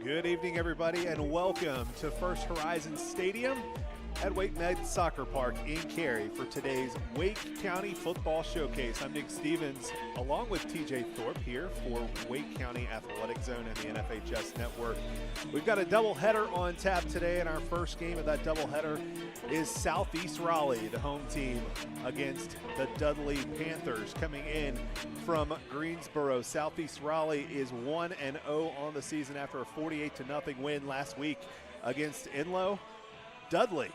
Good evening, everybody, and welcome to First Horizon Stadium at WakeMed Soccer Park in Cary for today's Wake County Football Showcase. I'm Nick Stevens, along with TJ Thorpe here for Wake County Athletic Zone and the NFHS Network. We've got a doubleheader on tap today, and our first game of that doubleheader is Southeast Raleigh, the home team, against the Dudley Panthers, coming in from Greensboro. Southeast Raleigh is 1-0 on the season after a 48-0 win last week against Enloe. Dudley,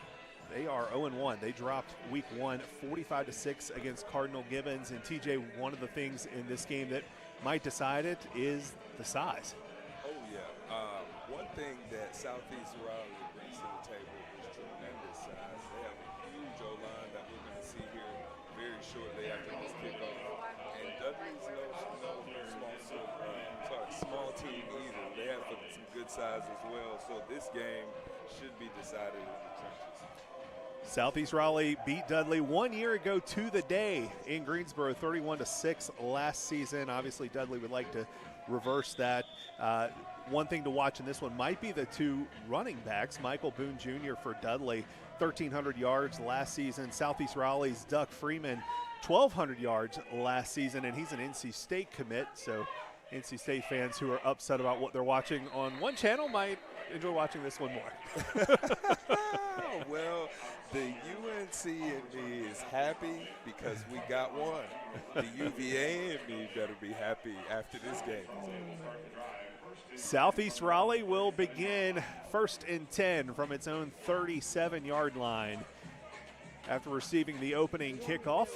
they are 0-1. They dropped week one 45-6 against Cardinal Gibbons. And TJ, one of the things in this game that might decide it is the size. Oh yeah. One thing that Southeast Raleigh brings to the table is tremendous size. They have a huge O-line that we're going to see here very shortly after this kickoff. And Dudley's no small team either. They have some good size as well. So this game should be decided in the trenches. Southeast Raleigh beat Dudley 1 year ago to the day in Greensboro, 31-6 last season. Obviously, Dudley would like to reverse that. One thing to watch in this one might be the two running backs. Michael Boone Jr. for Dudley, 1,300 yards last season. Southeast Raleigh's Duck Freeman, 1,200 yards last season, and he's an NC State commit. So NC State fans who are upset about what they're watching on one channel might enjoy watching this one more. Well, the UNC in me is happy because we got one. The UVA in me better be happy after this game. Southeast Raleigh will begin 1st and 10 from its own 37-yard line. after receiving the opening kickoff.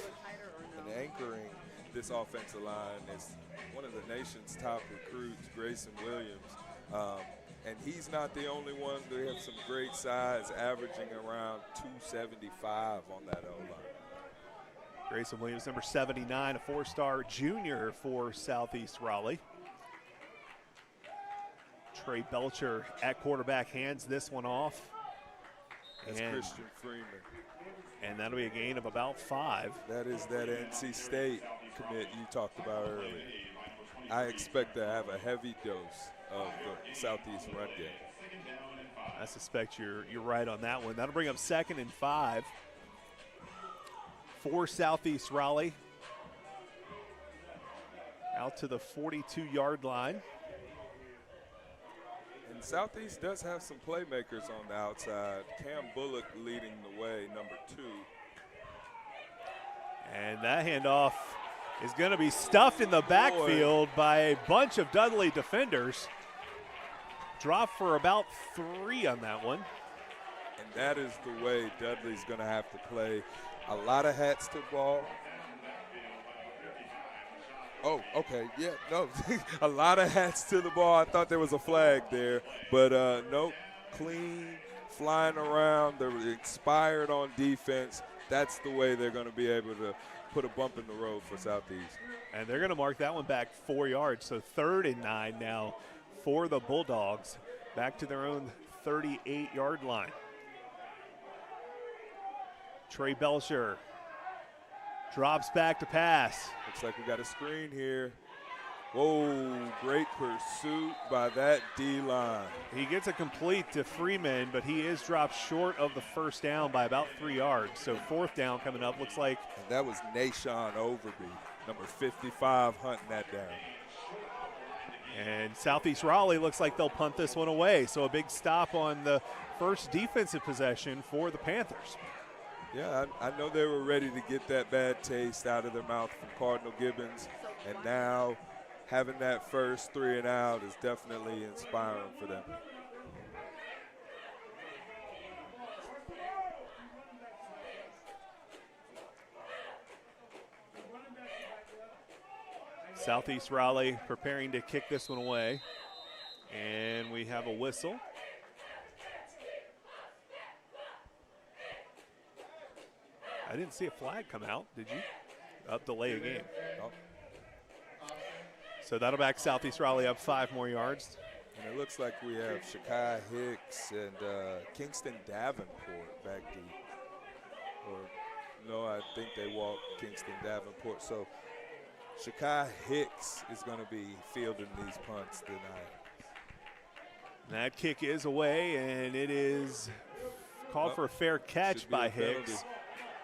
And anchoring this offensive line is one of the nation's top recruits, Grayson Williams. And he's not the only one. They have some great size, averaging around 275 on that O-line. Grayson Williams, number 79, a four-star junior for Southeast Raleigh. Trey Belcher at quarterback hands this one off. That's Christian Freeman. And that'll be a gain of about 5. That is that NC State commit you talked about earlier. I expect to have a heavy dose of the Southeast run game. I suspect you're right on that one. That'll bring up 2nd and 5 for Southeast Raleigh. Out to the 42-yard line. And Southeast does have some playmakers on the outside. Cam Bullock leading the way, number 2. And that handoff is going to be stuffed in the backfield by a bunch of Dudley defenders. Dropped for about 3 on that one. And that is the way Dudley's going to have to play. A lot of hats to the ball. Oh, okay, yeah, no. A lot of hats to the ball. I thought there was a flag there, but nope. Clean, flying around. They're expired on defense. That's the way they're going to be able to put a bump in the road for Southeast. And they're going to mark that one back 4 yards. So 3rd and 9 now for the Bulldogs. Back to their own 38-yard line. Trey Belcher drops back to pass. Looks like we got a screen here. Whoa, great pursuit by that D-line. He gets a complete to Freeman, but he is dropped short of the first down by about 3 yards. So 4th down coming up, looks like. And that was Nashawn Overby, number 55, hunting that down. And Southeast Raleigh looks like they'll punt this one away. So a big stop on the first defensive possession for the Panthers. Yeah, I know they were ready to get that bad taste out of their mouth from Cardinal Gibbons, and now having that first 3 and out is definitely inspiring for them. Southeast Raleigh preparing to kick this one away, and we have a whistle. I didn't see a flag come out, did you? Delay a game. Oh. So that'll back Southeast Raleigh up 5 more yards. And it looks like we have Shakai Hicks and Kingston Davenport back deep. Or no, I think they walked Kingston Davenport. So Shakai Hicks is going to be fielding these punts tonight. That kick is away, and it is called for a fair catch by Hicks.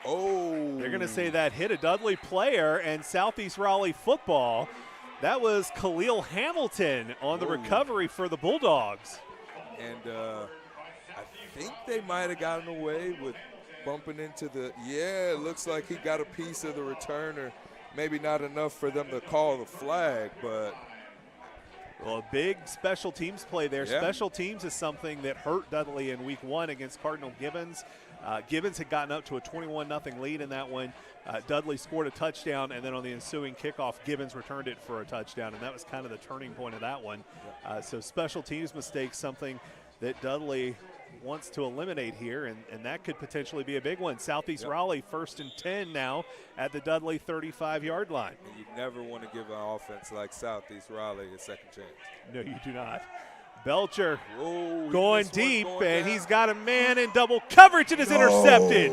Oh. They're going to say that hit a Dudley player, and Southeast Raleigh football. That was Khalil Hamilton on the recovery for the Bulldogs. And I think they might have gotten away with bumping into it looks like he got a piece of the returner. Maybe not enough for them to call the flag, but. Well, a big special teams play there. Yeah. Special teams is something that hurt Dudley in week 1 against Cardinal Gibbons. Gibbons had gotten up to a 21-0 lead in that one. Dudley scored a touchdown, and then on the ensuing kickoff, Gibbons returned it for a touchdown, and that was kind of the turning point of that one. So special teams mistakes, something that Dudley wants to eliminate here, and that could potentially be a big one. Southeast Raleigh 1st and 10 now at the Dudley 35-yard line. And you never want to give an offense like Southeast Raleigh a second chance. No, you do not. Belcher going deep, and down. He's got a man in double coverage and is intercepted.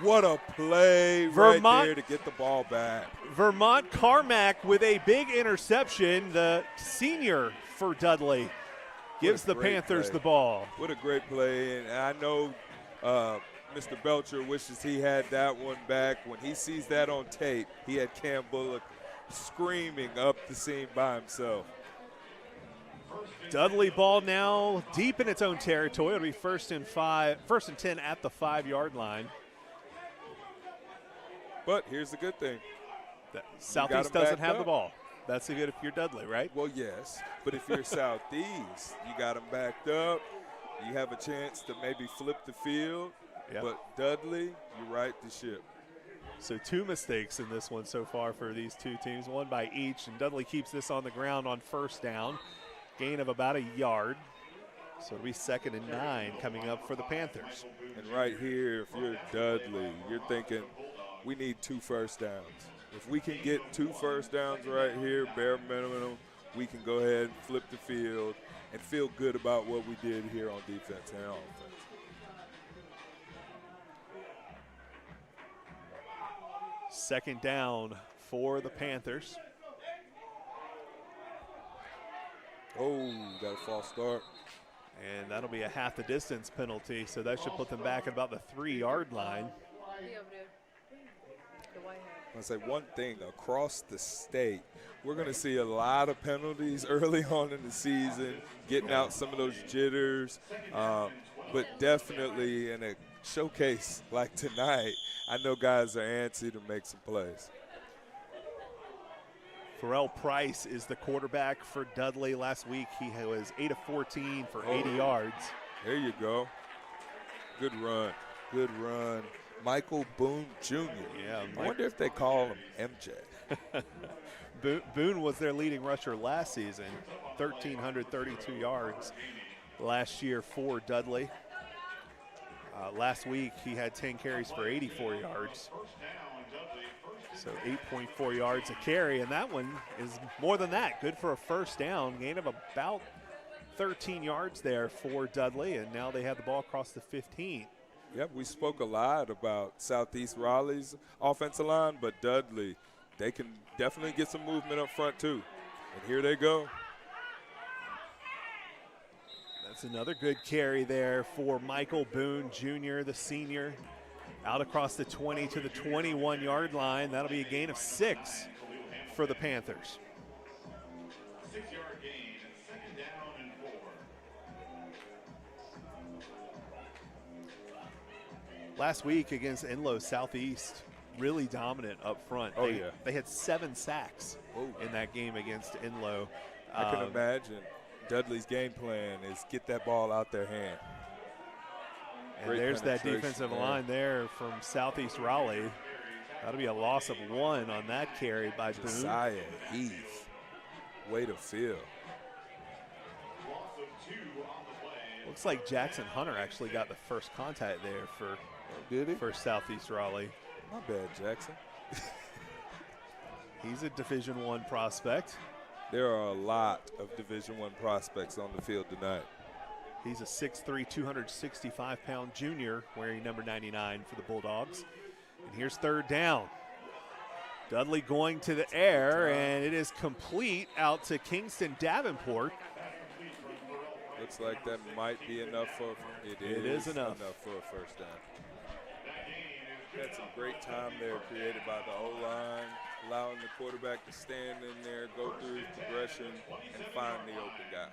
What a play right there to get the ball back. Vermont Carmack with a big interception, the senior for Dudley. Gives the Panthers the ball. What a great play, and I know Mr. Belcher wishes he had that one back. When he sees that on tape, he had Cam Bullock screaming up the seam by himself. Dudley ball now deep in its own territory. It'll be 1st and 10 at the 5-yard line. But here's the good thing. Southeast doesn't have the ball. That's a good if you're Dudley, right? Well, yes. But if you're Southeast, you got them backed up. You have a chance to maybe flip the field. Yep. But Dudley, you right the ship. So 2 mistakes in this one so far for these two teams, 1 by each, and Dudley keeps this on the ground on first down. Gain of about a yard. So it'll be 2nd and 9 coming up for the Panthers. And right here, if you're Dudley, you're thinking we need 2 first downs. If we can get 2 first downs right here, bare minimum, we can go ahead and flip the field and feel good about what we did here on defense and offense. Second down for the Panthers. Oh, got a false start. And that'll be a half the distance penalty, so that should put them back at about the 3-yard line. I'll say one thing, across the state, we're going to see a lot of penalties early on in the season, getting out some of those jitters, but definitely in a showcase like tonight, I know guys are antsy to make some plays. Pharrell Price is the quarterback for Dudley. Last week he was 8 of 14 for 80 yards. There you go. Good run. Good run. Michael Boone Jr. Yeah, I wonder if they call him MJ. Boone was their leading rusher last season, 1,332 yards last year for Dudley. Last week he had 10 carries for 84 yards. So 8.4 yards a carry, and that one is more than that. Good for a first down, gain of about 13 yards there for Dudley, and now they have the ball across the 15. Yep, we spoke a lot about Southeast Raleigh's offensive line, but Dudley, they can definitely get some movement up front too. And here they go. That's another good carry there for Michael Boone Jr., the senior. Out across the 20 to the 21-yard line. That'll be a gain of 6 for the Panthers. 6-yard gain, 2nd down and 4. Last week against Enloe Southeast, really dominant up front. They had 7 sacks in that game against Enloe. I can imagine Dudley's game plan is get that ball out their hand. And there's that defensive line there from Southeast Raleigh. That'll be a loss of 1 on that carry by Boone. Josiah Heath, way to feel. Looks like Jackson Hunter actually got the first contact there for Southeast Raleigh. My bad, Jackson. He's a Division I prospect. There are a lot of Division I prospects on the field tonight. He's a 6'3", 265-pound junior wearing number 99 for the Bulldogs. And here's 3rd down. Dudley going to the air, and it is complete out to Kingston Davenport. Looks like that might be enough for it is enough for a first down. Had some great time there created by the O-line, allowing the quarterback to stand in there, go through his progression, and find the open guy.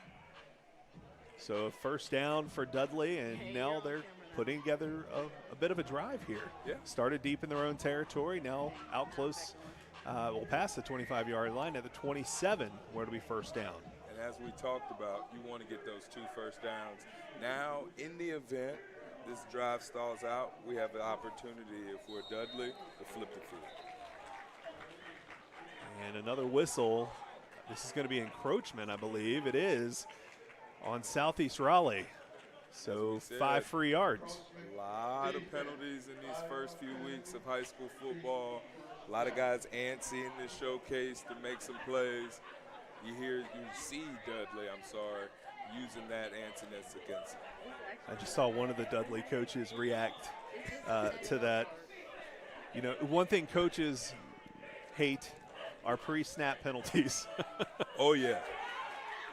So a first down for Dudley, and now they're putting together a bit of a drive here. Yeah. Started deep in their own territory, now out close, past the 25-yard line at the 27, where it'll be first down. And as we talked about, you want to get those 2 first downs. Now, in the event this drive stalls out, we have the opportunity, if we're Dudley, to flip the field. And another whistle. This is going to be encroachment, I believe. It is on Southeast Raleigh. So 5 free yards. A lot of penalties in these first few weeks of high school football. A lot of guys antsy in this showcase to make some plays. You see Dudley, using that antsiness against him. I just saw one of the Dudley coaches react to that. You know, one thing coaches hate are pre-snap penalties. Oh, yeah.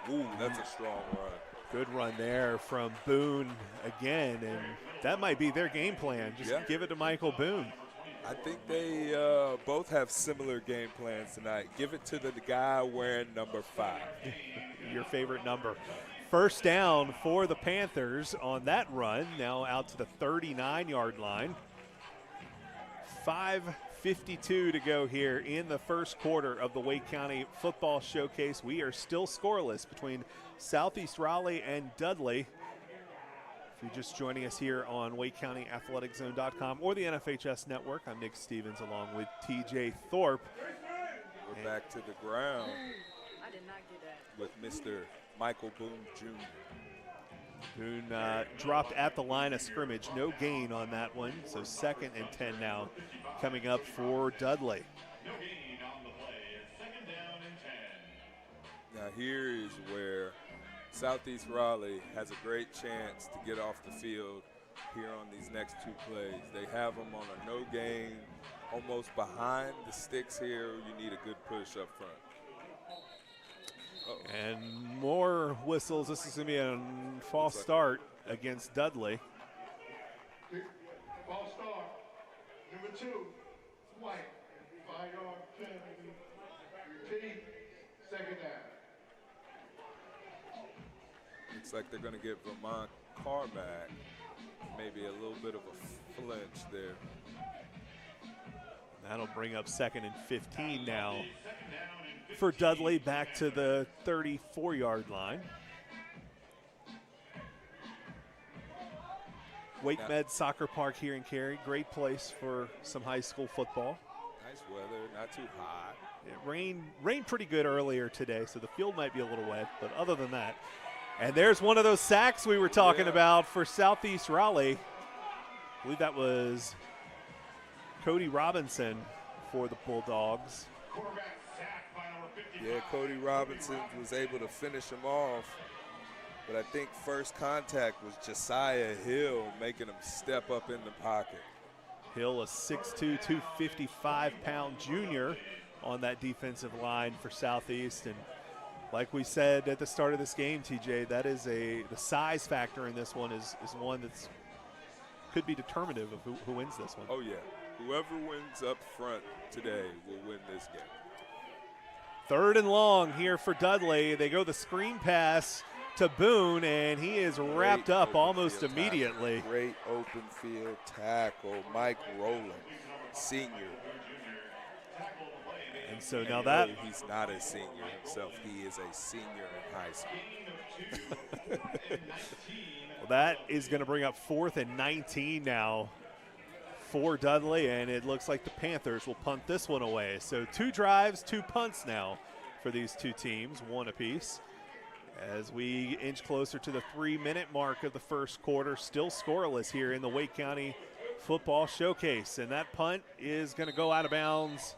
Ooh, that's a strong run. Good run there from Boone again, and that might be their game plan. Just give it to Michael Boone. I think they both have similar game plans tonight. Give it to the guy wearing number 5. Your favorite number. First down for the Panthers on that run, now out to the 39-yard line. 5:52 to go here in the first quarter of the Wake County Football Showcase. We are still scoreless between Southeast Raleigh and Dudley. If you're just joining us here on WakeCountyAthleticZone.com or the NFHS Network, I'm Nick Stevens along with TJ Thorpe. We're back to the ground I did not get that. with Mr. Michael Boone Jr. Boone dropped at the line of scrimmage. No gain on that one. So 2nd and 10 now coming up for Dudley. No gain on the play. It's 2nd down and 10. Now here is where Southeast Raleigh has a great chance to get off the field here on these next 2 plays. They have them on a no gain, almost behind the sticks here. You need a good push up front. And more whistles. This is going to be a false start against Dudley. False start. Number 2, White. 5-yard penalty. Repeat. 2nd down. Looks like they're going to get Vermont Carr back. Maybe a little bit of a flinch there. That'll bring up 2nd and 15 now for Dudley, back to the 34-yard line. WakeMed Soccer Park here in Cary, great place for some high school football. Nice weather, not too hot. It rained pretty good earlier today, so the field might be a little wet, but other than that. And there's one of those sacks we were talking about for Southeast Raleigh. I believe that was Cody Robinson for the Bulldogs. Quarterback sacked by number 55. Yeah, Cody Robinson was able to finish him off. But I think first contact was Josiah Hill making him step up in the pocket. Hill, a 6'2", 255-pound junior on that defensive line for Southeast. And like we said at the start of this game, TJ, that is the size factor in this one is one that's could be determinative of who wins this one. Oh, yeah. Whoever wins up front today will win this game. 3rd and long here for Dudley. They go the screen pass to Boone, and he is wrapped Great up open almost field immediately. tackle. Great open field tackle. Mike Rowland, senior. And so And now you that know he's not a senior himself. He is a senior in high school. well, that is going to bring up 4th and 19 now for Dudley, and it looks like the Panthers will punt this one away. So 2 drives, 2 punts now for these 2 teams, 1 apiece. As we inch closer to the 3-minute mark of the first quarter, still scoreless here in the Wake County Football Showcase. And that punt is going to go out of bounds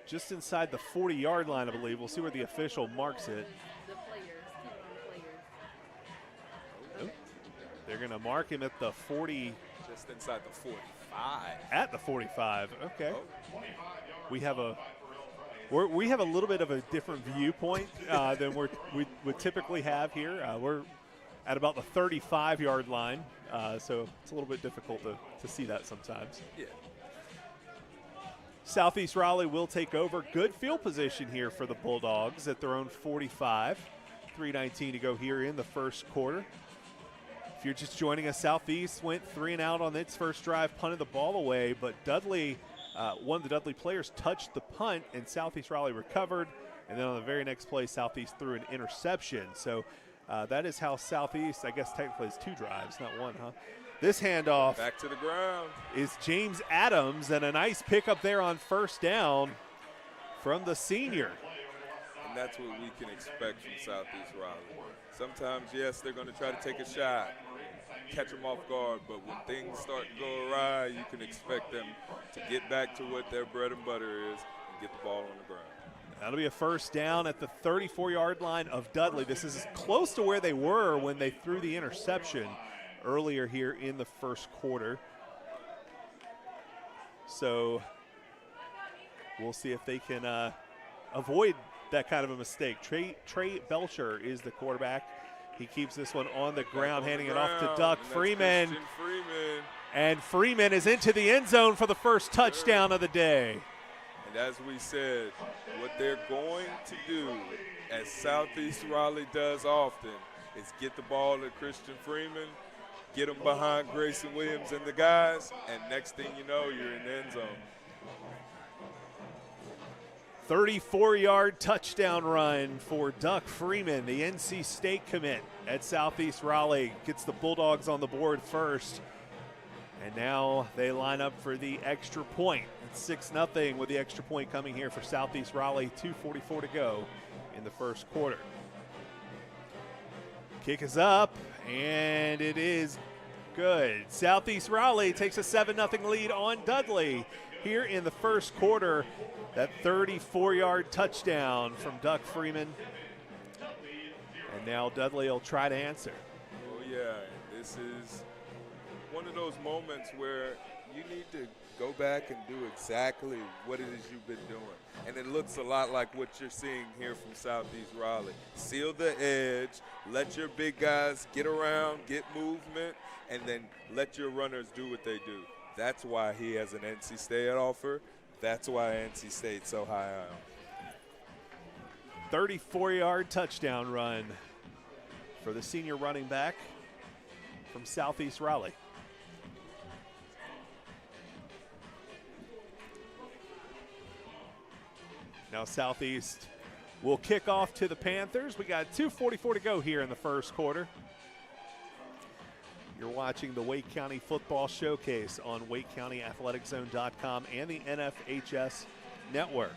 just inside the 40-yard line, I believe. We'll see where the official marks it. The players, keep on the players. They're going to mark him at the 40. Just inside the 45. At the 45. Okay. Oh. We have a little bit of a different viewpoint than we would typically have here. We're at about the 35-yard line, so it's a little bit difficult to see that sometimes. Yeah. Southeast Raleigh will take over. Good field position here for the Bulldogs at their own 45. 3:19 to go here in the first quarter. If you're just joining us, Southeast went 3 and out on its first drive, punted the ball away, but Dudley, one of the Dudley players touched the punt, and Southeast Raleigh recovered. And then on the very next play, Southeast threw an interception. So that is how Southeast, I guess technically it's 2 drives, not 1, huh? This handoff Back to the ground. is James Adams, and a nice pickup there on first down from the senior. And that's what we can expect from Southeast Raleigh. Sometimes, yes, they're going to try to take a shot, catch them off guard, but when things start to go awry, you can expect them to get back to what their bread and butter is and get the ball on the ground. That'll be a first down at the 34-yard line of Dudley. This is close to where they were when they threw the interception earlier here in the first quarter. So we'll see if they can avoid that kind of a mistake. Trey Belcher is the quarterback. He keeps this one on the ground, handing it off to Duck Freeman. And Freeman is into the end zone for the first touchdown of the day. And as we said, what they're going to do, as Southeast Raleigh does often, is get the ball to Christian Freeman, get him behind Grayson Williams and the guys, and next thing you know, you're in the end zone. 34-yard touchdown run for Duck Freeman, the NC State commit at Southeast Raleigh. Gets the Bulldogs on the board first. And now they line up for the extra point. It's 6-0 with the extra point coming here for Southeast Raleigh. 2:44 to go in the first quarter. Kick is up, and it is good. Southeast Raleigh takes a 7-0 lead on Dudley here in the first quarter. That 34-yard touchdown from Duck Freeman. And now Dudley will try to answer. Oh, yeah. This is one of those moments where you need to go back and do exactly what it is you've been doing. And it looks a lot like what you're seeing here from Southeast Raleigh. Seal the edge, let your big guys get around, get movement, and then let your runners do what they do. That's why he has an NC State offer. That's why NC State's so high on him. 34-yard touchdown run for the senior running back from Southeast Raleigh. Now Southeast will kick off to the Panthers. We got 2:44 to go here in the first quarter. You're watching the Wake County Football Showcase on WakeCountyAthleticZone.com and the NFHS Network.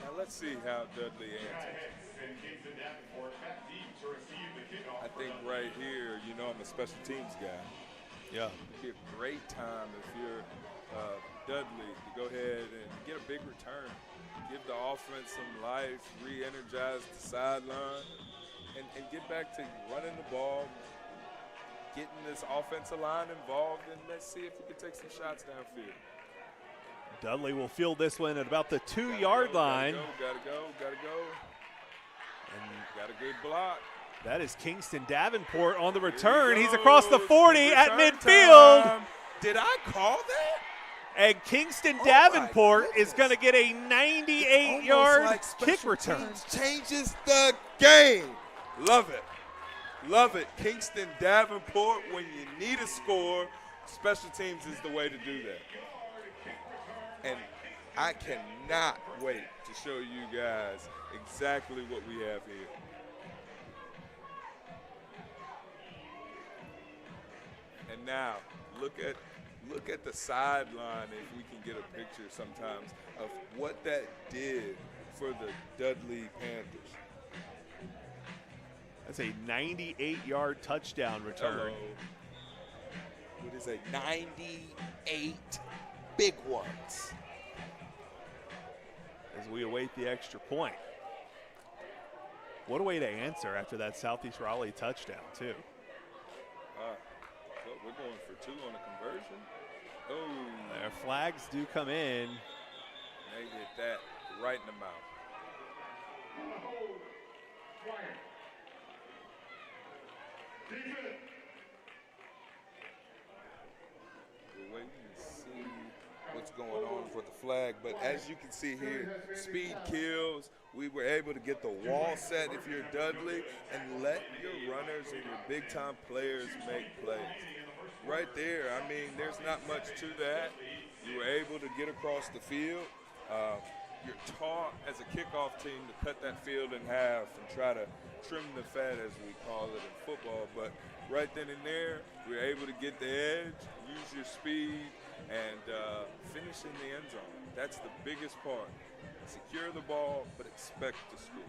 Now let's see how Dudley answers. I think right here, you know, I'm a special teams guy. Yeah. It'd be a great time if you're Dudley to go ahead and get a big return. Give the offense some life, re-energize the sideline, and get back to running the ball, getting this offensive line involved, and let's see if we can take some shots downfield. Dudley will field this one at about the 2-yard line. Gotta go. And got a good block. That is Kingston Davenport on the return. He's across the 40 at Return midfield. time. Did I call that? And Kingston Davenport is going to get a 98-yard like kick return. Changes the game. Love it. Kingston Davenport, when you need a score, special teams is the way to do that. And I cannot wait to show you guys exactly what we have here. And now, look at the sideline, if we can get a picture sometimes of what that did for the Dudley Panthers. That's a 98-yard touchdown return. Hello. What is a 98 big ones? As we await the extra point. What a way to answer after that Southeast Raleigh touchdown, too. So we're going for 2 on a conversion. Oh. Their flags do come in. They hit that right in the mouth. We're waiting to see what's going on for the flag, but as you can see here, speed kills. We were able to get the wall set if you're Dudley and let your runners and your big-time players make plays. Right there, I mean, there's not much to that. You were able to get across the field. You're taught as a kickoff team to cut that field in half and try to trim the fat, as we call it in football. But right then and there, we were able to get the edge, use your speed, and finish in the end zone. That's the biggest part. Secure the ball, but expect to score.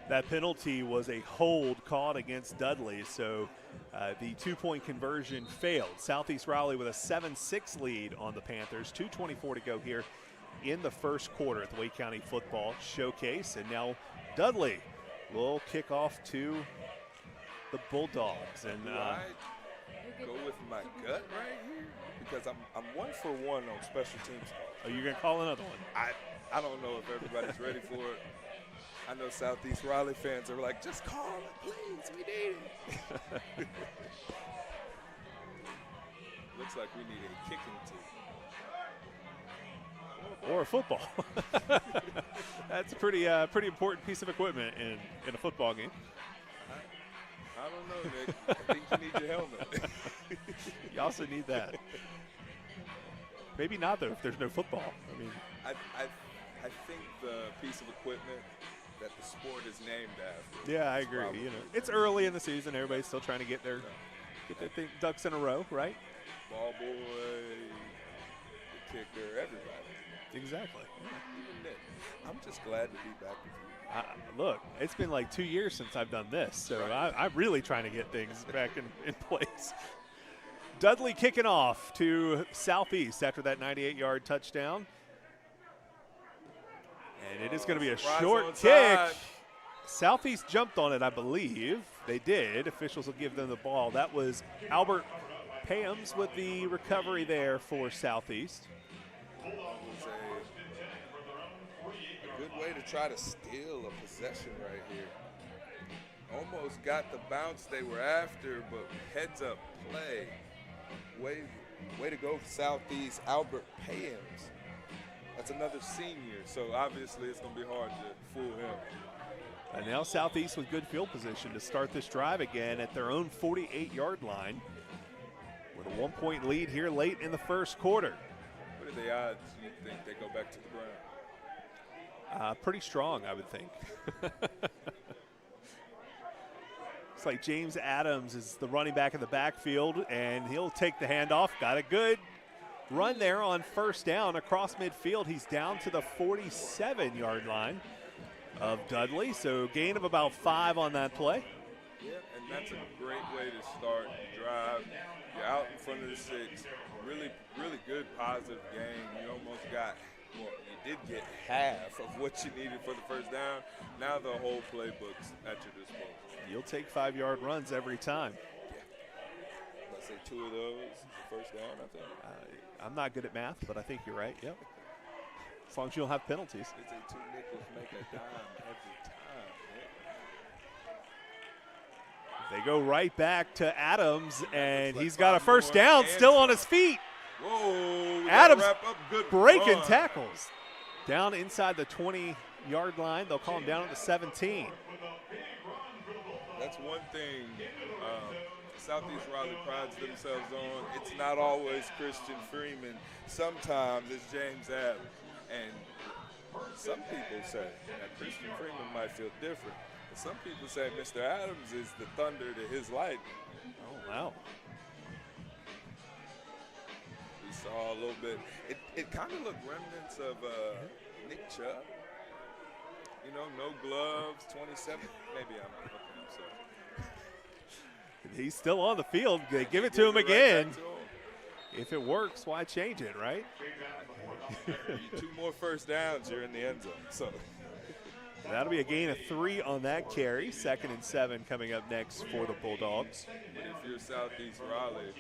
That penalty was a hold called against Dudley, so the 2-point conversion failed. Southeast Raleigh with a 7-6 lead on the Panthers. 2:24 to go here in the first quarter at the Wake County Football Showcase. And now Dudley will kick off to the Bulldogs. And Do I go with my gut right here? Because I'm 1 for 1 on special teams calls. are you going to call another one? I don't know if everybody's ready for it. I know Southeast Raleigh fans are like, just call it, please, we need it. Looks like we need a kicking team. Or a football. That's a pretty important piece of equipment in a football game. I don't know, Nick. I think you need your helmet. You also need that. Maybe not, though, if there's no football. I mean, I think the piece of equipment that the sport is named after. yeah, I is agree. probably You know, it's early in the season. Everybody's still trying to get their ducks in a row, right? ball boy, the kicker, everybody. Exactly. Even then, I'm just glad to be back with you. Look, it's been like 2 years since I've done this, so I'm really trying to get things back in place. Dudley kicking off to Southeast after that 98-yard touchdown. And it is going to be a short kick. Southeast jumped on it, I believe. They did. Officials will give them the ball. That was Albert Pams with the recovery there for Southeast. It was a good way to try to steal a possession right here. Almost got the bounce they were after, but heads up play. Way to go for Southeast, Albert Pams. That's another senior, so obviously it's going to be hard to fool him. And now Southeast with good field position to start this drive again at their own 48-yard line with a 1-point lead here late in the first quarter. What are the odds you think they go back to the ground? Pretty strong, I would think. Looks like James Adams is the running back in the backfield, and he'll take the handoff. Got a good run there on first down across midfield. He's down to the 47-yard line of Dudley, so gain of about 5 on that play. Yeah, and that's a great way to start the drive. You're out in front of the 6. Really, really good positive game. You almost got, well, you did get half of what you needed for the first down. Now the whole playbook's at your disposal. You'll take 5-yard runs every time. Yeah. Let's say 2 of those is the first down, I think. I'm not good at math, but I think you're right. Yep. As long as you don't have penalties. It's a 2 nickels make a dime every time. They go right back to Adams, and like he's got a 5 first more down, and still on some. his feet. Whoa, we Adams gotta wrap up. Good breaking run. tackles. Down inside the 20-yard line. They'll call him down at the 17. That's one thing Southeast Raleigh prides themselves on. It's not always Christian Freeman. Sometimes it's James Adams. And some people say that Christian Freeman might feel different. But some people say Mr. Adams is the thunder to his lightning. Oh, wow. We saw a little bit. It kind of looked remnants of Nick Chubb. You know, no gloves, 27. Maybe I'm sorry. He's still on the field. They give it to him Right again. back to him. If it works, why change it, right? 2 more first downs, you're in the end zone. So That'll be a gain of 3 on that carry. 2nd and 7 coming up next for the Bulldogs. but if you're Southeast Raleigh,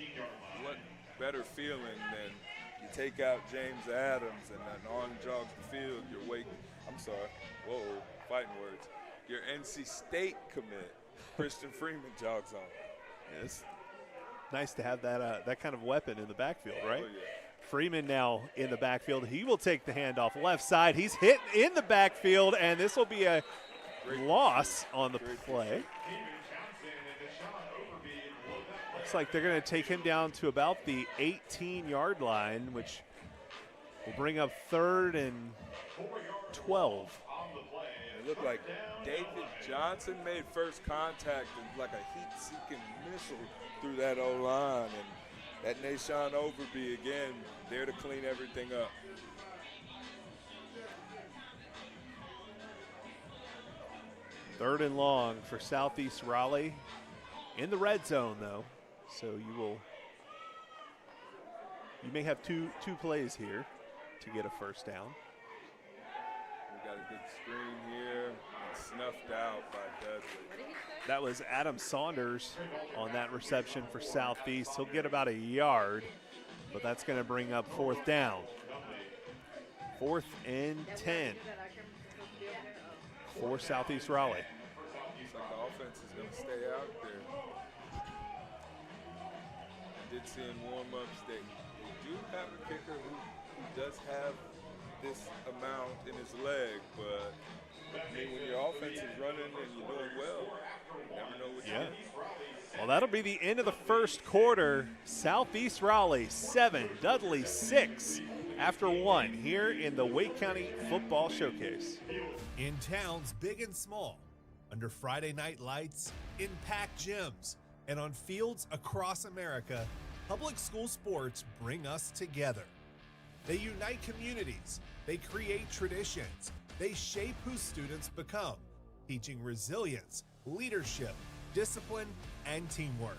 what better feeling than you take out James Adams and then on jogs the field, fighting words. Your NC State commit, Christian Freeman jogs on. It's nice to have that kind of weapon in the backfield, right? Oh, yeah. Freeman now in the backfield. He will take the handoff left side. He's hit in the backfield, and this will be a loss on the play. Looks like they're going to take him down to about the 18-yard line, which will bring up 3rd and 12. It looked like David Johnson made first contact and like a heat-seeking missile through that O-line. And that Nashawn Overby, again, there to clean everything up. Third and long for Southeast Raleigh. In the red zone, though. So you may have two plays here to get a first down. We got a good screen here and snuffed out by Dudley. That was Adam Saunders on that reception for Southeast. He'll get about a yard, but that's going to bring up 4th down. 4th and 10 for Southeast Raleigh. Looks like the offense is going to stay out there. I did see in warm-ups that they do have a kicker who does have this amount in his leg, but I mean, when your offense is running and you're doing well, you never know what you get. Well, that'll be the end of the first quarter. Southeast Raleigh 7, Dudley 6 after 1 here in the Wake County Football Showcase. In towns big and small, under Friday night lights, in packed gyms, and on fields across America, public school sports bring us together. They unite communities, they create traditions, they shape who students become, teaching resilience, leadership, discipline, and teamwork.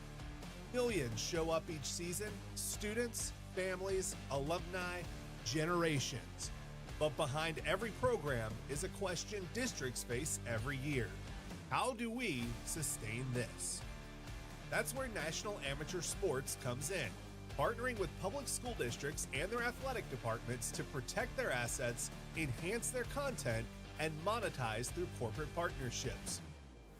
Millions show up each season, students, families, alumni, generations. But behind every program is a question districts face every year. How do we sustain this? That's where National Amateur Sports comes in, partnering with public school districts and their athletic departments to protect their assets, enhance their content, and monetize through corporate partnerships.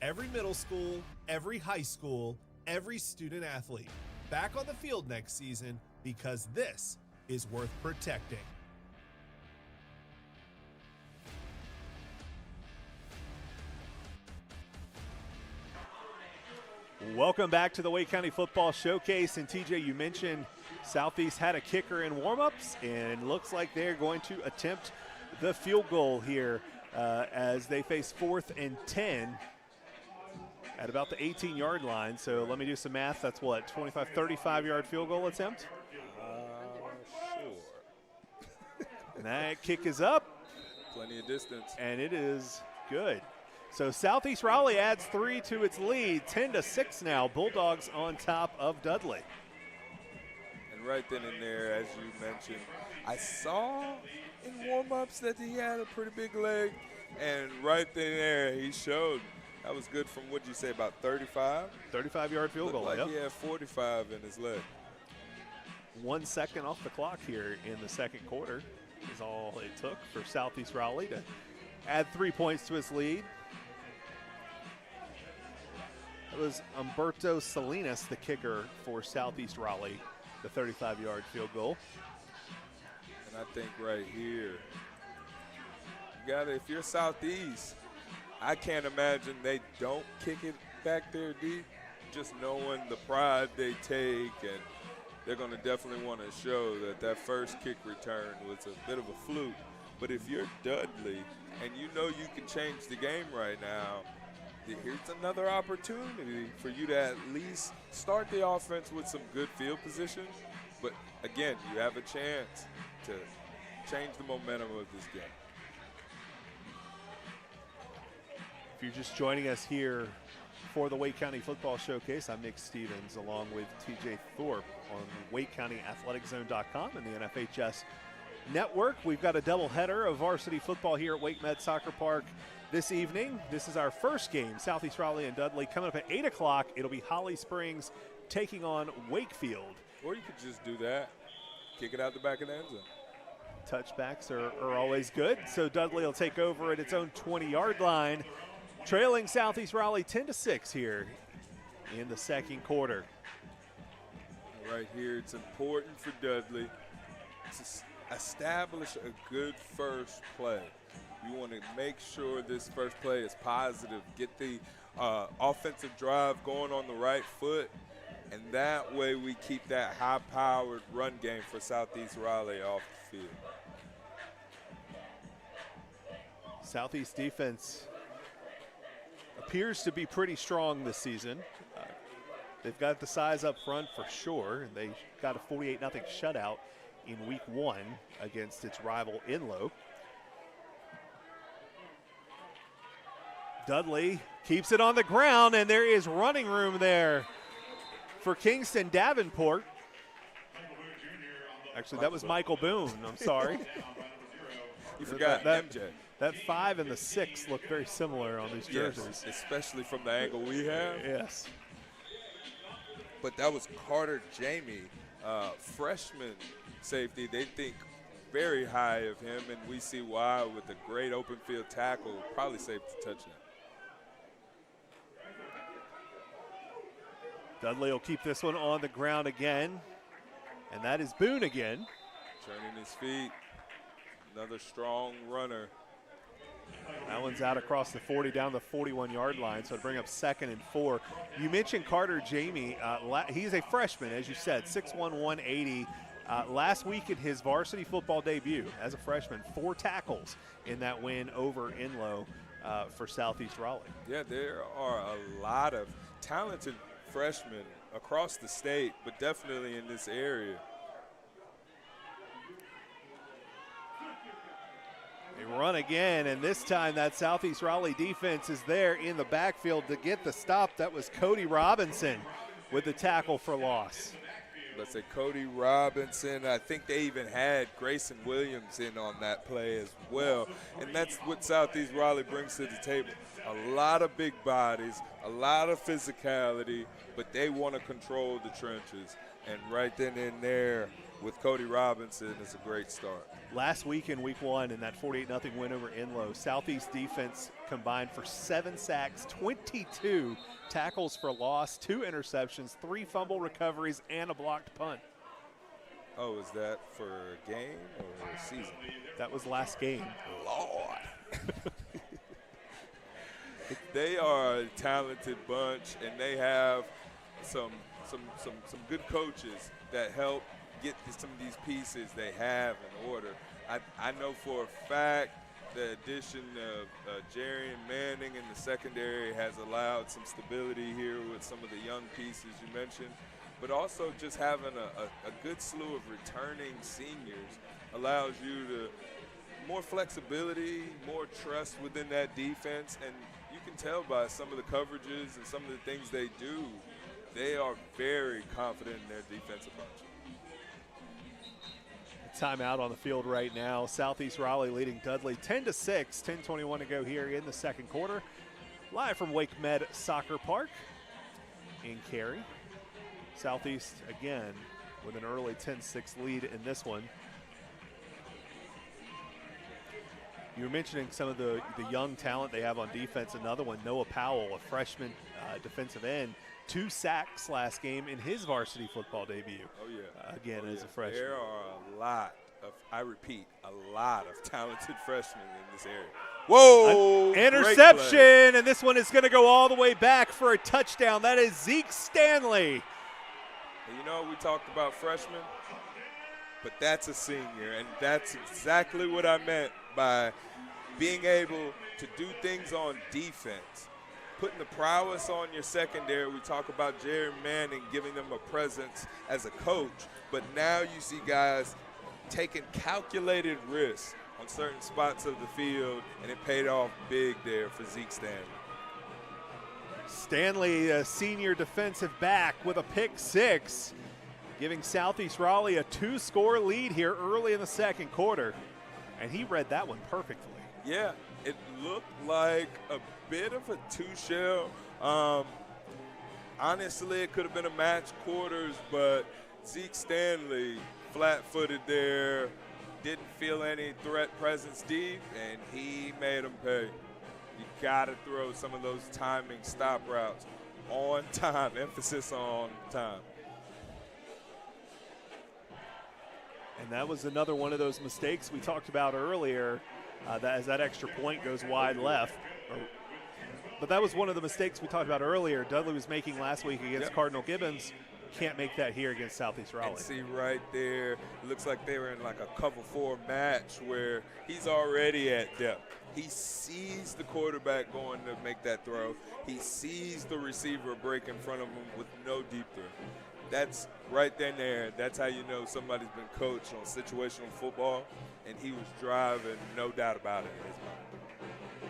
Every middle school, every high school, every student athlete back on the field next season because this is worth protecting. Welcome back to the Wake County Football Showcase. And TJ, you mentioned Southeast had a kicker in warm-ups, and looks like they're going to attempt the field goal here as they face 4th and 10 at about the 18-yard line. So let me do some math. That's what, 25, 35-yard field goal attempt? Sure. And that kick is up. Plenty of distance. And it is good. So Southeast Raleigh adds 3 to its lead, 10-6 now. Bulldogs on top of Dudley. And right then and there, as you mentioned, I saw in warm-ups that he had a pretty big leg. And right then and there, he showed. That was good from, what'd you say, about 35? 35-yard field goal, Like yep. he had 45 in his leg. 1 second off the clock here in the second quarter is all it took for Southeast Raleigh to add 3 points to its lead. It was Umberto Salinas, the kicker for Southeast Raleigh, the 35-yard field goal. And I think right here, you gotta, if you're Southeast, I can't imagine they don't kick it back there deep, just knowing the pride they take, and they're going to definitely want to show that that first kick return was a bit of a fluke. But if you're Dudley and you know you can change the game right now, here's another opportunity for you to at least start the offense with some good field position. But again, you have a chance to change the momentum of this game. If you're just joining us here for the Wake County Football Showcase, I'm Nick Stevens along with TJ Thorpe on WakeCountyAthleticZone.com and the NFHS Network. We've got a doubleheader of varsity football here at WakeMed Soccer Park this evening. This is our first game, Southeast Raleigh and Dudley. Coming up at 8 o'clock, it'll be Holly Springs taking on Wakefield. Or you could just do that, kick it out the back of the end zone. Touchbacks are always good. So Dudley will take over at its own 20-yard line, trailing Southeast Raleigh 10-6 here in the second quarter. Right here, it's important for Dudley to establish a good first play. You want to make sure this first play is positive, get the offensive drive going on the right foot, and that way we keep that high-powered run game for Southeast Raleigh off the field. Southeast defense appears to be pretty strong this season. They've got the size up front for sure. They got a 48-0 shutout in week 1 against its rival Inlow. Dudley keeps it on the ground, and there is running room there for Kingston Davenport. Actually, that was Michael Boone. I'm sorry. You forgot MJ. That 5 and the 6 look very similar on these jerseys. Yes, especially from the angle we have. Yes. But that was Carter Jamie, freshman safety. They think very high of him, and we see why with a great open field tackle, probably saved the touchdown. Dudley will keep this one on the ground again, and that is Boone again. Turning his feet, another strong runner. That one's out across the 40 down the 41-yard line, so to bring up 2nd and 4. You mentioned Carter Jamie. He's a freshman, as you said, 6'1", 180. Last week in his varsity football debut as a freshman, 4 tackles in that win over Enloe for Southeast Raleigh. Yeah, there are a lot of talented freshmen across the state, but definitely in this area. They run again, and this time that Southeast Raleigh defense is there in the backfield to get the stop. That was Cody Robinson with the tackle for loss. Let's say Cody Robinson. I think they even had Grayson Williams in on that play as well. And that's what Southeast Raleigh brings to the table. A lot of big bodies, a lot of physicality, but they want to control the trenches. And right then and there with Cody Robinson is a great start. Last week in week 1 in that 48-0 win over Enloe, Southeast defense combined for 7 sacks, 22 tackles for loss, 2 interceptions, 3 fumble recoveries, and a blocked punt. Oh, is that for a game or a season? That was last game. Lord. They are a talented bunch, and they have some good coaches that help get some of these pieces they have in order. I know for a fact the addition of Jerry and Manning in the secondary has allowed some stability here with some of the young pieces you mentioned, but also just having a good slew of returning seniors allows you to more flexibility, more trust within that defense, and you can tell by some of the coverages and some of the things they do, they are very confident in their defensive bunch. Timeout on the field right now. Southeast Raleigh leading Dudley 10-6, 10:21 to go here in the second quarter. Live from WakeMed Soccer Park in Cary. Southeast again with an early 10-6 lead in this one. You were mentioning some of the young talent they have on defense. Another one, Noah Powell, a freshman defensive end. 2 sacks last game in his varsity football debut. Oh, yeah. Again, as a freshman. There are a lot of, I repeat, a lot of talented freshmen in this area. Whoa! Interception, and this one is going to go all the way back for a touchdown. That is Zeke Stanley. And you know, we talked about freshmen, but that's a senior, and that's exactly what I meant by being able to do things on defense. Putting the prowess on your secondary. We talk about Jerry Manning giving them a presence as a coach, but now you see guys taking calculated risks on certain spots of the field, and it paid off big there for Zeke Stanley. Stanley, a senior defensive back with a pick 6, giving Southeast Raleigh a 2-score lead here early in the second quarter, and he read that one perfectly. Yeah, it looked like a bit of a 2-shell. Honestly, it could have been a match quarters, but Zeke Stanley flat-footed there, didn't feel any threat presence deep, and he made them pay. You got to throw some of those timing stop routes on time, emphasis on time. And that was another one of those mistakes we talked about earlier, that as that extra point goes wide left. But that was one of the mistakes we talked about earlier. Dudley was making last week against Cardinal Gibbons. Can't make that here against Southeast Raleigh. And see right there, it looks like they were in like a cover 4 match where he's already at depth. He sees the quarterback going to make that throw. He sees the receiver break in front of him with no deep throw. That's right then there. That's how you know somebody's been coached on situational football, and he was driving, no doubt about it, in his mind.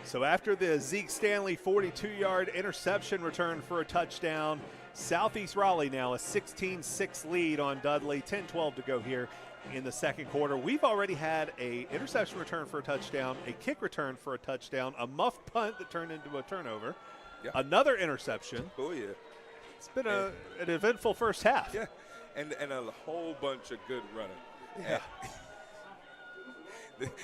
So after the Zeke Stanley 42-yard interception return for a touchdown, Southeast Raleigh now a 16-6 lead on Dudley, 10-12 to go here in the second quarter. We've already had a interception return for a touchdown, a kick return for a touchdown, a muffed punt that turned into a turnover, another interception. Oh, yeah. It's been an eventful first half. Yeah, and a whole bunch of good running. Yeah.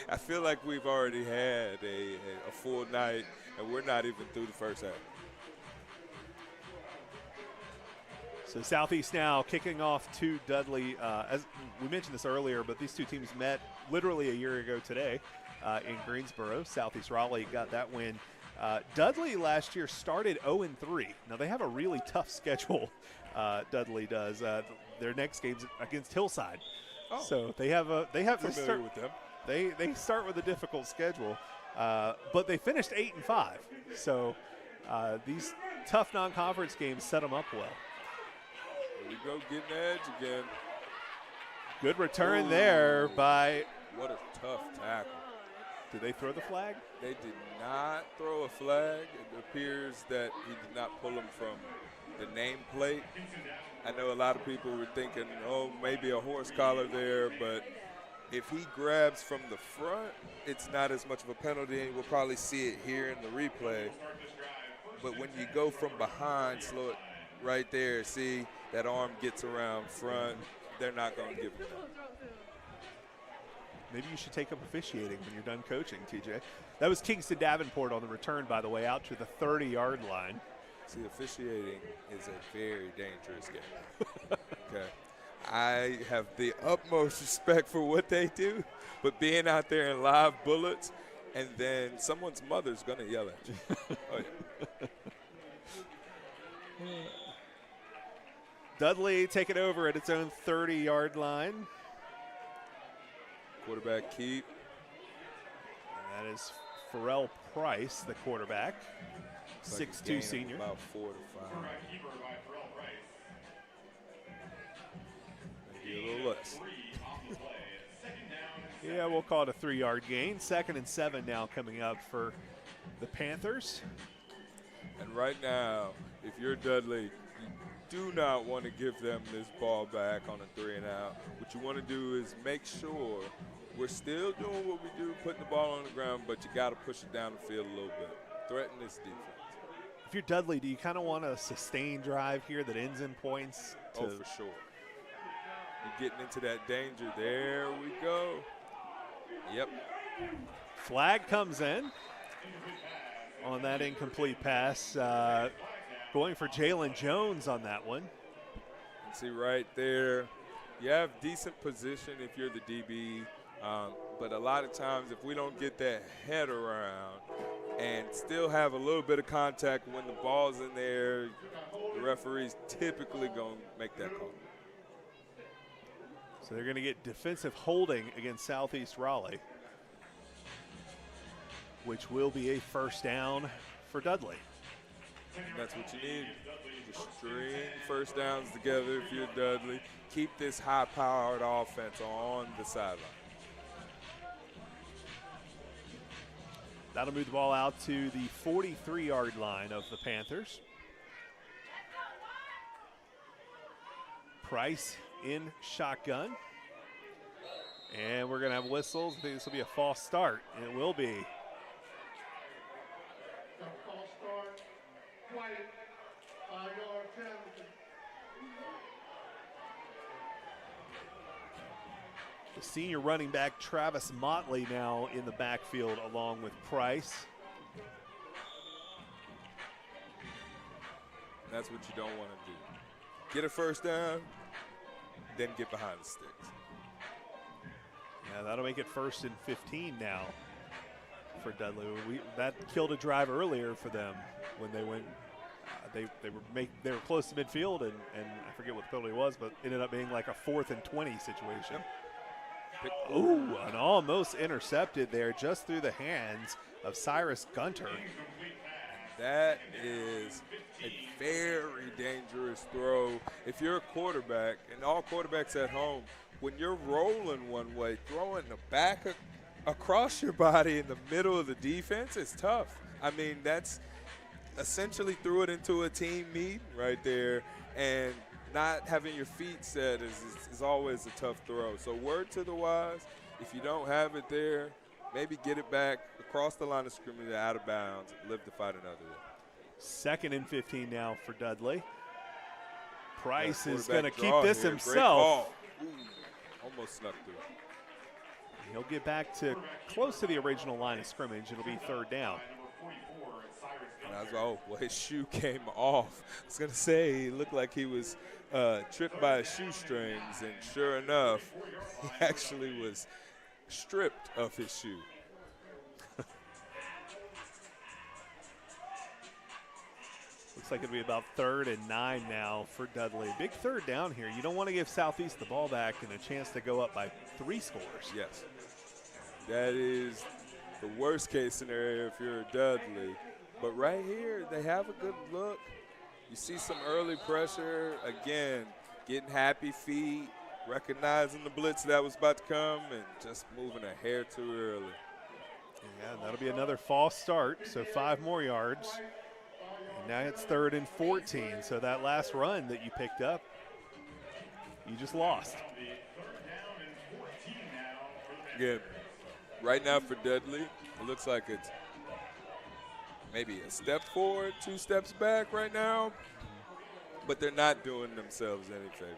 I feel like we've already had a full night, and we're not even through the first half. So Southeast now kicking off to Dudley. As we mentioned this earlier, but these two teams met literally a year ago today in Greensboro. Southeast Raleigh got that win. Dudley last year started 0-3. Now they have a really tough schedule. Dudley does. Their next game's against Hillside. Oh. So they Familiar with them. They start with a difficult schedule, but they finished 8-5. So these tough non-conference games set them up well. Here we go, getting the edge again. Good return Ooh. there by. What a tough tackle. Did they throw the flag? They did not throw a flag. It appears that he did not pull him from the nameplate. I know a lot of people were thinking, oh, maybe a horse collar there, but if he grabs from the front, it's not as much of a penalty, and we'll probably see it here in the replay. But when you go from behind, slow it right there, see that arm gets around front, they're not going to give him that. Maybe you should take up officiating when you're done coaching, TJ. That was Kingston Davenport on the return, by the way, out to the 30-yard line. See, officiating is a very dangerous game. Okay. I have the utmost respect for what they do, but being out there in live bullets, and then someone's mother's going to yell at you. Oh, yeah. Dudley taking over at its own 30-yard line. Quarterback keep. And that is Pharrell Price, the quarterback, Like 6'2" senior. About 4 to 5. Keeper by Pharrell Price. Maybe a little less. 3 off the play. Second down. Yeah, we'll call it a 3-yard gain. 2nd and 7 now coming up for the Panthers. And right now, if you're Dudley, you do not want to give them this ball back on a 3-and-out. What you want to do is make sure we're still doing what we do, putting the ball on the ground, but you got to push it down the field a little bit. Threaten this defense. If you're Dudley, do you kind of want a sustained drive here that ends in points? Oh, for sure. You're getting into that danger. There we go. Yep. Flag comes in on that incomplete pass. Going for Jalen Jones on that one. See right there, you have decent position if you're the DB, but a lot of times if we don't get that head around and still have a little bit of contact when the ball's in there, the referee's typically going to make that call. So they're going to get defensive holding against Southeast Raleigh, which will be a first down for Dudley. That's what you need. Just string first downs together if you're Dudley. Keep this high-powered offense on the sideline. That'll move the ball out to the 43-yard line of the Panthers. Price in shotgun. And we're going to have whistles. I think this will be a false start. It will be. False start. White. 5-yard penalty. The senior running back Travis Motley now in the backfield along with Price. That's what you don't want to do. Get a first down, then get behind the sticks. Yeah, that'll make it 1st and 15 now for Dudley. That killed a drive earlier for them when they went. They were close to midfield, and I forget what the penalty was, but ended up being like a 4th and 20 situation. Ooh, an almost intercepted there just through the hands of Cyrus Gunter. That is a very dangerous throw. If you're a quarterback, and all quarterbacks at home, when you're rolling one way, throwing the back across your body in the middle of the defense is tough. I mean, that's essentially threw it into a team meet right there, and not having your feet set is always a tough throw. So word to the wise, if you don't have it there, maybe get it back across the line of scrimmage out of bounds, live to fight another day. 2nd and 15 now for Dudley. Price is Quarterback going to keep draw this here. himself. Great call. Ooh, almost snuck through. He'll get back to close to the original line of scrimmage. It'll be 3rd down. I was like, oh, well, his shoe came off. I was going to say, he looked like he was tripped by his shoestrings, and sure enough, he actually was stripped of his shoe. Looks like it'll be about 3rd and 9 now for Dudley. Big third down here. You don't want to give Southeast the ball back and a chance to go up by 3 scores. Yes. That is the worst case scenario if you're a Dudley. But right here, they have a good look. You see some early pressure. Again, getting happy feet, recognizing the blitz that was about to come, and just moving a hair too early. Yeah, that'll be another false start, so 5 more yards. And now it's 3rd and 14, so that last run that you picked up, you just lost. Again, right now for Dudley, it looks like it's maybe a step forward, 2 steps back right now, but they're not doing themselves any favors.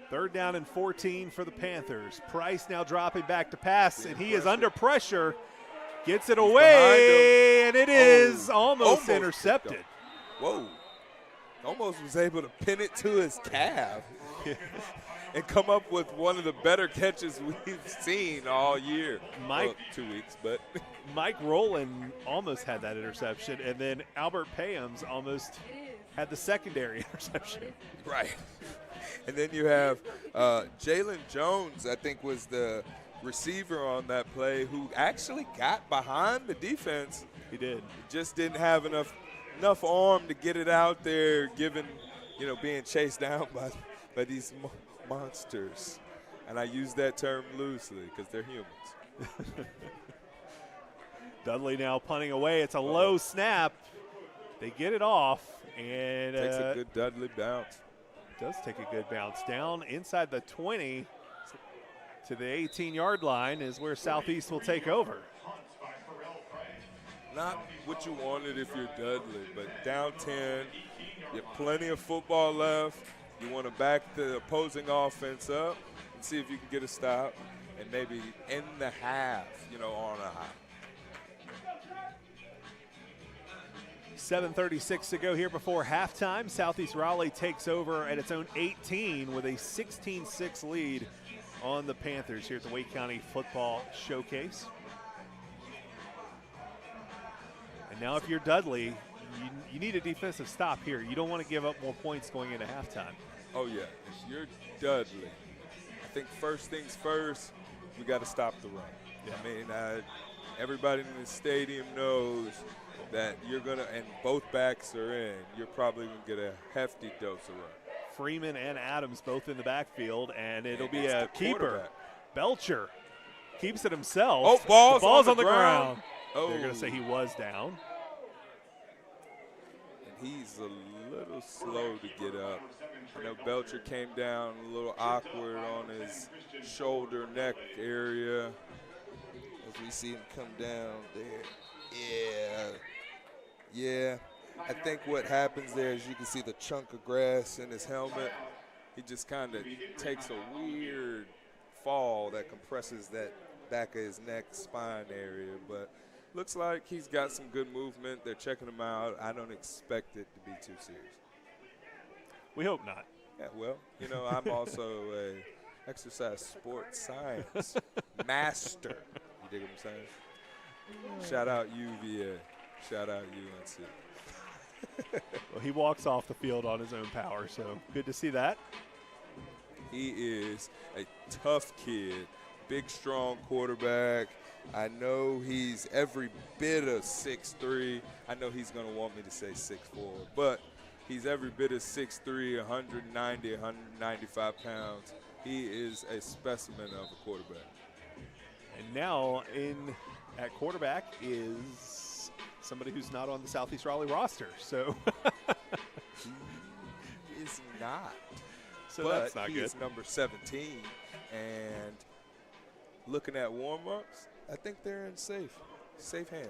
Third down and 14 for the Panthers. Price now dropping back to pass, and he is under pressure. Gets it away, and it is almost intercepted. Whoa. Almost was able to pin it to his calf and come up with one of the better catches we've seen all year. Mike, well, 2 weeks, but. Mike Rowland almost had that interception, and then Albert Payams almost had the secondary interception. Right. And then you have Jalen Jones, I think, was the receiver on that play, who actually got behind the defense. He did. Just didn't have enough arm to get it out there, given, being chased down by these monsters. And I use that term loosely because they're humans. Dudley now punting away. It's a low snap. They get it off, and takes a good Dudley bounce. Does take a good bounce. Down inside the 20 to the 18-yard line is where Southeast will take over. Not what you wanted if you're Dudley, but down 10, you have plenty of football left. You want to back the opposing offense up and see if you can get a stop and maybe end the half, on a high. 7:36 to go here before halftime. Southeast Raleigh takes over at its own 18 with a 16-6 lead on the Panthers here at the Wake County Football Showcase. And now if you're Dudley, you need a defensive stop here. You don't want to give up more points going into halftime. Oh, yeah. If you're Dudley, I think first things first, we got to stop the run. Yeah. I mean, everybody in the stadium knows that you're going to, and both backs are in, you're probably going to get a hefty dose of run. Freeman and Adams both in the backfield, and it'll be a keeper. Belcher keeps it himself. Oh, ball's on the ground. Oh. They're going to say he was down. And he's a little slow to get up. I know Belcher came down a little awkward on his shoulder, neck area. As we see him come down there. Yeah. I think what happens there is you can see the chunk of grass in his helmet. He just kind of takes a weird fall that compresses that back of his neck, spine area. But looks like he's got some good movement. They're checking him out. I don't expect it to be too serious. We hope not. Yeah, well, I'm also a exercise sports science master. You dig what I'm saying? Shout out UVA. Shout out UNC. Well, he walks off the field on his own power, so good to see that. He is a tough kid, big, strong quarterback. I know he's every bit of 6'3". I know he's going to want me to say 6'4", but he's every bit of 6'3", 190, 195 pounds. He is a specimen of a quarterback. And now at quarterback is somebody who's not on the Southeast Raleigh roster. So he is not. So but that's not he good. Is number 17, and looking at warm-ups, I think they're in safe hands.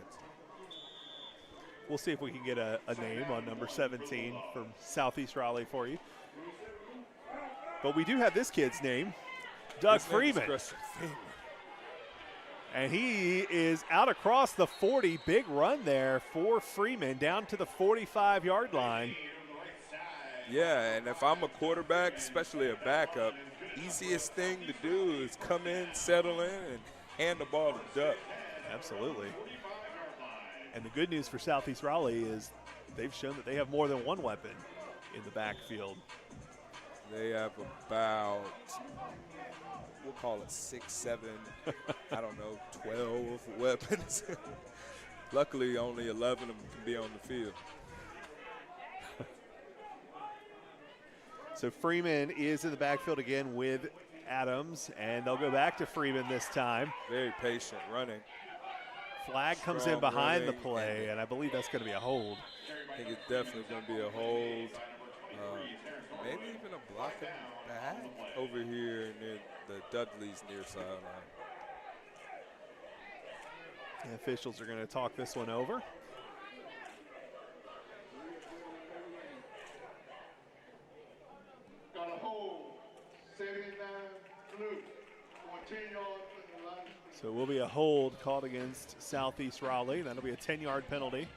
We'll see if we can get a name on number 17 from Southeast Raleigh for you. But we do have this kid's name, Doug Freeman. And he is out across the 40. Big run there for Freeman down to the 45-yard line. Yeah, and if I'm a quarterback, especially a backup, easiest thing to do is come in, settle in, and hand the ball to Duck. Absolutely. And the good news for Southeast Raleigh is they've shown that they have more than one weapon in the backfield. They have about, we'll call it 6, 7, I don't know, 12 weapons. Luckily, only 11 of them can be on the field. So Freeman is in the backfield again with Adams, and they'll go back to Freeman this time. Very patient running. Flag comes Strong in behind the running, play, and I believe that's going to be a hold. I think it's definitely going to be a hold. Maybe even a blocking back over here near the Dudley's near sideline. The officials are going to talk this one over. Got a hold. 79 blue. 14 yards from the line. So it will be a hold called against Southeast Raleigh. That'll be a 10-yard penalty.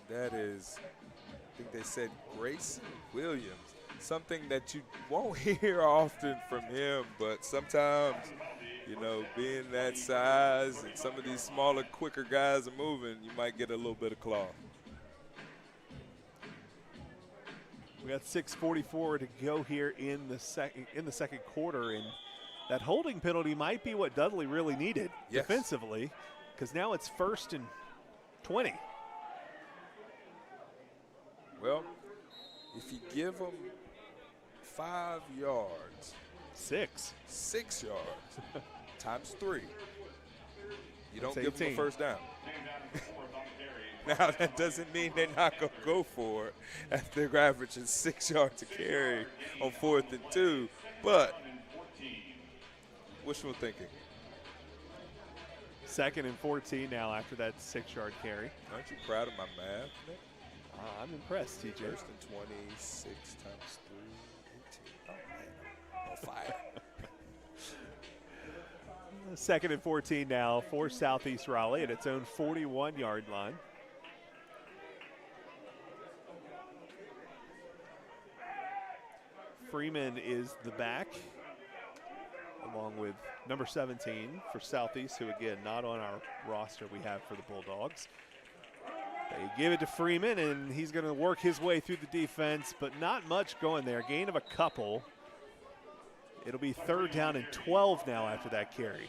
That is, I think they said Grayson Williams. Something that you won't hear often from him, but sometimes, you know, being that size and some of these smaller, quicker guys are moving, you might get a little bit of claw. We got 6:44 to go here in the second quarter, and that holding penalty might be what Dudley really needed defensively, because now it's 1st and 20. Well, if you give them 5 yards, 6 yards times 3, you don't That's give them 18. a first down. Now, that doesn't mean they're not going to go for it after they're averaging 6 yards to carry on 4th and 2, but wishful thinking. 2nd and 14 now after that 6-yard carry. Aren't you proud of my math, Nick? I'm impressed, TJ. 1st and 26 times 3, 18. Oh, man, on fire. 2nd and 14 now for Southeast Raleigh at its own 41-yard line. Freeman is the back, along with number 17 for Southeast, who again not on our roster we have for the Bulldogs. They give it to Freeman, and he's going to work his way through the defense, but not much going there. Gain of a couple. It'll be 3rd down and 12 now after that carry.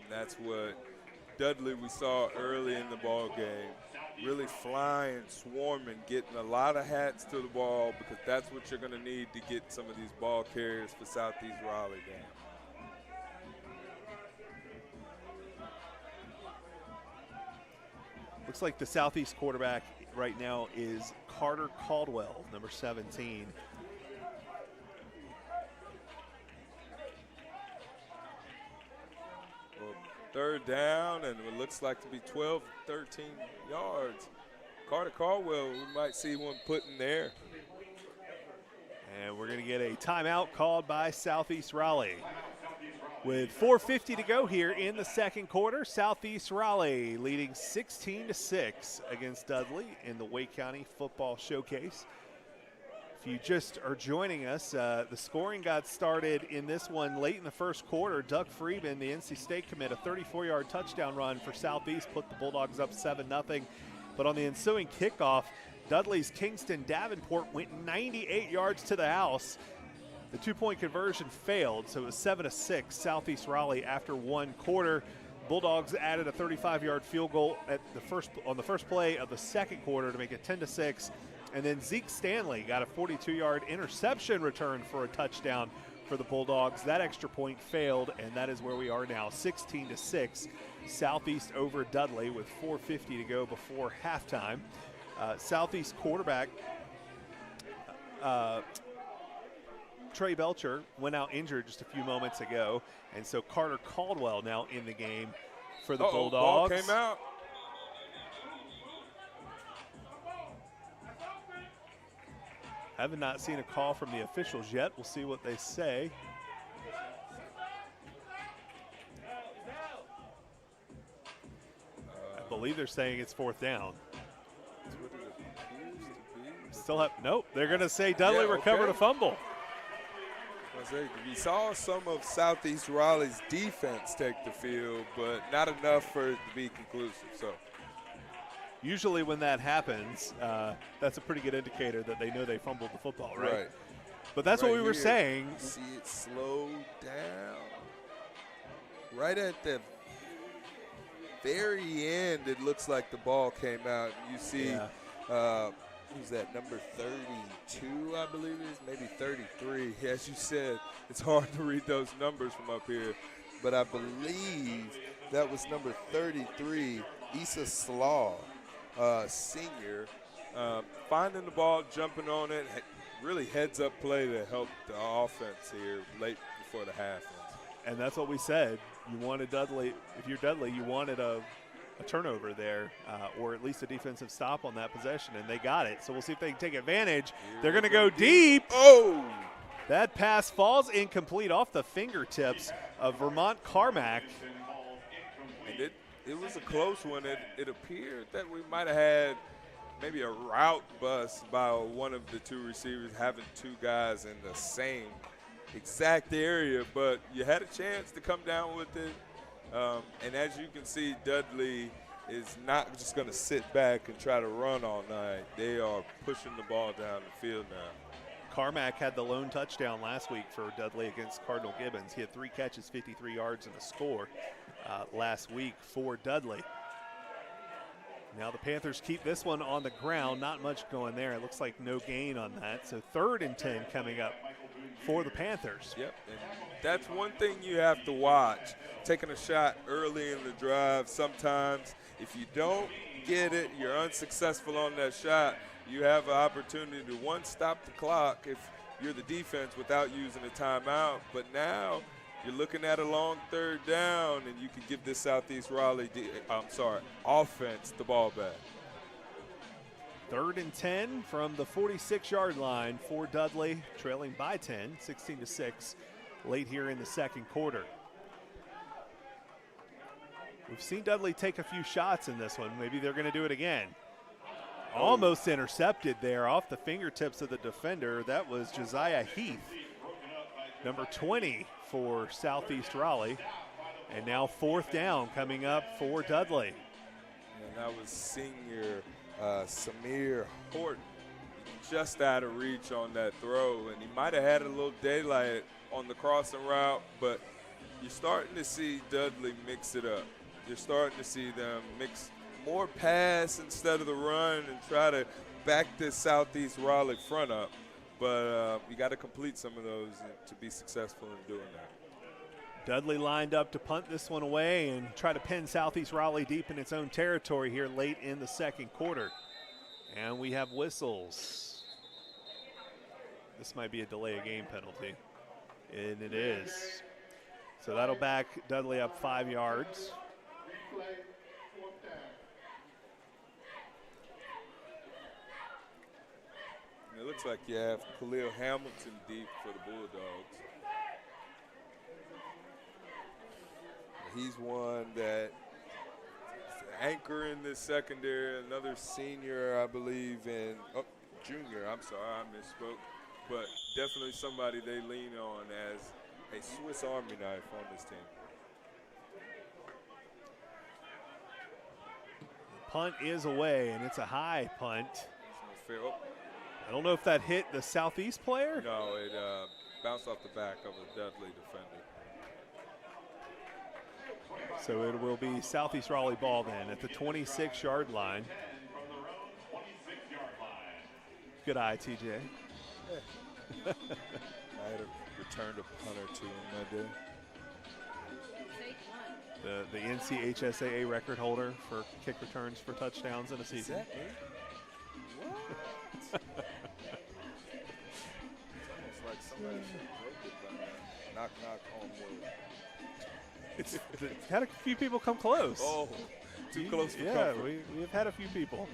That's what Dudley we saw early in the ball game. Really flying, swarming, getting a lot of hats to the ball, because that's what you're going to need to get some of these ball carriers for Southeast Raleigh down. Looks like the Southeast quarterback right now is Carter Caldwell, number 17. Well, 3rd down, and it looks like to be 12, 13 yards. Carter Caldwell, we might see one put in there. And we're going to get a timeout called by Southeast Raleigh. With 4:50 to go here in the second quarter, Southeast Raleigh leading 16-6 against Dudley in the Wake County Football Showcase. If you just are joining us, the scoring got started in this one late in the first quarter. Doug Freeman, the NC State commit, a 34-yard touchdown run for Southeast, put the Bulldogs up 7-0. But on the ensuing kickoff, Dudley's Kingston Davenport went 98 yards to the house. The 2-point conversion failed, so it was 7-6 Southeast Raleigh after one quarter. Bulldogs added a 35-yard field goal on the first play of the second quarter to make it 10-6. And then Zeke Stanley got a 42-yard interception return for a touchdown for the Bulldogs. That extra point failed, and that is where we are now, 16-6. Southeast over Dudley with 4:50 to go before halftime. Southeast quarterback Trey Belcher went out injured just a few moments ago, and so Carter Caldwell now in the game for the Bulldogs. Ball came out. Have not seen a call from the officials yet. We'll see what they say. believe they're saying it's 4th down. That's what it appears to be. Still have nope. They're going to say Dudley Yeah, recovered okay. a fumble. We saw some of Southeast Raleigh's defense take the field, but not enough for it to be conclusive. So Usually when that happens, that's a pretty good indicator that they know they fumbled the football, right? But that's what we were saying. See it slow down. Right at the very end, it looks like the ball came out. You see, who's that, number 32, I believe it is, maybe 33. As you said, it's hard to read those numbers from up here, but I believe that was number 33, Issa Slaw, senior, finding the ball, jumping on it, really heads-up play to help the offense here late before the half ends. And that's what we said. You wanted Dudley, if you're Dudley, you wanted a turnover there, or at least a defensive stop on that possession, and they got it. So we'll see if they can take advantage. They're going to go deep. Oh! That pass falls incomplete off the fingertips of Vermont Carmack. And it was a close one. It appeared that we might have had maybe a route bust by one of the two receivers, having two guys in the same exact area, but you had a chance to come down with it. And as you can see, Dudley is not just going to sit back and try to run all night. They are pushing the ball down the field now. Carmack had the lone touchdown last week for Dudley against Cardinal Gibbons. He had 3 catches, 53 yards, and a score last week for Dudley. Now the Panthers keep this one on the ground. Not much going there. It looks like no gain on that. So 3rd and 10 coming up for the Panthers. Yep, and that's one thing you have to watch. Taking a shot early in the drive, sometimes if you don't get it, you're unsuccessful on that shot, you have an opportunity to, one, stop the clock if you're the defense without using a timeout. But now you're looking at a long 3rd down, and you can give this Southeast Raleigh offense the ball back. 3rd and 10 from the 46-yard line for Dudley, trailing by 10, 16-6, late here in the 2nd quarter. We've seen Dudley take a few shots in this one. Maybe they're going to do it again. Almost intercepted there off the fingertips of the defender. That was Josiah Heath, number 20 for Southeast Raleigh. And now 4th down coming up for Dudley. And that was senior Samir Horton, just out of reach on that throw. And he might have had a little daylight on the crossing route, but you're starting to see Dudley mix it up. You're starting to see them mix more pass instead of the run and try to back this Southeast Raleigh front up. But you got to complete some of those to be successful in doing that. Dudley lined up to punt this one away and try to pin Southeast Raleigh deep in its own territory here late in the 2nd quarter. And we have whistles. This might be a delay of game penalty. And it is. So that'll back Dudley up 5 yards. Replay, 4th down. And it looks like you have Khalil Hamilton deep for the Bulldogs. He's one that anchor in this secondary, another senior, I believe, and junior, I'm sorry, I misspoke. But definitely somebody they lean on as a Swiss Army knife on this team. The punt is away, and it's a high punt. Oh, I don't know if that hit the Southeast player. no, it bounced off the back of a Dudley defender. So it will be Southeast Raleigh ball then at the 26-yard line. Good eye, TJ. I had returned a punt or two in my day. Take one. The NCHSAA record holder for kick returns for touchdowns in a season. Is that me? What? It's almost like somebody should have broke it by now. Knock, knock on wood. It's had a few people come close. Oh, too close for Yeah, comfort. we've had a few people.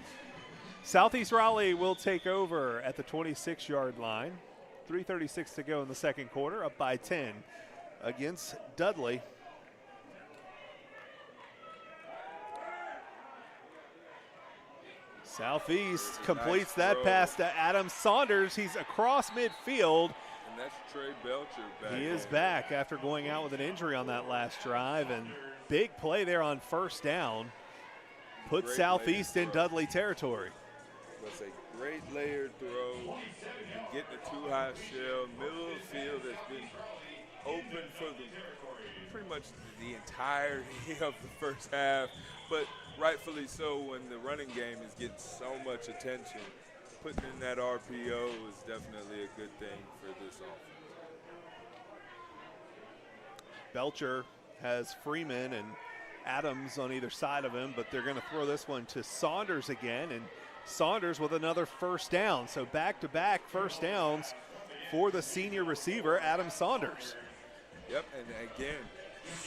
Southeast Raleigh will take over at the 26-yard line. 3:36 to go in the 2nd quarter, up by 10 against Dudley. Southeast completes Nice that throw. pass to Adam Saunders. He's across midfield. And that's Trey Belcher back. He is in. back after going out with an injury on that last drive, and big play there on first down. Put Great Southeast layered in throw. Dudley territory. That's a great layered throw. Getting a too high shell. Middle of the field has been open for pretty much the entirety of the first half, but rightfully so when the running game is getting so much attention. Putting in that RPO is definitely a good thing for this offense. Belcher has Freeman and Adams on either side of him, but they're going to throw this one to Saunders again, and Saunders with another first down. So back-to-back first downs for the senior receiver, Adam Saunders. Yep, and again,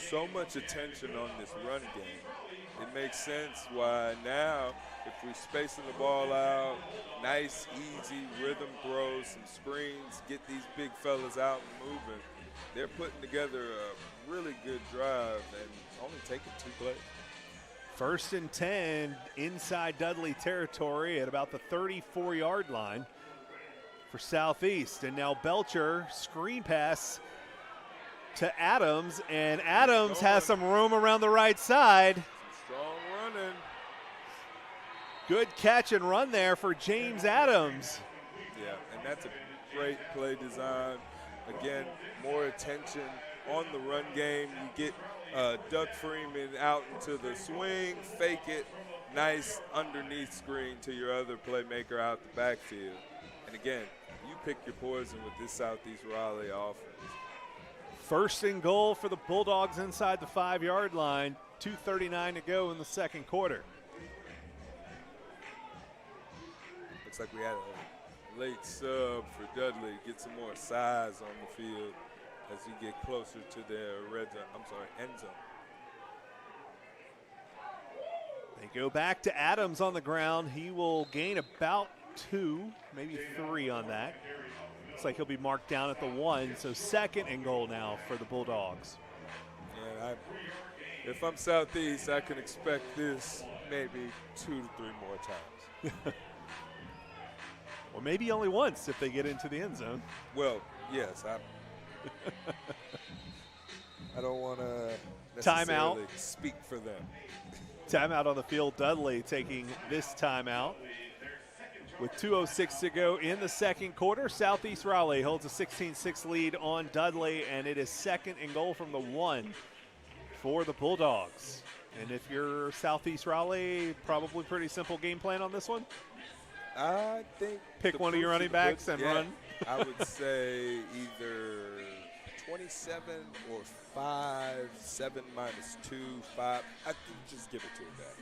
so much attention on this run game. It makes sense why now, if we're spacing the ball out, nice, easy rhythm throws, some screens, get these big fellas out and moving. They're putting together a really good drive and only taking 2 plays. 1st and 10 inside Dudley territory at about the 34-yard line for Southeast. And now Belcher, screen pass to Adams, and Adams has some room around the right side. Strong running. Good catch and run there for James Adams. Yeah, and that's a great play design. Again, more attention on the run game. You get Doug Freeman out into the swing, fake it, nice underneath screen to your other playmaker out the backfield. And again, you pick your poison with this Southeast Raleigh offense. 1st and goal for the Bulldogs inside the 5-yard line. 2:39 to go in the second quarter. Looks like we had a late sub for Dudley. Get some more size on the field as you get closer to their end zone. They go back to Adams on the ground. He will gain about 2, maybe 3 on that. Looks like he'll be marked down at the 1, so 2nd and goal now for the Bulldogs. Yeah, if I'm Southeast, I can expect this maybe 2 to 3 more times. Or maybe only once if they get into the end zone. Well, yes, I don't want to Timeout. necessarily speak for them. Timeout on the field. Dudley taking this timeout. With 2:06 to go in the second quarter, Southeast Raleigh holds a 16-6 lead on Dudley, and it is 2nd and goal from the 1 for the Bulldogs. And if you're Southeast Raleigh, probably pretty simple game plan on this one. I think Pick one of your running backs and run. I would say either 27 or 5, 7 minus 2, 5. I think just give it to a back.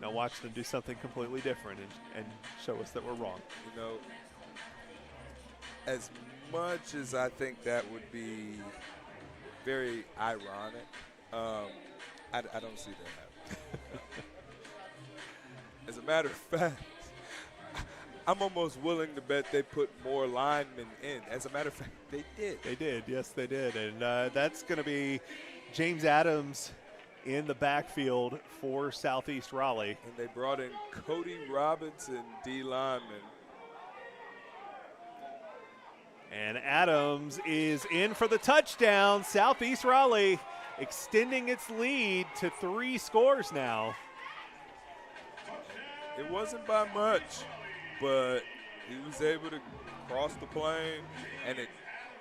Now watch them do something completely different and show us that we're wrong. You know, as much as I think that would be very ironic, I don't see that happening. As a matter of fact, I'm almost willing to bet they put more linemen in. As a matter of fact, they did. They did, yes, they did. And that's going to be James Adams in the backfield for Southeast Raleigh. And they brought in Cody Robinson, D lineman. And Adams is in for the touchdown. Southeast Raleigh extending its lead to 3 scores now. It wasn't by much, but he was able to cross the plane, and it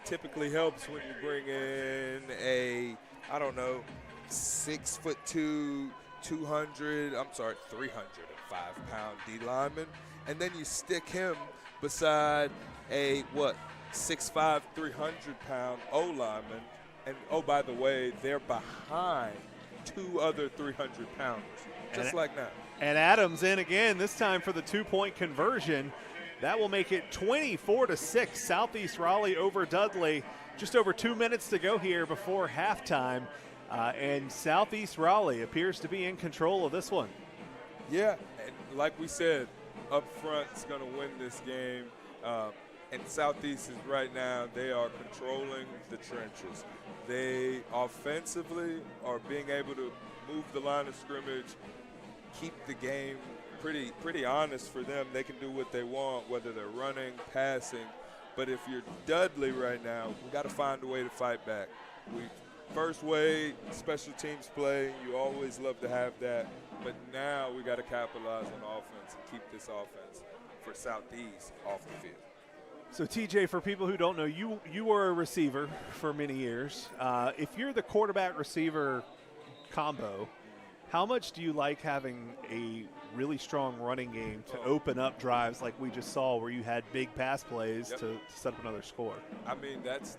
typically helps when you bring in a, 6'2", 305-pound D lineman, and then you stick him beside a 6'5", 300-pound O lineman, and oh, by the way, they're behind 2 other 300-pounders, just like that. And Adams in again, this time for the 2-point conversion. That will make it 24-6, Southeast Raleigh over Dudley. Just over 2 minutes to go here before halftime. And Southeast Raleigh appears to be in control of this one. Yeah, and like we said, up front is going to win this game. And Southeast is right now, they are controlling the trenches. They offensively are being able to move the line of scrimmage keep the game pretty honest for them. They can do what they want, whether they're running, passing. But if you're Dudley right now, we got to find a way to fight back. First way, special teams play, you always love to have that. But now we got to capitalize on offense and keep this offense for Southeast off the field. So, TJ, for people who don't know, you were a receiver for many years. If you're the quarterback-receiver combo, how much do you like having a really strong running game to open up drives like we just saw where you had big pass plays to set up another score? I mean, that's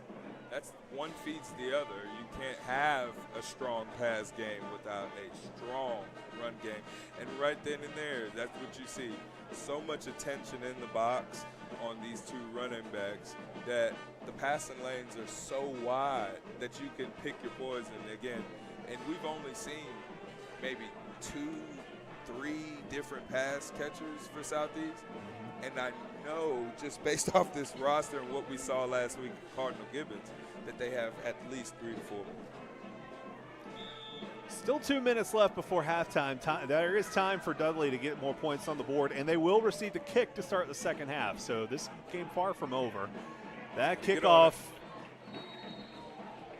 one feeds the other. You can't have a strong pass game without a strong run game. And right then and there, that's what you see. So much attention in the box on these two running backs that the passing lanes are so wide that you can pick your poison again. And we've only seen maybe 2-3 different pass catchers for Southeast. And I know just based off this roster and what we saw last week with Cardinal Gibbons that they have at least 3 to 4 more. Still 2 minutes left before halftime. There is time for Dudley to get more points on the board, and they will receive the kick to start the second half. So this game far from over. That kickoff,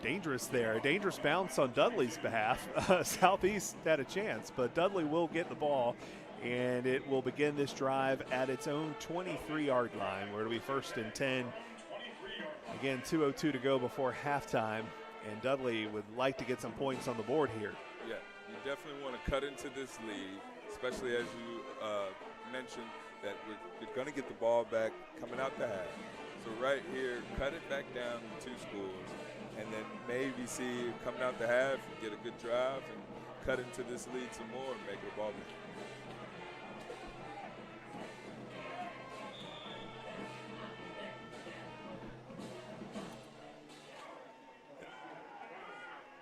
dangerous there. A dangerous bounce on Dudley's behalf. Southeast had a chance, but Dudley will get the ball, and it will begin this drive at its own 23-yard line, where it'll be 1st and 10. Again, 2:02 to go before halftime, and Dudley would like to get some points on the board here. Yeah, you definitely want to cut into this lead, especially as you mentioned that we're going to get the ball back coming out the half. So right here, cut it back down to 2 scores, and then maybe see coming out the half, get a good drive, and cut into this lead some more and make it a ball game.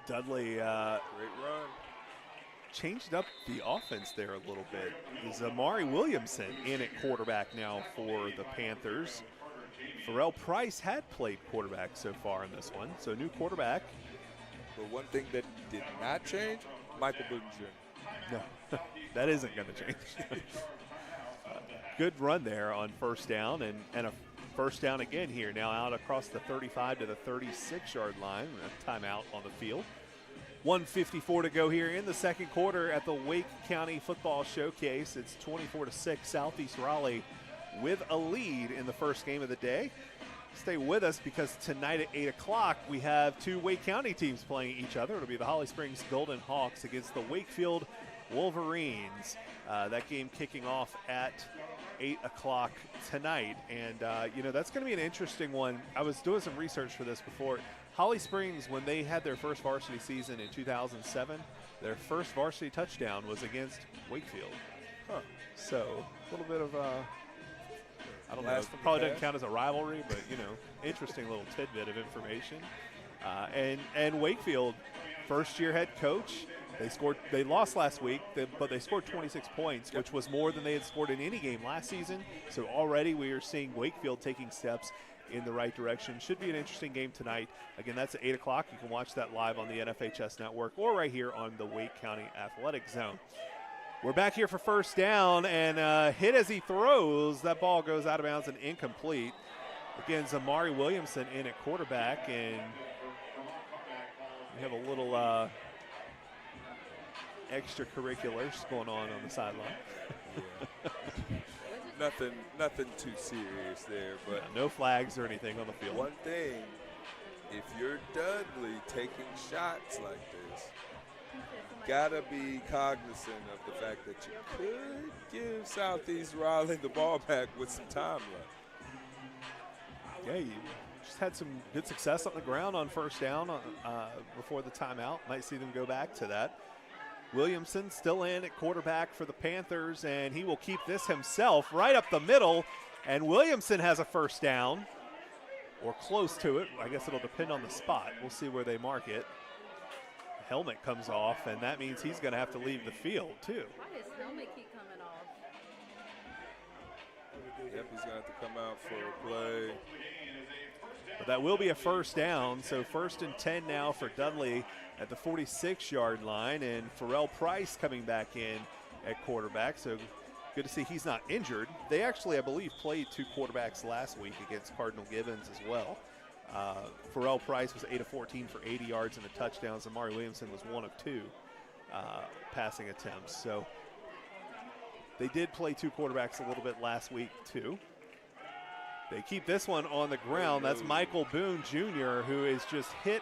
Dudley Great run. changed up the offense there a little bit. Is Amari Williamson in at quarterback now for the Panthers. Pharrell Price had played quarterback so far in this one, so new quarterback. But one thing that did not change, Michael Booten Jr. No, that isn't going to change. Good run there on first down, and a first down again here. Now out across the 35 to the 36-yard line. A timeout on the field. 1:54 to go here in the second quarter at the Wake County Football Showcase. It's 24-6 Southeast Raleigh with a lead in the first game of the day. Stay with us because tonight at 8 o'clock we have 2 Wake County teams playing each other. It'll be the Holly Springs Golden Hawks against the Wakefield Wolverines. That game kicking off at 8 o'clock tonight. And, that's going to be an interesting one. I was doing some research for this before. Holly Springs, when they had their first varsity season in 2007, their first varsity touchdown was against Wakefield. So a little bit of I don't know, probably doesn't count as a rivalry, but, interesting little tidbit of information. And Wakefield, first-year head coach, they lost last week, but they scored 26 points, which was more than they had scored in any game last season. So already we are seeing Wakefield taking steps in the right direction. Should be an interesting game tonight. Again, that's at 8 o'clock. You can watch that live on the NFHS Network or right here on the Wake County Athletic Zone. We're back here for first down, and hit as he throws. That ball goes out of bounds and incomplete. Again, Zamari Williamson in at quarterback, and we have a little extracurriculars going on the sideline. Nothing too serious there, but no flags or anything on the field. One thing, if you're Dudley taking shots like this, gotta be cognizant of the fact that you could give Southeast Raleigh the ball back with some time left. Yeah, you just had some good success on the ground on first down before the timeout. Might see them go back to that. Williamson still in at quarterback for the Panthers, and he will keep this himself right up the middle. And Williamson has a first down, or close to it. I guess it'll depend on the spot. We'll see where they mark it. The helmet comes off, and that means he's going to have to leave the field, too. Why does helmet keep coming off? Yep, he's going to have to come out for a play. But that will be a first down, so 1st and 10 now for Dudley at the 46-yard line, and Pharrell Price coming back in at quarterback. So good to see he's not injured. They actually, I believe, played 2 quarterbacks last week against Cardinal Gibbons as well. Pharrell Price was 8 of 14 for 80 yards and a touchdown. Zamari Williamson was 1 of 2 passing attempts. So they did play 2 quarterbacks a little bit last week too. They keep this one on the ground. That's Michael Boone Jr., who is just hit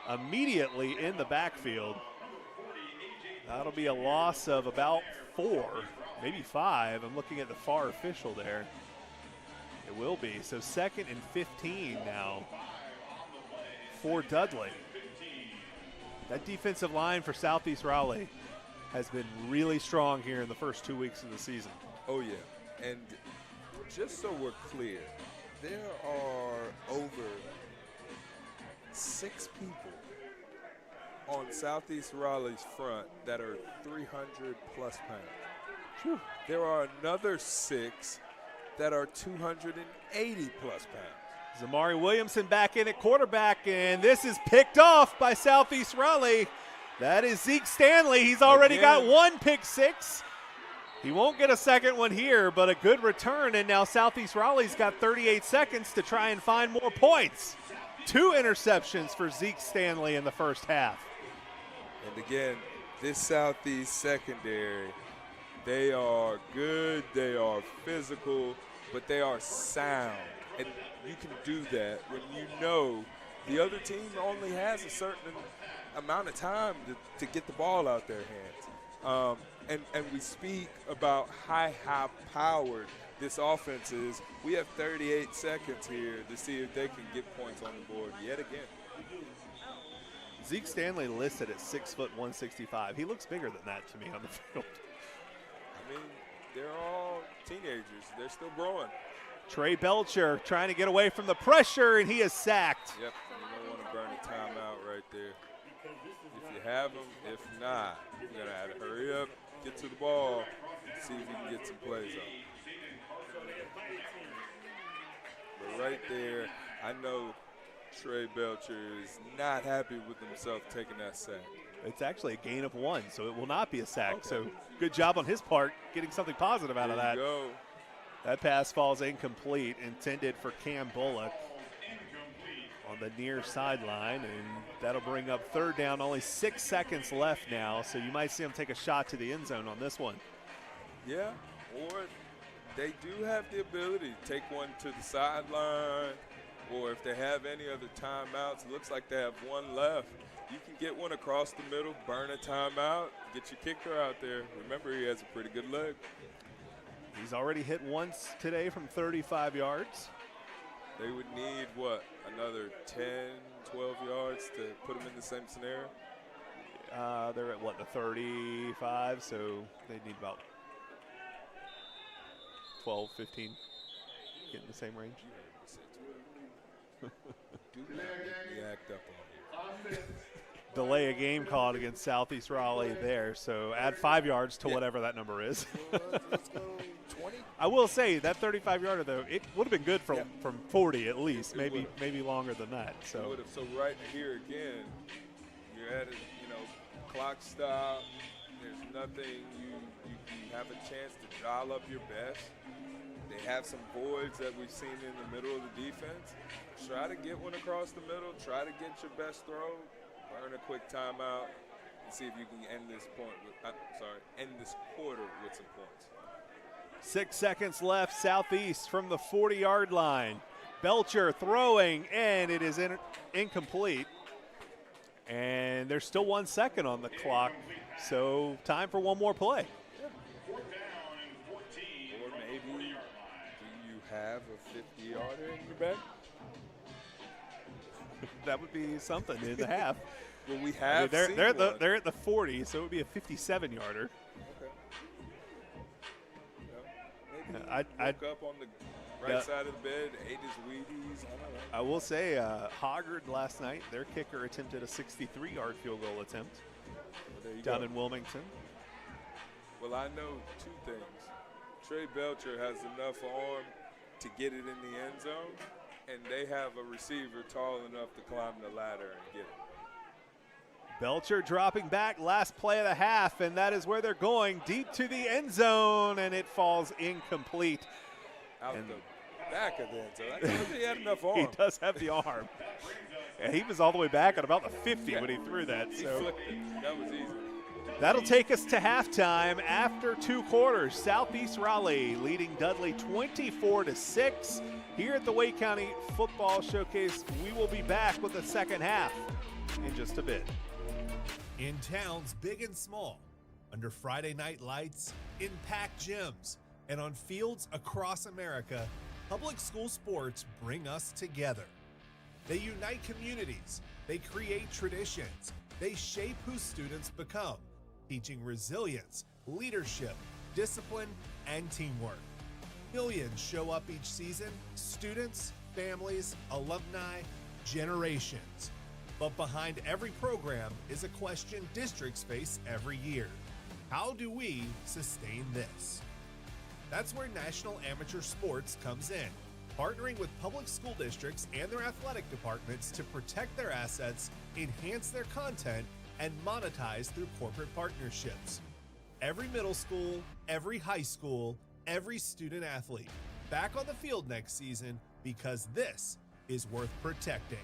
immediately in the backfield. That'll be a loss of about 4, maybe 5. I'm looking at the far official there. It will be. So 2nd and 15 now for Dudley. That defensive line for Southeast Raleigh has been really strong here in the first 2 weeks of the season. Oh, yeah. And just so we're clear, there are over 6 people on Southeast Raleigh's front that are 300-plus pounds. Whew. There are another 6 that are 280-plus pounds. Zamari Williamson back in at quarterback, and this is picked off by Southeast Raleigh. That is Zeke Stanley. He's already got 1 pick 6. He won't get a second one here, but a good return, and now Southeast Raleigh's got 38 seconds to try and find more points. 2 interceptions for Zeke Stanley in the first half. And again, this Southeast secondary, they are good, they are physical, but they are sound. And you can do that when you know the other team only has a certain amount of time to get the ball out their hands. And we speak about high-powered this offense is. We have 38 seconds here to see if they can get points on the board yet again. Zeke Stanley listed at 6 foot 165. He looks bigger than that to me on the field. I mean, they're all teenagers. They're still growing. Trey Belcher trying to get away from the pressure, and he is sacked. Yep, you don't want to burn a timeout right there. If you have them, if not, you're going to have to hurry up, get to the ball, see if you can get some plays on. But right there, I know Trey Belcher is not happy with himself taking that sack. It's actually a gain of 1, so it will not be a sack. Okay. So good job on his part getting something positive out of that. There you go. That pass falls incomplete, intended for Cam Bullock on the near sideline, and that'll bring up 3rd down. Only 6 seconds left now, so you might see him take a shot to the end zone on this one. Yeah, or they do have the ability to take one to the sideline, or if they have any other timeouts, it looks like they have 1 left. You can get one across the middle, burn a timeout, get your kicker out there. Remember, he has a pretty good leg. He's already hit once today from 35 yards. They would need, what, another 10, 12 yards to put him in the same scenario? They're at, what, the 35, so they need about 12, 15, get in the same range. Do not make me act up on here. Delay a game called against Southeast Raleigh there, so add 5 yards to whatever that number is. Let's go 20. I will say that 35-yarder, though, it would have been good from 40 at least, maybe longer than that. So right here again, you're at a clock stop. There's nothing. You have a chance to dial up your best. They have some voids that we've seen in the middle of the defense. Try to get one across the middle. Try to get your best throw. Burn a quick timeout and see if you can end this quarter with some points. 6 seconds left. Southeast from the 40-yard line. Belcher throwing, and it is incomplete. And there's still 1 second on the clock, so time for one more play. Or maybe do you have a 50-yarder in your bag? That would be something in the half. Well, we have they're at the 40, so it would be a 57-yarder. Okay. Maybe woke up on the right side of the bed, ate his Wheaties. I don't know. I will say Hoggard last night, their kicker attempted a 63-yard field goal attempt down in Wilmington. Well, I know 2 things. Trey Belcher has enough arm to get it in the end zone, and they have a receiver tall enough to climb the ladder and get it. Belcher dropping back, last play of the half, and that is where they're going, deep to the end zone, and it falls incomplete. Out the back of the end zone. I told you he had enough arm. He does have the arm. And he was all the way back at about the 50 when he threw that. He So flipped it. That was easy. that'll take us to halftime after 2 quarters. Southeast Raleigh leading Dudley 24-6. Here at the Wake County Football Showcase, we will be back with the second half in just a bit. In towns big and small, under Friday night lights, in packed gyms, and on fields across America, public school sports bring us together. They unite communities, they create traditions, they shape who students become, teaching resilience, leadership, discipline, and teamwork. Millions show up each season, students, families, alumni, generations. But behind every program is a question districts face every year. How do we sustain this? That's where National Amateur Sports comes in, partnering with public school districts and their athletic departments to protect their assets, enhance their content, and monetize through corporate partnerships. Every middle school, every high school, every student athlete back on the field next season, because this is worth protecting.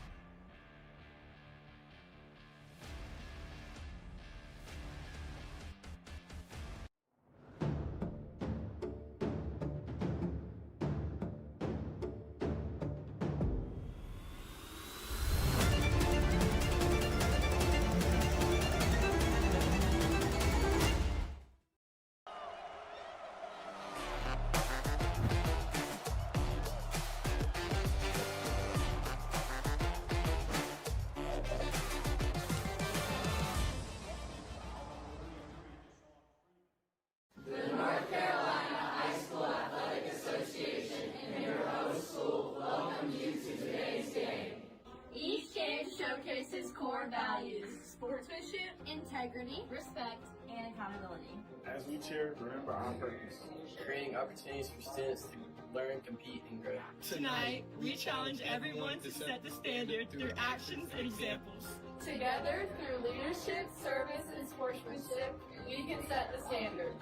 Each game showcases core values: sportsmanship, integrity, respect, and accountability. As we cheer, remember our purpose. Creating opportunities for students to learn, compete, and grow. Tonight, we challenge everyone to set the standard through actions and examples. Together, through leadership, service, and sportsmanship, we can set the standard.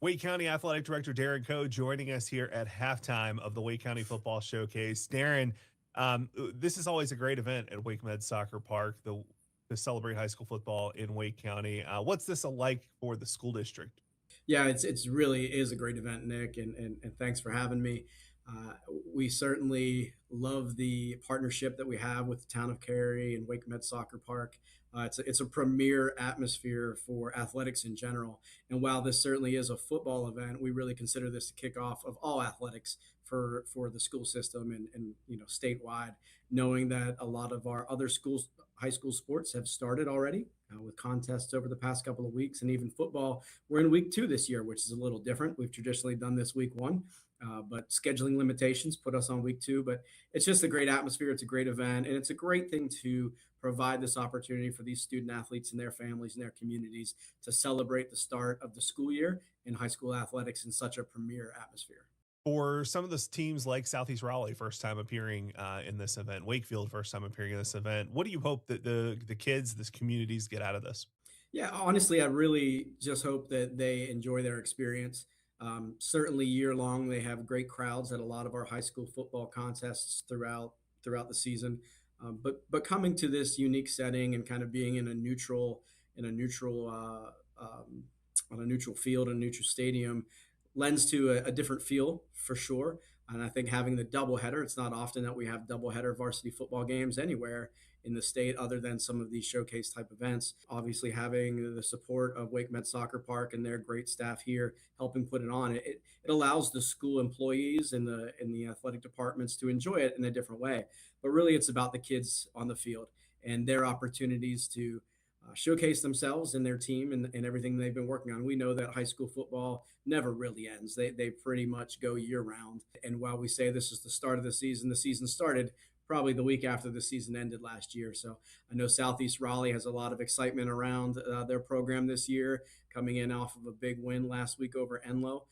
Wake County Athletic Director Darren Coe joining us here at halftime of the Wake County Football Showcase. Darren, this is always a great event at WakeMed Soccer Park, to celebrate high school football in Wake County. What's this like for the school district? Yeah, it's really is a great event, Nick, and thanks for having me. We certainly love the partnership that we have with the town of Cary and WakeMed Soccer Park. It's a premier atmosphere for athletics in general. And while this certainly is a football event, we really consider this the kickoff of all athletics for the school system and statewide, knowing that a lot of our other schools, high school sports have started already with contests over the past couple of weeks, and even football. We're in week 2 this year, which is a little different. We've traditionally done this week 1. But scheduling limitations put us on week 2. But it's just a great atmosphere. It's a great event. And it's a great thing to provide this opportunity for these student athletes and their families and their communities to celebrate the start of the school year in high school athletics in such a premier atmosphere. For some of the teams like Southeast Raleigh, first time appearing in this event, Wakefield, first time appearing in this event, what do you hope that the kids, this communities get out of this? Yeah, honestly, I really just hope that they enjoy their experience. Certainly year long, they have great crowds at a lot of our high school football contests throughout the season. But coming to this unique setting and kind of being in a neutral on a neutral field, a neutral stadium, lends to a different feel for sure. And I think having the doubleheader, it's not often that we have doubleheader varsity football games anywhere in the state other than some of these showcase type events. Obviously, having the support of WakeMed Soccer Park and their great staff here helping put it on, it allows the school employees and the athletic departments to enjoy it in a different way. But really, it's about the kids on the field and their opportunities to showcase themselves and their team and everything they've been working on. We know that high school football never really ends. They pretty much go year round. And while we say this is the start of the season started, probably the week after the season ended last year. So I know Southeast Raleigh has a lot of excitement around their program this year, coming in off of a big win last week over Enloe.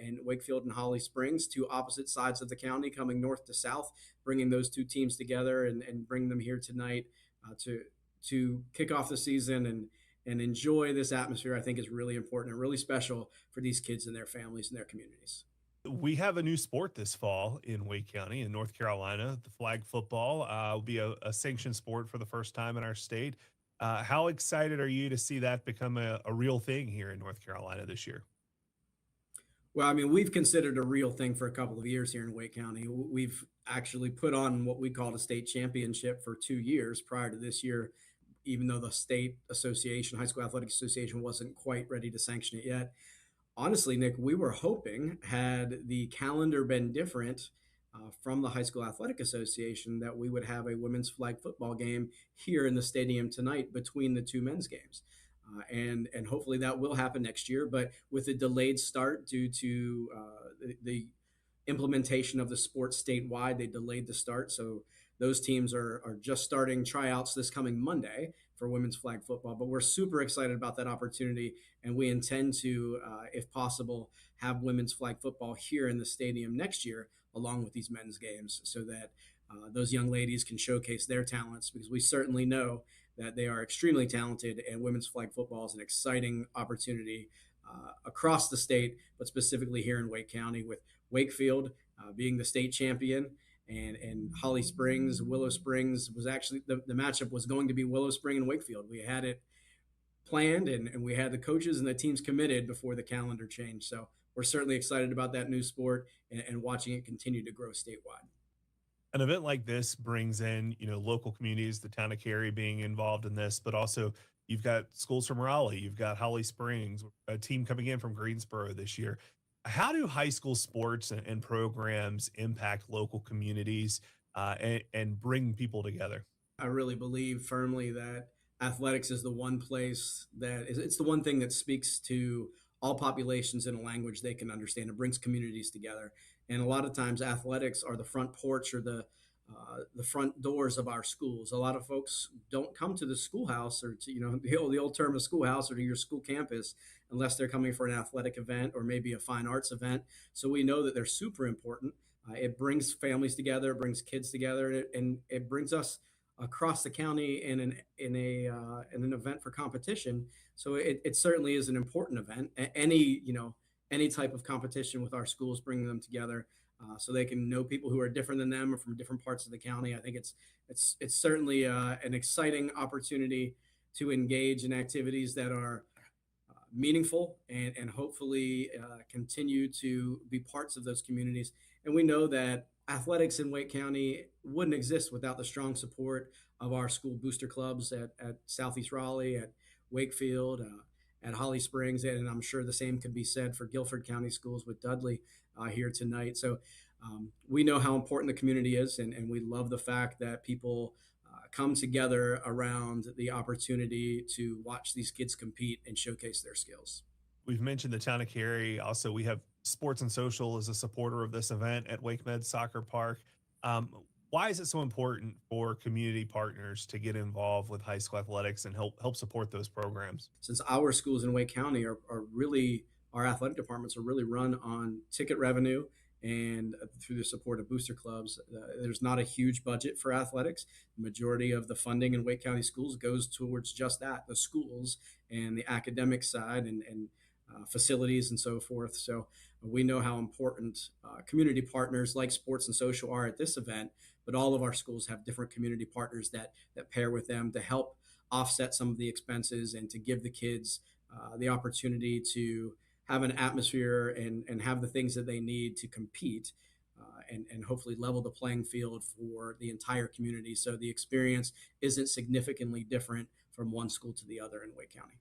And Wakefield and Holly Springs, two opposite sides of the county, coming north to south, bringing those two teams together and bring them here tonight to kick off the season and enjoy this atmosphere. I think is really important and really special for these kids and their families and their communities. We have a new sport this fall in Wake County in North Carolina. The flag football will be a sanctioned sport for the first time in our state. How excited are you to see that become a real thing here in North Carolina this year? Well, I mean, we've considered a real thing for a couple of years here in Wake County. We've actually put on what we called a state championship for 2 years prior to this year, even though the state association, High School Athletic Association, wasn't quite ready to sanction it yet. Honestly, Nick, we were hoping, had the calendar been different from the High School Athletic Association, that we would have a women's flag football game here in the stadium tonight between the two men's games. And hopefully that will happen next year. But with a delayed start due to the implementation of the sport statewide, they delayed the start. So those teams are just starting tryouts this coming Monday for women's flag football. But we're super excited about that opportunity, and we intend to, if possible, have women's flag football here in the stadium next year, along with these men's games, so that those young ladies can showcase their talents, because we certainly know that they are extremely talented, and women's flag football is an exciting opportunity across the state, but specifically here in Wake County, with Wakefield being the state champion, and Holly Springs, Willow Springs was actually the matchup was going to be Willow Spring and Wakefield. We had it planned, and we had the coaches and the teams committed before the calendar changed. So we're certainly excited about that new sport and watching it continue to grow statewide. An event like this brings in, local communities, the town of Cary being involved in this, but also you've got schools from Raleigh, you've got Holly Springs, a team coming in from Greensboro this year. How do high school sports and programs impact local communities and bring people together? I really believe firmly that athletics is the one place it's the one thing that speaks to all populations in a language they can understand. It brings communities together. And a lot of times athletics are the front porch or the front doors of our schools. A lot of folks don't come to the schoolhouse or to, the old term of schoolhouse, or to your school campus, unless they're coming for an athletic event or maybe a fine arts event. So we know that they're super important. It brings families together, it brings kids together, and it brings us across the county in an event for competition. So it certainly is an important event. Any type of competition with our schools, bringing them together so they can know people who are different than them or from different parts of the county. I think it's certainly an exciting opportunity to engage in activities that are meaningful and hopefully continue to be parts of those communities. And we know that athletics in Wake County wouldn't exist without the strong support of our school booster clubs at Southeast Raleigh, at Wakefield, at Holly Springs, and I'm sure the same could be said for Guilford County Schools with Dudley here tonight. So we know how important the community is, and we love the fact that people come together around the opportunity to watch these kids compete and showcase their skills. We've mentioned the town of Cary. Also, we have Sports and Social as a supporter of this event at WakeMed Soccer Park. Why is it so important for community partners to get involved with high school athletics and help support those programs? Since our schools in Wake County are really, our athletic departments are really run on ticket revenue and through the support of booster clubs, there's not a huge budget for athletics. The majority of the funding in Wake County schools goes towards just that, the schools and the academic side and facilities and so forth. So we know how important community partners like Sports and Social are at this event, but all of our schools have different community partners that pair with them to help offset some of the expenses and to give the kids the opportunity to have an atmosphere and have the things that they need to compete and hopefully level the playing field for the entire community. So the experience isn't significantly different from one school to the other in Wake County.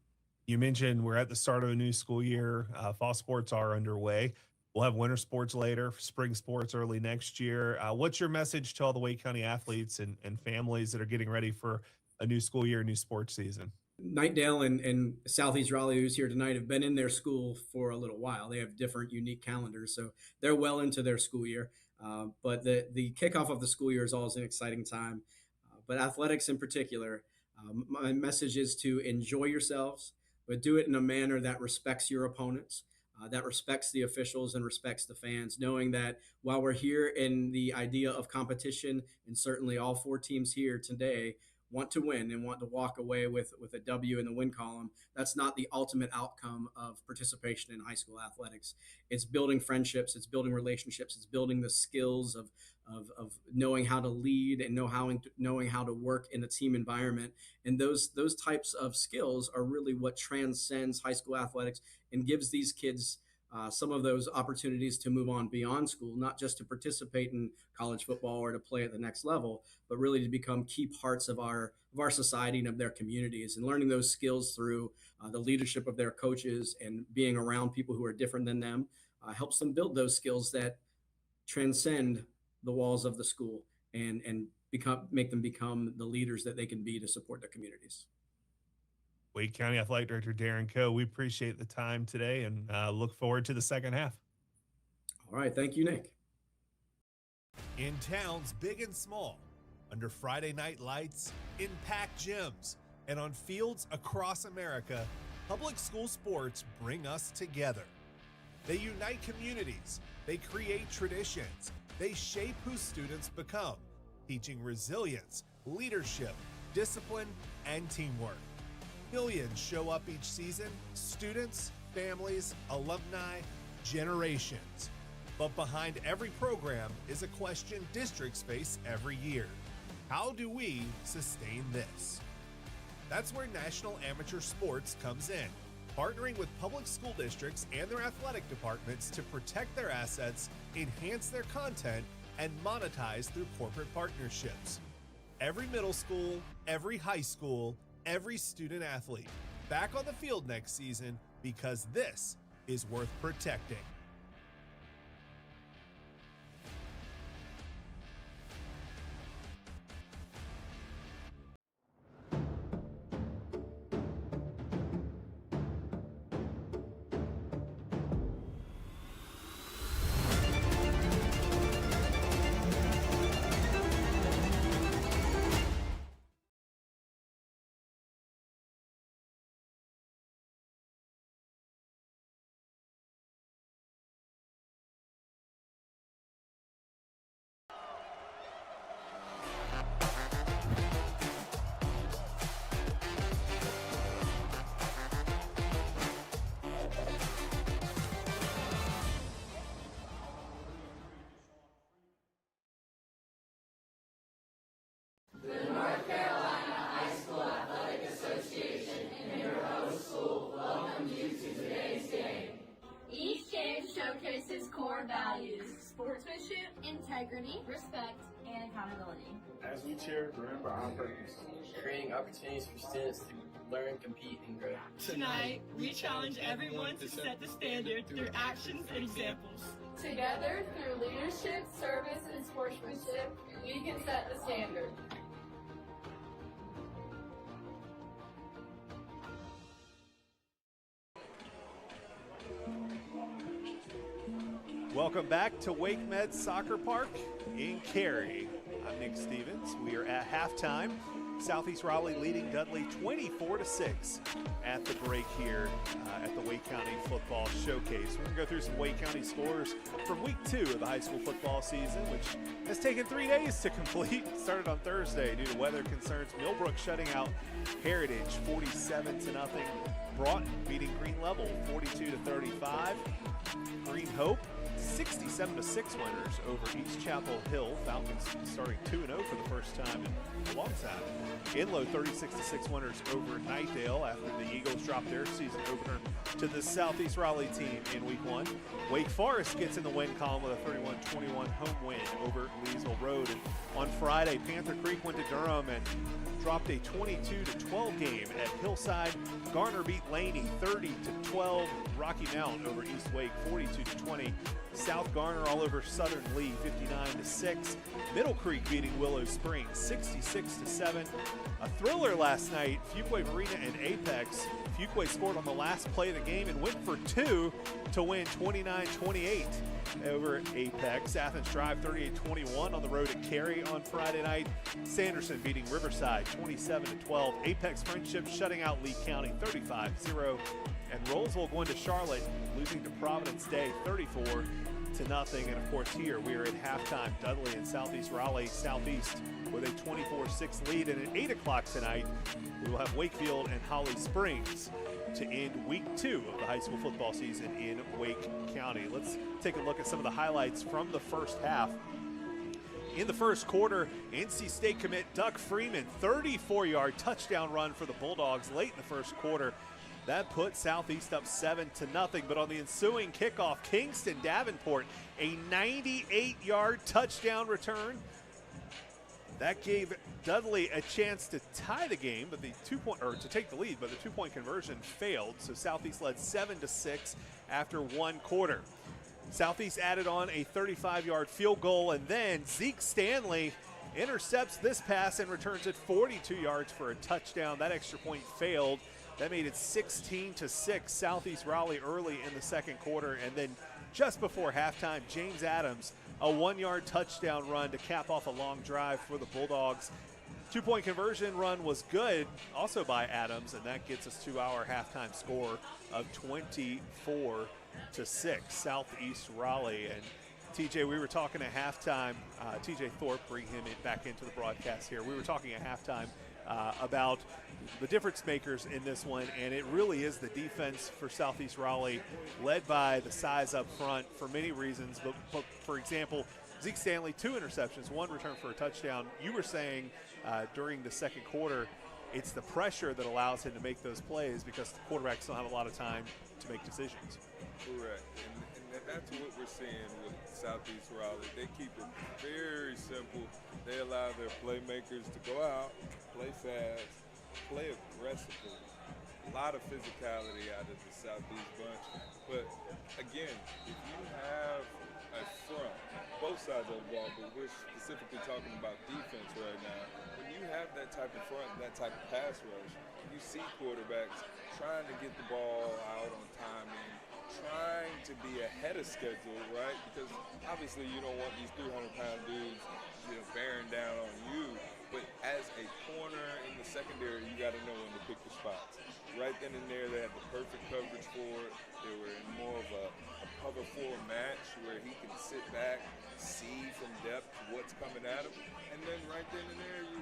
You mentioned we're at the start of a new school year. Fall sports are underway. We'll have winter sports later, spring sports early next year. What's your message to all the Wake County athletes and families that are getting ready for a new school year, new sports season? Nightdale and Southeast Raleigh, who's here tonight, have been in their school for a little while. They have different, unique calendars, so they're well into their school year. But the kickoff of the school year is always an exciting time. But athletics in particular, my message is to enjoy yourselves, but do it in a manner that respects your opponents, that respects the officials and respects the fans, knowing that while we're here in the idea of competition, and certainly all 4 teams here today want to win and want to walk away with a W in the win column, that's not the ultimate outcome of participation in high school athletics. It's building friendships, it's building relationships, it's building the skills of knowing how to lead and knowing how to work in a team environment. And those types of skills are really what transcends high school athletics and gives these kids some of those opportunities to move on beyond school, not just to participate in college football or to play at the next level, but really to become key parts of our society and of their communities. And learning those skills through the leadership of their coaches and being around people who are different than them helps them build those skills that transcend the walls of the school and make them become the leaders that they can be to support their communities. Wake County Athletic Director Darren Coe, we appreciate the time today and look forward to the second half. All right. Thank you, Nick. In towns big and small, under Friday night lights, in packed gyms, and on fields across America, public school sports bring us together. They unite communities, they create traditions, they shape who students become, teaching resilience, leadership, discipline, and teamwork. Millions show up each season, students, families, alumni, generations. But behind every program is a question districts face every year. How do we sustain this? That's where National Amateur Sports comes in, partnering with public school districts and their athletic departments to protect their assets, enhance their content, and monetize through corporate partnerships. Every middle school, every high school, every student athlete back on the field next season, because this is worth protecting. The North Carolina High School Athletic Association and your host school welcome you to today's game. Each game showcases core values: sportsmanship, integrity, respect, and accountability. As we cheer, remember our purpose. Creating opportunities for students to learn, compete, and grow. Tonight, we challenge everyone to set the standard through actions and examples. Together, through leadership, service, and sportsmanship, we can set the standard. Welcome back to WakeMed Soccer Park in Cary. I'm Nick Stevens. We are at halftime. Southeast Raleigh leading Dudley 24-6 at the break here at the Wake County Football Showcase. We're going to go through some Wake County scores from week 2 of the high school football season, which has taken 3 days to complete. Started on Thursday due to weather concerns. Millbrook shutting out Heritage 47-0. Broughton beating Green Level 42-35. Green Hope 67-6 winners over East Chapel Hill. Falcons starting 2-0 for the first time in a long time. Inlow 36-6 winners over Nightdale after the Eagles dropped their season opener to the Southeast Raleigh team in week 1. Wake Forest gets in the win column with a 31-21 home win over Leesville Road. And on Friday, Panther Creek went to Durham and dropped a 22-12 game at Hillside. Garner beat Laney 30-12. Rocky Mount over East Wake 42-20. South Garner all over Southern Lee 59-6. Middle Creek beating Willow Springs 66-7. A thriller last night. Fuquay Marina and Apex Fuquay scored on the last play of the game and went for two to win 29-28 over Apex. Athens Drive 38-21 on the road at Cary on Friday night. Sanderson beating Riverside 27-12. Apex Friendship shutting out Lee County 35-0. And Rollsville going to Charlotte, losing to Providence Day 34-0. And of course here we are at halftime. Dudley and Southeast Raleigh, Southeast with a 24-6 lead. And at 8 o'clock tonight, we will have Wakefield and Holly Springs to end week 2 of the high school football season in Wake County. Let's take a look at some of the highlights from the first half. In the first quarter, NC State commit Duck Freeman, 34-yard touchdown run for the Bulldogs late in the first quarter. That put Southeast up 7-0, but on the ensuing kickoff, Kingston Davenport, a 98-yard touchdown return. That gave Dudley a chance to tie the game, but to take the lead, but the two-point conversion failed. So Southeast led 7-6 after one quarter. Southeast added on a 35-yard field goal, and then Zeke Stanley intercepts this pass and returns it 42 yards for a touchdown. That extra point failed. That made it 16-6 Southeast Raleigh early in the second quarter. And then just before halftime, James Adams, a 1-yard touchdown run to cap off a long drive for the Bulldogs. Two-point conversion run was good also by Adams, and that gets us to our halftime score of 24-6 Southeast Raleigh. And TJ, we were talking at halftime, TJ Thorpe, bring him back into the broadcast here. We were talking at halftime about the difference makers in this one, and it really is the defense for Southeast Raleigh, led by the size up front for many reasons. But for example, Zeke Stanley, 2 interceptions, 1 return for a touchdown. You were saying during the second quarter, it's the pressure that allows him to make those plays because the quarterbacks don't have a lot of time to make decisions. Correct. And that's what we're seeing with Southeast Raleigh. They keep it very simple. They allow their playmakers to go out, play fast, play aggressively. A lot of physicality out of the Southeast bunch. But again, if you have a front, both sides of the ball, but we're specifically talking about defense right now. When you have that type of front, that type of pass rush, you see quarterbacks trying to get the ball out on timing, trying to be ahead of schedule, right? Because obviously you don't want these 300-pound dudes, bearing down on you. But as a corner in the secondary, you got to know when to pick your spots. Right then and there, they had the perfect coverage for it. They were in more of a cover 4 match where he can sit back, see from depth what's coming at him. And then right then and there, you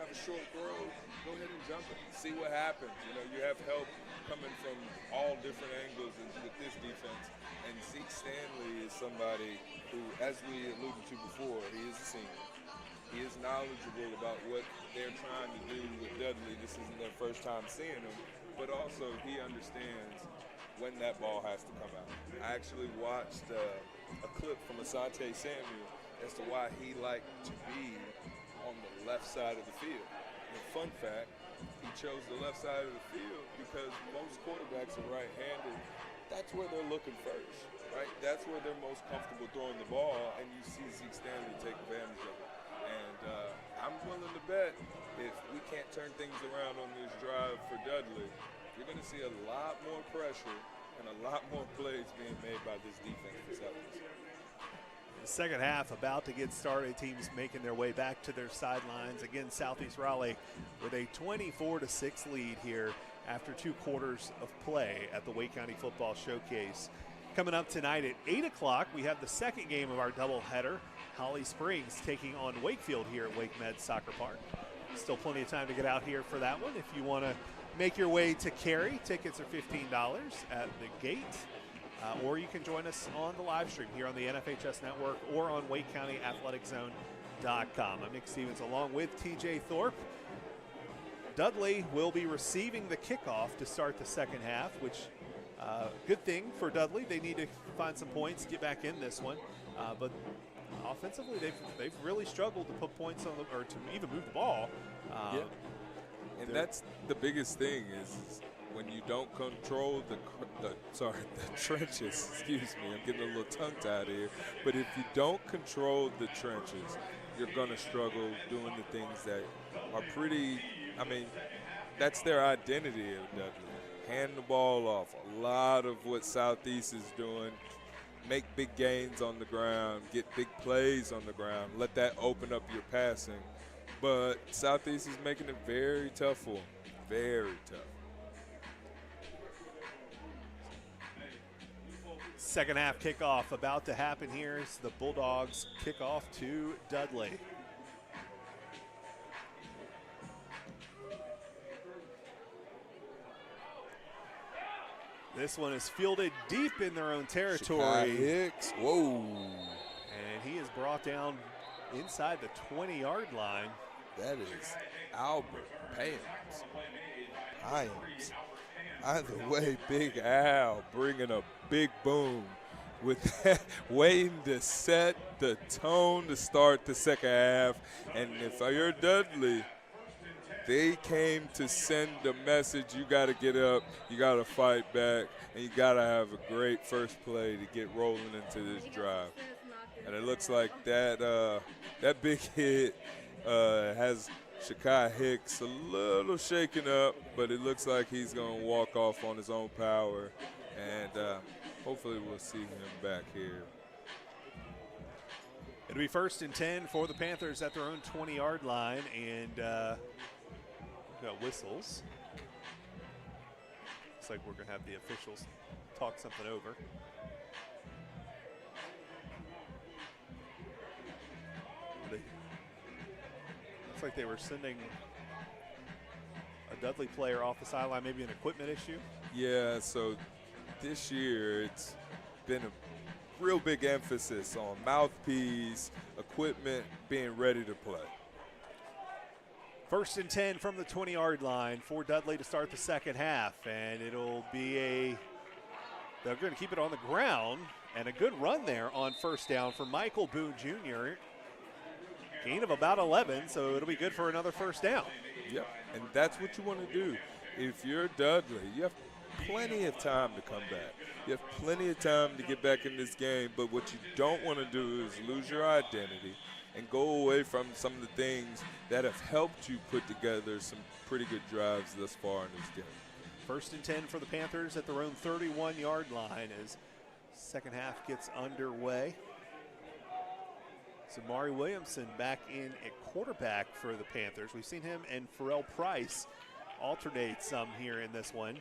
have a short throw, go ahead and jump it. See what happens. You have help coming from all different angles with this defense. And Zeke Stanley is somebody who, as we alluded to before, he is a senior. He is knowledgeable about what they're trying to do with Dudley. This isn't their first time seeing him, but also he understands when that ball has to come out. I actually watched a clip from Asante Samuel as to why he liked to be on the left side of the field. And fun fact, he chose the left side of the field because most quarterbacks are right-handed. That's where they're looking first, right? That's where they're most comfortable throwing the ball, and you see Zeke Stanley take advantage of it. And I'm willing to bet if we can't turn things around on this drive for Dudley, you're going to see a lot more pressure and a lot more plays being made by this defense for Southeast. The second half about to get started. Teams making their way back to their sidelines. Again, Southeast Raleigh with a 24-6 lead here after 2 quarters of play at the Wake County Football Showcase. Coming up tonight at 8 o'clock, we have the second game of our doubleheader. Holly Springs taking on Wakefield here at WakeMed Soccer Park. Still plenty of time to get out here for that one. If you want to make your way to Cary, tickets are $15 at the gate. Or you can join us on the live stream here on the NFHS Network or on WakeCountyAthleticZone.com. I'm Nick Stevens along with TJ Thorpe. Dudley will be receiving the kickoff to start the second half, which good thing for Dudley. They need to find some points, get back in this one. But offensively, they've really struggled to put points on or to even move the ball. Yeah. And that's the biggest thing is when you don't control the trenches. Excuse me, I'm getting a little tongue-tied here. But if you don't control the trenches, you're going to struggle doing the things that are pretty, that's their identity of Dudley. hand the ball off. A lot of what Southeast is doing, make big gains on the ground, get big plays on the ground, let that open up your passing. But Southeast is making it very tough for them, very tough. Second half kickoff about to happen here as the Bulldogs kick off to Dudley. This one is fielded deep in their own territory. Hicks, whoa. And he is brought down inside the 20-yard line. That is Albert Paynes. Either way, Big Al bringing a big boom with that, waiting to set the tone to start the second half. And if you're Dudley, they came to send a message. You got to get up, you got to fight back, and you got to have a great first play to get rolling into this drive. And it looks like that that big hit has Shakai Hicks a little shaken up, but it looks like he's going to walk off on his own power, and hopefully we'll see him back here. It'll be 1st and 10 for the Panthers at their own 20-yard line, and we've got whistles. Looks like we're going to have the officials talk something over. Looks like they were sending a Dudley player off the sideline, maybe an equipment issue. Yeah, so this year it's been a real big emphasis on mouthpiece, equipment, being ready to play. 1st and 10 from the 20-yard line for Dudley to start the second half, and it'll be they're going to keep it on the ground, and a good run there on first down for Michael Boone Jr. Gain of about 11, so it'll be good for another first down. Yep, and that's what you want to do. If you're Dudley, you have plenty of time to come back. You have plenty of time to get back in this game, but what you don't want to do is lose your identity and go away from some of the things that have helped you put together some pretty good drives thus far in this game. 1st and 10 for the Panthers at their own 31-yard line as second half gets underway. So Mari Williamson back in at quarterback for the Panthers. We've seen him and Pharrell Price alternate some here in this one.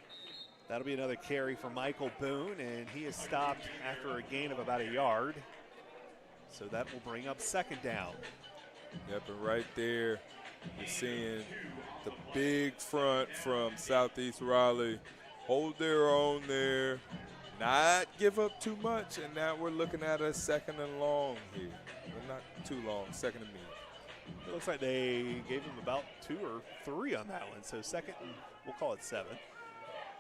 That'll be another carry for Michael Boone, and he is stopped after a gain of about a yard. So that will bring up second down. Yep, and right there, you're seeing the big front from Southeast Raleigh hold their own there, not give up too much, and now we're looking at a 2nd and long here. Well, not too long, 2nd and medium. It looks like they gave him about 2 or 3 on that one, so 2nd and we'll call it 7.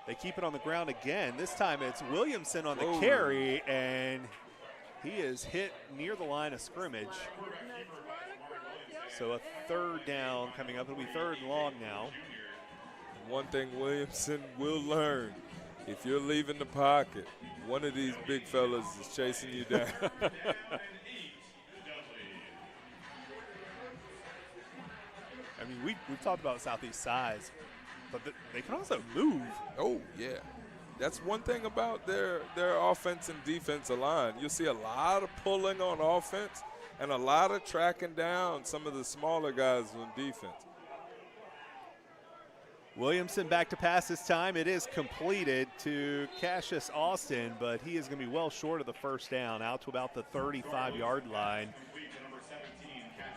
They keep it on the ground again. This time it's Williamson on the carry, and he is hit near the line of scrimmage. So a 3rd down coming up. It'll be 3rd and long now. One thing Williamson will learn, if you're leaving the pocket, one of these big fellas is chasing you down. I mean, we've talked about Southeast size, but they can also move. Oh, yeah. That's one thing about their offense and defensive line. You'll see a lot of pulling on offense and a lot of tracking down some of the smaller guys on defense. Williamson back to pass this time. It is completed to Cassius Austin, but he is going to be well short of the first down, out to about the 35-yard line.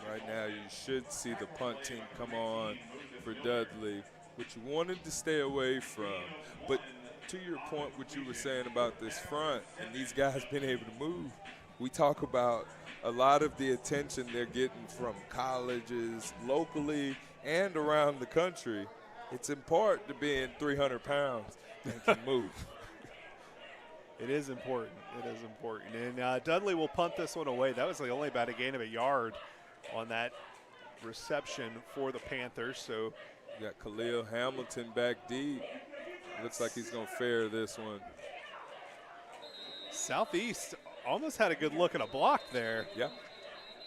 Right now you should see the punt team come on for Dudley, which you wanted to stay away from. But to your point, what you were saying about this front and these guys being able to move, we talk about a lot of the attention they're getting from colleges locally and around the country. It's in part to being 300 pounds and can move. It is important. It is important. And Dudley will punt this one away. That was only about a gain of a yard on that reception for the Panthers. So you got Khalil Hamilton back deep. Looks like he's going to fare this one. Southeast almost had a good look at a block there. Yeah.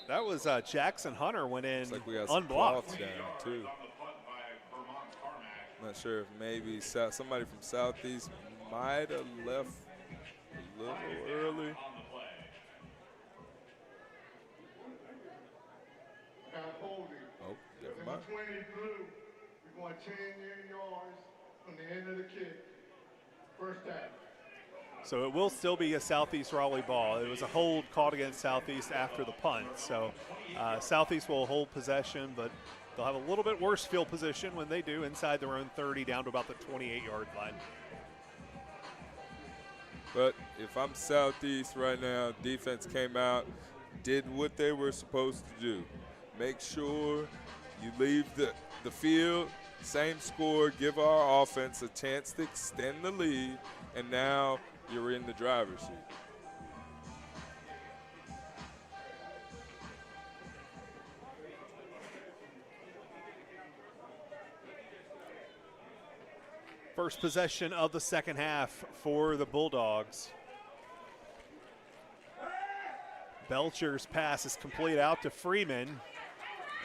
That was Jackson Hunter went in looks like we got unblocked. some down too. Not sure if maybe somebody from Southeast might have left a little early. Oh, never mind. 20 blue, we're going 10 yards from the end of the kick. First down. So it will still be a Southeast Raleigh ball. It was a hold called against Southeast after the punt. So Southeast will hold possession, but they'll have a little bit worse field position when they do inside their own 30 down to about the 28-yard line. But if I'm Southeast right now, defense came out, did what they were supposed to do. Make sure you leave the field, same score, give our offense a chance to extend the lead, and now you're in the driver's seat. First possession of the second half for the Bulldogs. Belcher's pass is complete out to Freeman.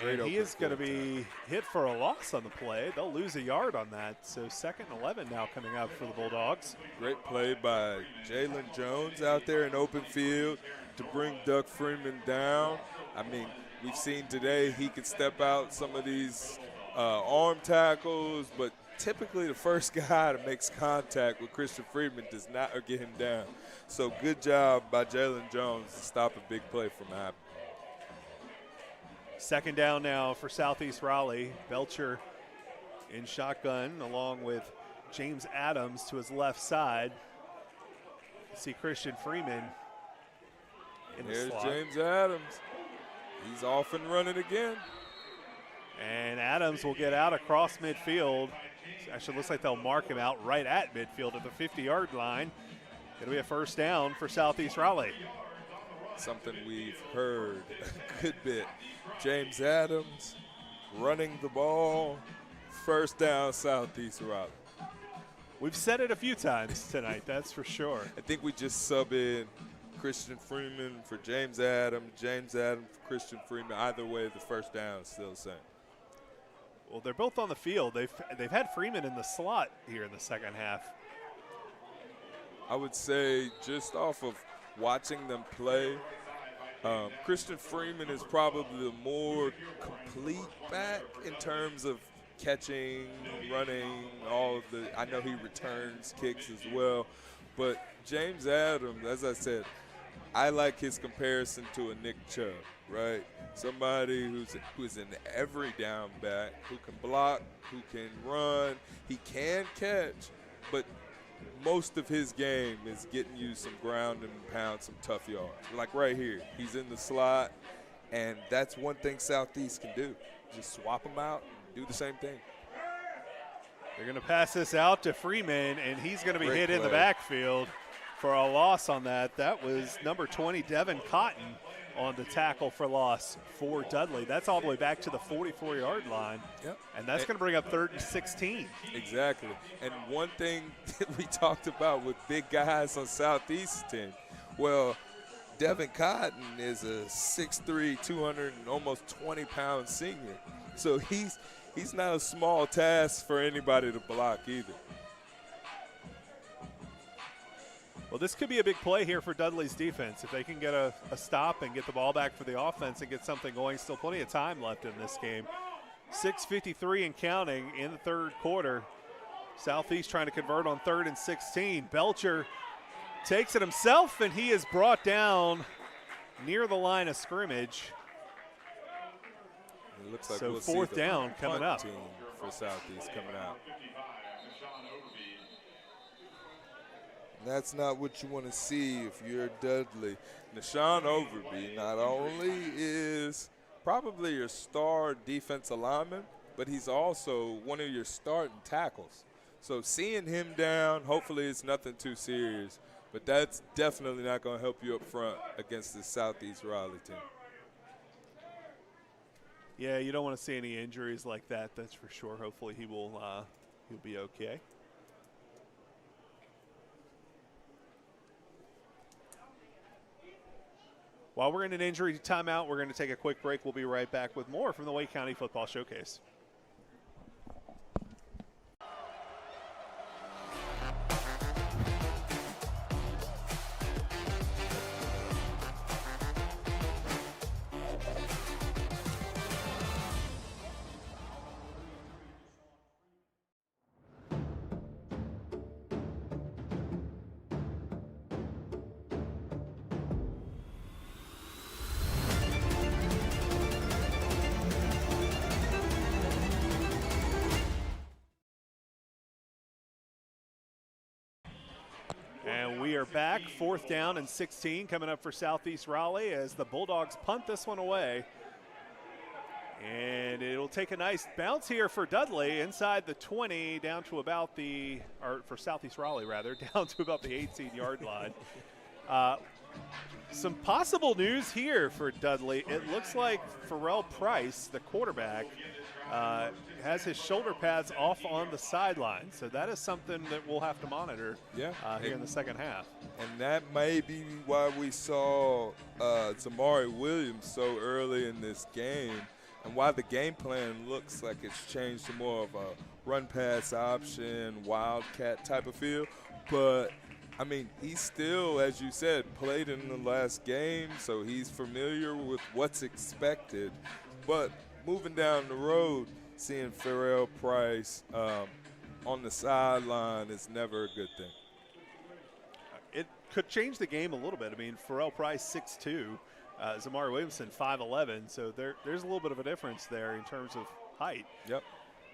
And he is going to be hit for a loss on the play. They'll lose a yard on that. So 2nd and 11 now coming up for the Bulldogs. Great play by Jalen Jones out there in open field to bring Doug Freeman down. I mean, we've seen today he could step out some of these arm tackles, but typically the first guy that makes contact with Christian Freeman does not get him down. So good job by Jalen Jones to stop a big play from happening. 2nd down now for Southeast Raleigh. Belcher in shotgun along with James Adams to his left side. See Christian Freeman in the slot. There's James Adams. He's off and running again. And Adams will get out across midfield. Actually, looks like they'll mark him out right at midfield at the 50-yard line. It'll be a first down for Southeast Raleigh. Something we've heard a good bit. James Adams running the ball. First down, Southeast Raleigh. We've said it a few times tonight, that's for sure. I think we just sub in Christian Freeman for James Adams, James Adams for Christian Freeman. Either way, the first down is still the same. Well, they're both on the field. They've had Freeman in the slot here in the second half. I would say just off of watching them play, Christian Freeman is probably the more complete back in terms of catching, running, all of the – I know he returns kicks as well. But James Adams, as I said, I like his comparison to a Nick Chubb, right? Somebody who's an every down back, who can block, who can run, he can catch, but most of his game is getting you some ground and pound, some tough yards. Like right here, he's in the slot, and that's one thing Southeast can do. Just swap them out and do the same thing. They're going to pass this out to Freeman, and he's going to be Great hit play in the backfield for a loss on that. That was number 20, Devin Cotton, on the tackle for loss for Dudley. That's all the way back to the 44-yard line. Yep. And that's going to bring up 3rd and 16. Exactly. And one thing that we talked about with big guys on Southeast's team, well, Devin Cotton is a 6'3", 200 and almost 20-pound senior. So he's not a small task for anybody to block either. Well, this could be a big play here for Dudley's defense. If they can get a stop and get the ball back for the offense and get something going, still plenty of time left in this game. 6:53 and counting in the third quarter. Southeast trying to convert on 3rd and 16. Belcher takes it himself, and he is brought down near the line of scrimmage. It looks like so we'll 4th see the down coming up. team for Southeast coming out. That's not what you want to see if you're Dudley. Nashawn Overby not only is probably your star defensive lineman, but he's also one of your starting tackles. So seeing him down, hopefully it's nothing too serious, but that's definitely not going to help you up front against the Southeast Raleigh team. Yeah, you don't want to see any injuries like that, that's for sure. Hopefully he'll be okay. While we're in an injury timeout, we're going to take a quick break. We'll be right back with more from the Wake County Football Showcase. We are back, 4th down and 16 coming up for Southeast Raleigh as the Bulldogs punt this one away. And it'll take a nice bounce here for Dudley inside the 20 down to about or for Southeast Raleigh rather, down to about the 18-yard line. Some possible news here for Dudley. It looks like Pharrell Price, the quarterback, has his shoulder pads off on the sideline. So that is something that we'll have to monitor here in the second half. And that may be why we saw Zamari Williams so early in this game, and why the game plan looks like it's changed to more of a run-pass option, wildcat type of feel. But, I mean, he still, as you said, played in the last game, so he's familiar with what's expected. But moving down the road, seeing Pharrell Price on the sideline is never a good thing. It could change the game a little bit. I mean, Pharrell Price 6'2", Zamari Williamson 5'11", so there's a little bit of a difference there in terms of height. Yep,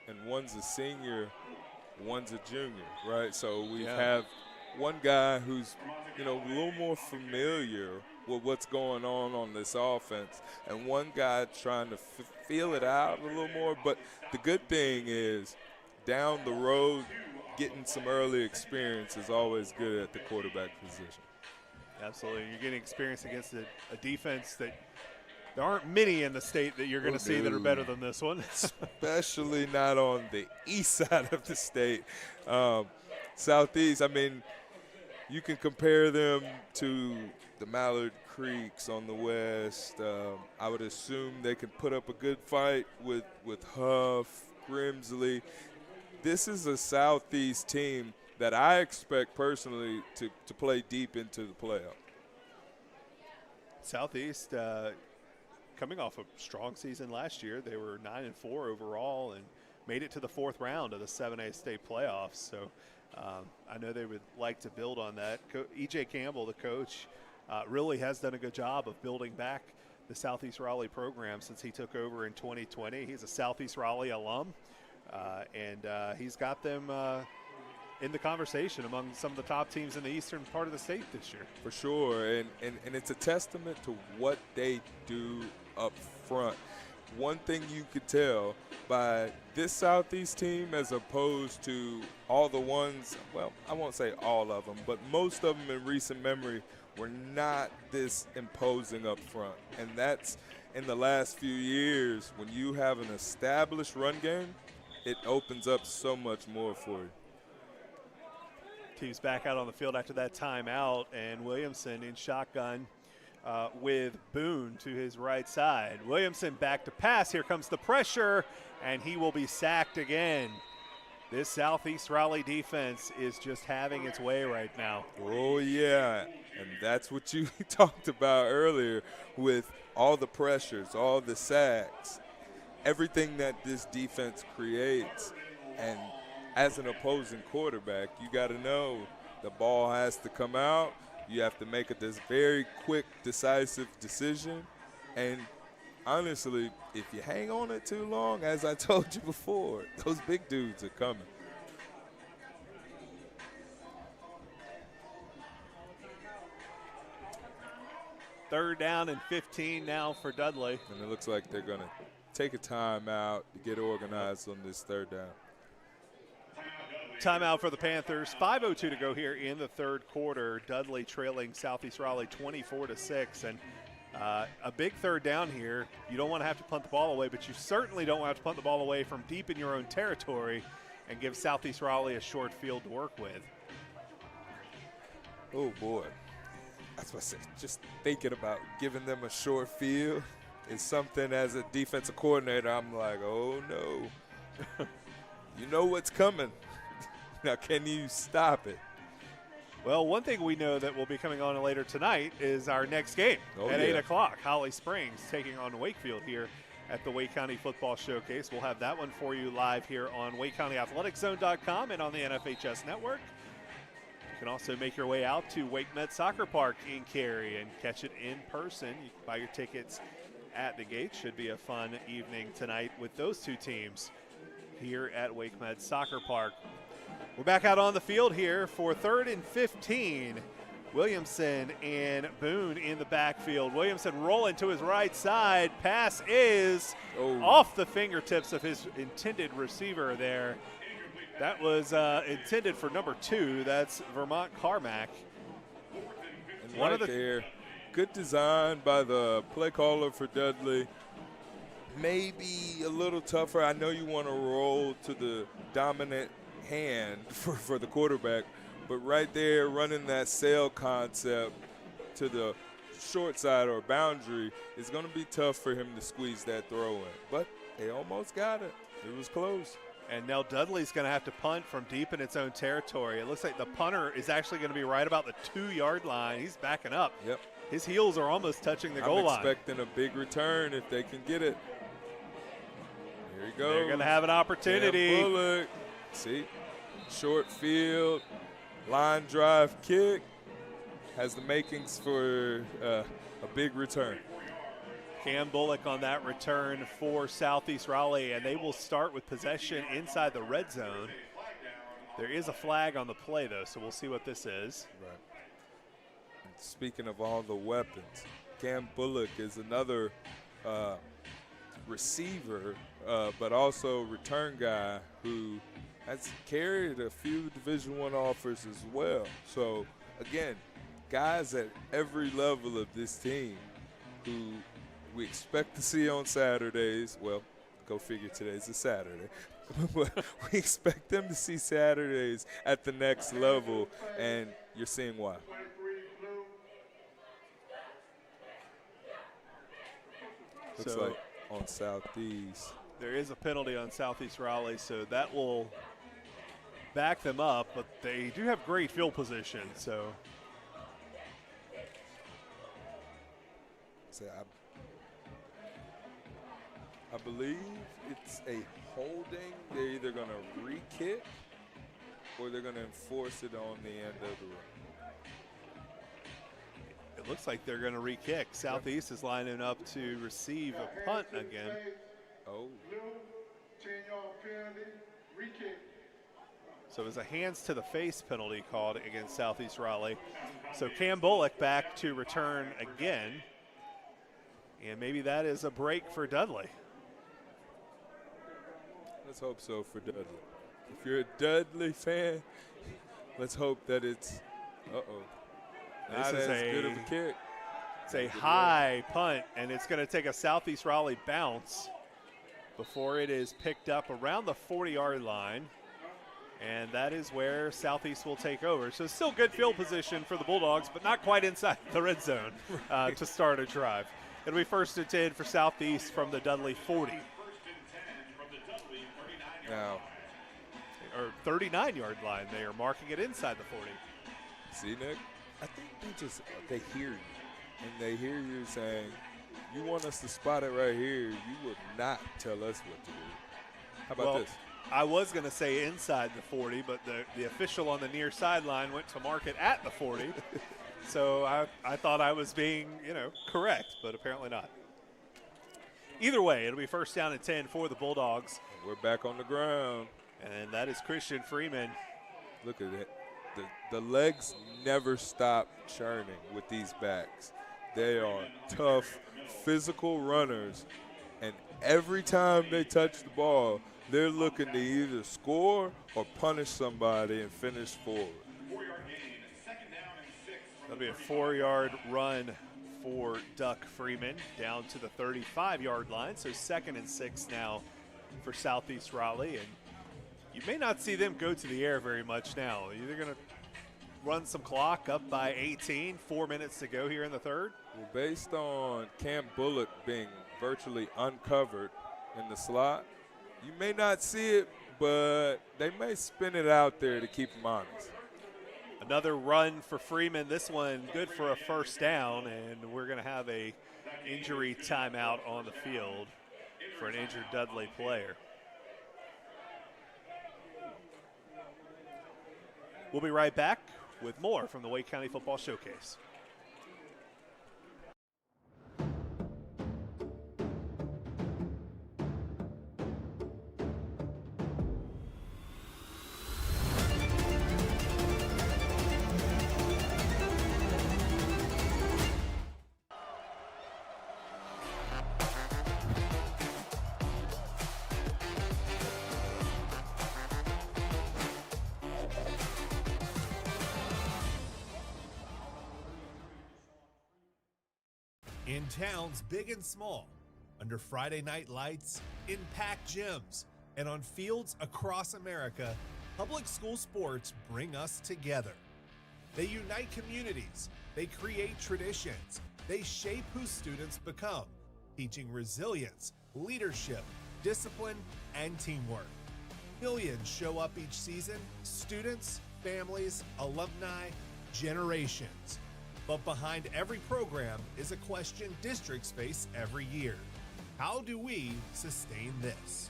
and one's a senior, one's a junior, right? So we have one guy who's, a little more familiar with what's going on this offense, and one guy trying to feel it out a little more. But the good thing is, down the road, getting some early experience is always good at the quarterback position. Absolutely. You're getting experience against a defense that there aren't many in the state that you're going to see that are better than this one. Especially not on the east side of the state. Southeast, I mean, you can compare them to the Mallard Creeks on the west. I would assume they could put up a good fight with Huff, Grimsley. This is a Southeast team that I expect personally to play deep into the playoff. Southeast coming off a strong season last year. They were 9-4 overall and made it to the 4th round of the 7A state playoffs. So I know they would like to build on that. E.J. Campbell, the coach, really has done a good job of building back the Southeast Raleigh program since he took over in 2020. He's a Southeast Raleigh alum, and he's got them in the conversation among some of the top teams in the eastern part of the state this year. For sure, and it's a testament to what they do up front. One thing you could tell by this Southeast team as opposed to all the ones, well, I won't say all of them, but most of them in recent memory were not this imposing up front. And that's in the last few years, when you have an established run game, it opens up so much more for you. Team's back out on the field after that timeout, and Williamson in shotgun with Boone to his right side. Williamson back to pass. Here comes the pressure, and he will be sacked again. This Southeast Raleigh defense is just having its way right now. Oh, yeah, and that's what you talked about earlier with all the pressures, all the sacks, everything that this defense creates. And as an opposing quarterback, you got to know the ball has to come out. You have to make this very quick, decisive decision. And honestly, if you hang on it too long, as I told you before, those big dudes are coming. Third down and 15 now for Dudley. And it looks like they're going to take a timeout to get organized on this third down. Timeout for the Panthers. 5:02 to go here in the third quarter. Dudley trailing Southeast Raleigh 24-6. And a big third down here. You don't want to have to punt the ball away, but you certainly don't want to have to punt the ball away from deep in your own territory and give Southeast Raleigh a short field to work with. Oh, boy. That's what I said. Just thinking about giving them a short field is something as a defensive coordinator, I'm like, oh, no. You know what's coming. Now, can you stop it? Well, one thing we know that will be coming on later tonight is our next game at 8 o'clock. Holly Springs taking on Wakefield here at the Wake County Football Showcase. We'll have that one for you live here on WakeCountyAthleticsZone.com and on the NFHS Network. You can also make your way out to WakeMed Soccer Park in Cary and catch it in person. You can buy your tickets at the gate. Should be a fun evening tonight with those two teams here at WakeMed Soccer Park. We're back out on the field here for 3rd and 15 Williamson and Boone in the backfield. Williamson rolling to his right side. Pass is off the fingertips of his intended receiver there. That was intended for number 2. That's Vermont Carmack. And right there, good design by the play caller for Dudley. Maybe a little tougher. I know you want to roll to the dominant hand for the quarterback, but right there running that sail concept to the short side or boundary is going to be tough for him to squeeze that throw in. But they almost got it. It was close. And now Dudley's going to have to punt from deep in its own territory. It looks like the punter is actually going to be right about the 2-yard line. He's backing up. Yep. His heels are almost touching the goal line. I'm expecting a big return if they can get it. Here he goes. They're going to have an opportunity. Cam Bullock. See, short field, line drive kick. Has the makings for a big return. Cam Bullock on that return for Southeast Raleigh, and they will start with possession inside the red zone. There is a flag on the play, though, so we'll see what this is. Right. And speaking of all the weapons, Cam Bullock is another receiver, but also return guy who has carried a few Division I offers as well. So, again, guys at every level of this team who we expect to see on Saturdays. Well, go figure, today's a Saturday. But we expect them to see Saturdays at the next level, and you're seeing why. Looks like on Southeast. There is a penalty on Southeast Raleigh, so that will back them up, but they do have great field position, so. I believe it's a holding. They're either going to re-kick or they're going to enforce it on the end of the run. It looks like they're going to re-kick. Southeast is lining up to receive a punt again. Oh. 10-yard penalty, re-kick. So it was a hands to the face penalty called against Southeast Raleigh. So Cam Bullock back to return again. And maybe that is a break for Dudley. Let's hope so for Dudley. If you're a Dudley fan, let's hope that it's, not as good of a kick. It's a high punt, and it's going to take a Southeast Raleigh bounce before it is picked up around the 40-yard line. And that is where Southeast will take over. So still good field position for the Bulldogs, but not quite inside the red zone to start a drive. It'll be 1st and 10 for Southeast from the Dudley 40. Now, or 39-yard line. They are marking it inside the 40. See, Nick, I think they hear you. And they hear you saying, you want us to spot it right here, you would not tell us what to do. How about this? I was going to say inside the 40, but the official on the near sideline went to mark it at the 40. So I thought I was being, correct, but apparently not. Either way, it'll be 1st down and 10 for the Bulldogs. We're back on the ground. And that is Christian Freeman. Look at it. The legs never stop churning with these backs. They are tough, physical runners. And every time they touch the ball, they're looking to either score or punish somebody and finish forward. That'll be a 4-yard run for Duck Freeman down to the 35-yard line. So 2nd and 6 now for Southeast Raleigh. And you may not see them go to the air very much now. They're going to run some clock up by 18, 4 minutes to go here in the 3rd. Well, based on Cam Bullock being virtually uncovered in the slot, you may not see it, but they may spin it out there to keep him honest. Another run for Freeman. This one good for a 1st down, and we're going to have a injury timeout on the field for an injured Dudley player. We'll be right back with more from the Wake County Football Showcase. In towns big and small, under Friday night lights, in packed gyms, and on fields across America, public school sports bring us together. They unite communities, they create traditions, they shape who students become, teaching resilience, leadership, discipline, and teamwork. Millions show up each season, students, families, alumni, generations. But behind every program is a question districts face every year. How do we sustain this?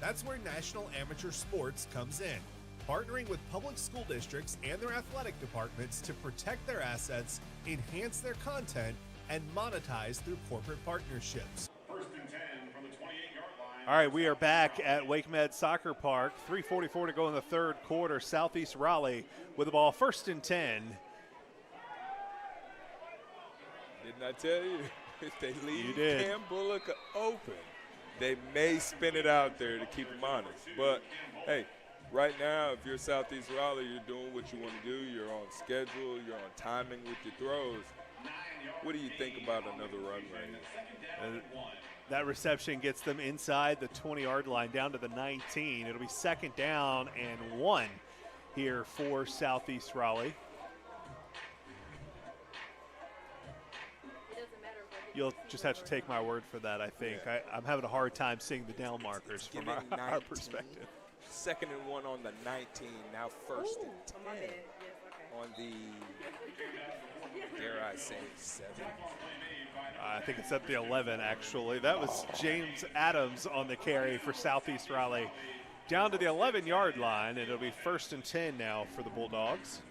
That's where National Amateur Sports comes in, partnering with public school districts and their athletic departments to protect their assets, enhance their content, and monetize through corporate partnerships. First and 10 from the 28-yard line. All right, we are back at WakeMed Soccer Park. 3:44 to go in the third quarter. Southeast Raleigh with the ball, first and 10. Didn't I tell you? If they leave did. Cam Bullock open, they may spin it out there to keep him honest. But, hey, right now, if you're Southeast Raleigh, you're doing what you want to do. You're on schedule. You're on timing with your throws. What do you think about another run right here? That reception gets them inside the 20-yard line down to the 19. It'll be second down and 1 here for Southeast Raleigh. You'll just have to take my word for that, I think. Yeah. I'm having a hard time seeing the down markers from Give it our perspective. Second and 1 on the 19. Now first and 10 on the, dare I say, 7. I think it's at the 11, actually. That was James Adams on the carry for Southeast Raleigh. Down to the 11-yard line, and it'll be first and 10 now for the Bulldogs.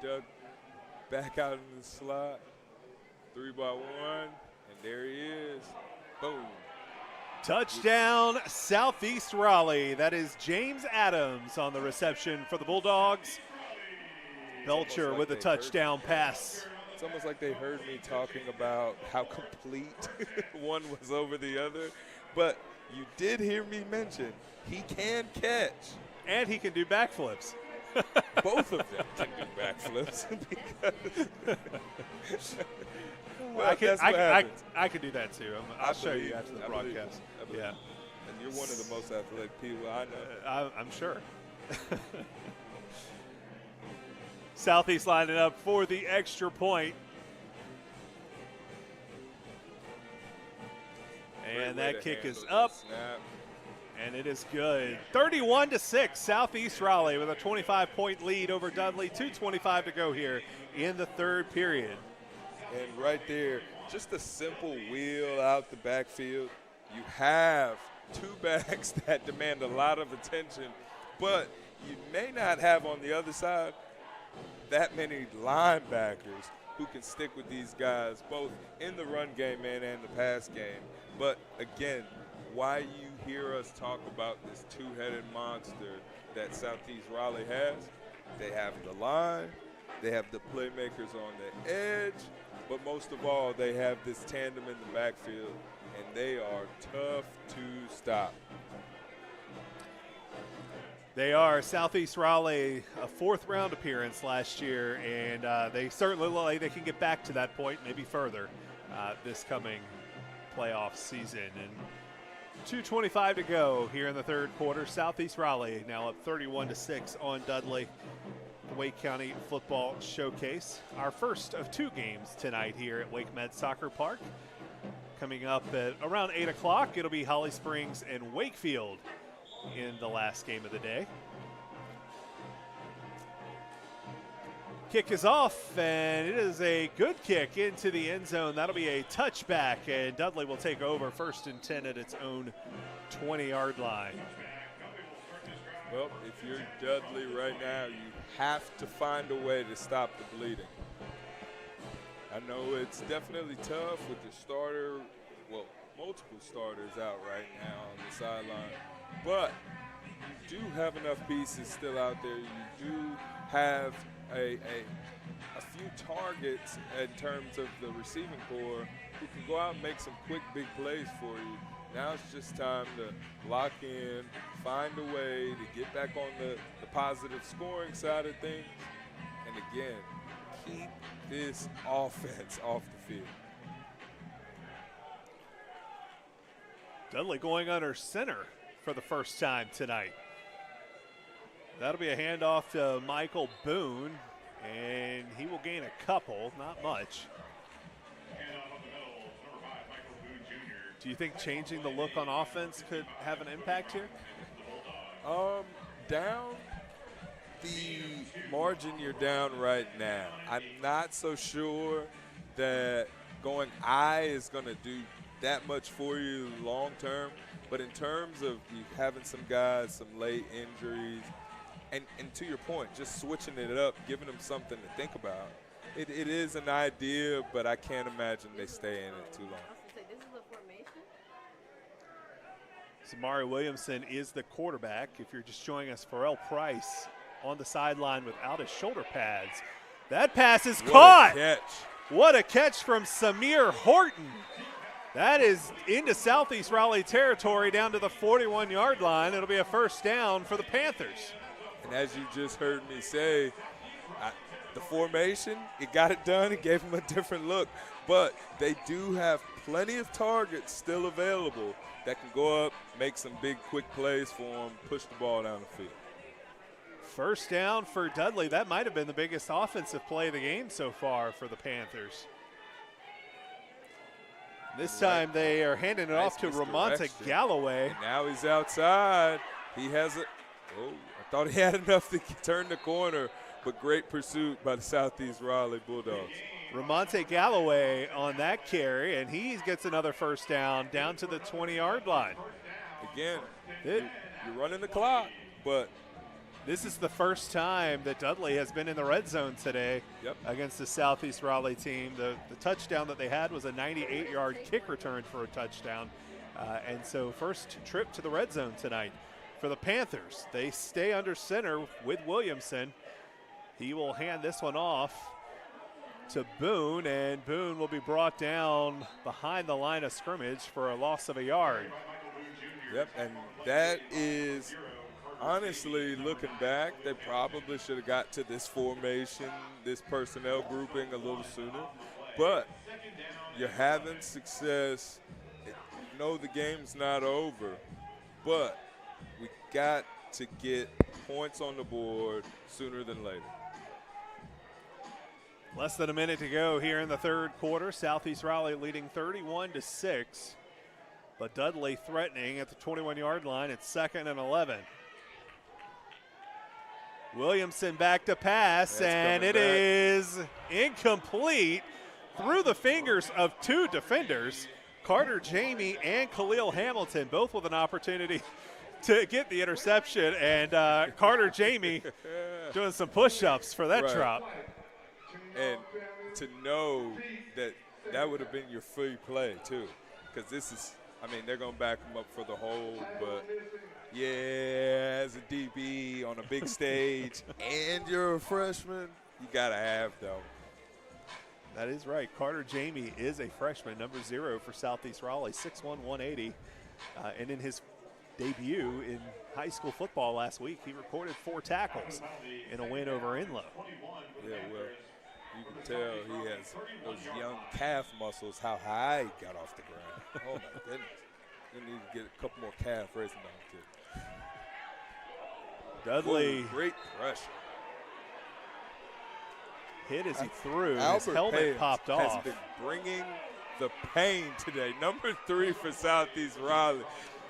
Dug back out in the slot. 3-by-1, and there he is. Boom. Touchdown, Southeast Raleigh. That is James Adams on the reception for the Bulldogs. Belcher with a touchdown pass. It's almost like they heard me talking about how complete one was over the other. But you did hear me mention he can catch. And he can do backflips. Both of them can do backflips. Well, I can do that too. I'll show you after the broadcast. Yeah. And you're one of the most athletic people I know. I'm sure. Southeast lining up for the extra point. And that kick is up. And it is good. 31-6, Southeast Raleigh with a 25-point lead over Dudley. 2:25 to go here in the third period. And right there, just a simple wheel out the backfield. You have two backs that demand a lot of attention, but you may not have on the other side that many linebackers who can stick with these guys, both in the run game and the pass game. But again, why you hear us talk about this two-headed monster that Southeast Raleigh has, they have the line, they have the playmakers on the edge, but most of all, they have this tandem in the backfield, and they are tough to stop. They are. Southeast Raleigh, a fourth-round appearance last year, and they certainly look like they can get back to that point, maybe further, this coming playoff season. And 2:25 to go here in the third quarter. Southeast Raleigh now up 31-6 on Dudley. The Wake County Football Showcase. Our first of two games tonight here at WakeMed Soccer Park. Coming up at around 8 o'clock, it'll be Holly Springs and Wakefield in the last game of the day. Kick is off, and it is a good kick into the end zone. That'll be a touchback, and Dudley will take over first and 10 at its own 20-yard line. Well, if you're Dudley right now, you have to find a way to stop the bleeding. I know it's definitely tough with the starter, well, multiple starters out right now on the sideline, but you do have enough pieces still out there. You do have a few targets in terms of the receiving core who can go out and make some quick, big plays for you. Now it's just time to lock in, find a way to get back on the positive scoring side of things, and again, keep this offense off the field. Dudley going under center for the first time tonight. That'll be a handoff to Michael Boone, and he will gain a couple, not much. Do you think changing the look on offense could have an impact here? Down the margin you're down right now, I'm not so sure that going I is going to do that much for you long term. But in terms of you having some guys, some late injuries, and to your point, just switching it up, giving them something to think about, it is an idea, but I can't imagine they stay in it too long. Zamari Williamson is the quarterback. If you're just joining us, Pharrell Price on the sideline without his shoulder pads. That pass is caught. What a catch. What a catch from Samir Horton. That is into Southeast Raleigh territory down to the 41-yard line. It'll be a first down for the Panthers. And as you just heard me say, the formation, it got it done. It gave them a different look. But they do have plenty of targets still available that can go up, make some big, quick plays for them, push the ball down the field. First down for Dudley. That might have been the biggest offensive play of the game so far for the Panthers. This time they are handing it off to Ramonte Galloway. And now he's outside. He has it. Oh, I thought he had enough to turn the corner, but great pursuit by the Southeast Raleigh Bulldogs. Ramonte Galloway on that carry, and he gets another first down to the 20-yard line. Again, you're running the clock, but this is the first time that Dudley has been in the red zone today against the Southeast Raleigh team. The touchdown that they had was a 98-yard kick return for a touchdown. And so first trip to the red zone tonight for the Panthers. They stay under center with Williamson. He will hand this one off to Boone, and Boone will be brought down behind the line of scrimmage for a loss of a yard. Yep, and that is honestly, looking back, they probably should have got to this formation, this personnel grouping a little sooner. But you're having success. No, the game's not over, but we got to get points on the board sooner than later. Less than a minute to go here in the third quarter. Southeast Raleigh leading 31-6, but Dudley threatening at the 21-yard line. It's 2nd and 11. Williamson back to pass, and it is incomplete through the fingers of two defenders, Carter Jamie and Khalil Hamilton, both with an opportunity to get the interception, and Carter Jamie doing some push-ups for that drop. And to know that would have been your free play, too, because this is, I mean, they're going to back him up for the hold, but yeah, as a DB on a big stage and you're a freshman, you got to have them. That is right. Carter Jamie is a freshman, number 0 for Southeast Raleigh, 6'1", 180. And in his debut in high school football last week, he recorded 4 tackles in a win over Enlow. Yeah, well, you can tell he has those young calf muscles, how high he got off the ground. Oh, my goodness. We need to get a couple more calf racing on too. Dudley. Ooh, great pressure. Hit as he threw. Albert his helmet Payne popped off. has been bringing the pain today. Number 3 for Southeast Raleigh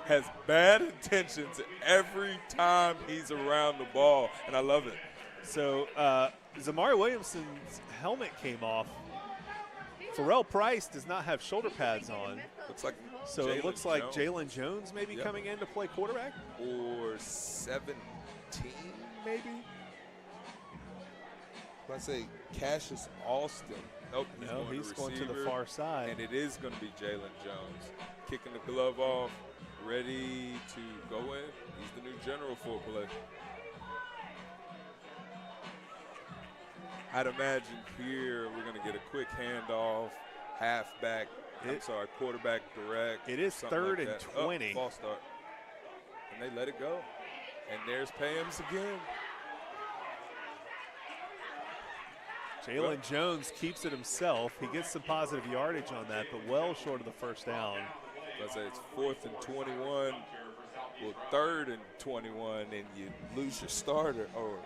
has bad intentions every time he's around the ball, and I love it. So Zamari Williamson's helmet came off. Pharrell Price does not have shoulder pads on. Looks like so it looks like Jalen Jones may be coming in to play quarterback. Or 17, maybe. I say Cassius Austin. Nope, he's going to the far side. And it is going to be Jalen Jones. Kicking the glove off, ready to go in. He's the new general for play. I'd imagine here we're going to get a quick handoff, halfback, quarterback direct. It is third like and that. 20. False start. And they let it go. And there's Pams again. Jalen Jones keeps it himself. He gets some positive yardage on that, but well short of the first down. I say it's 4th and 21. Well, 3rd and 21, and you lose your starter, or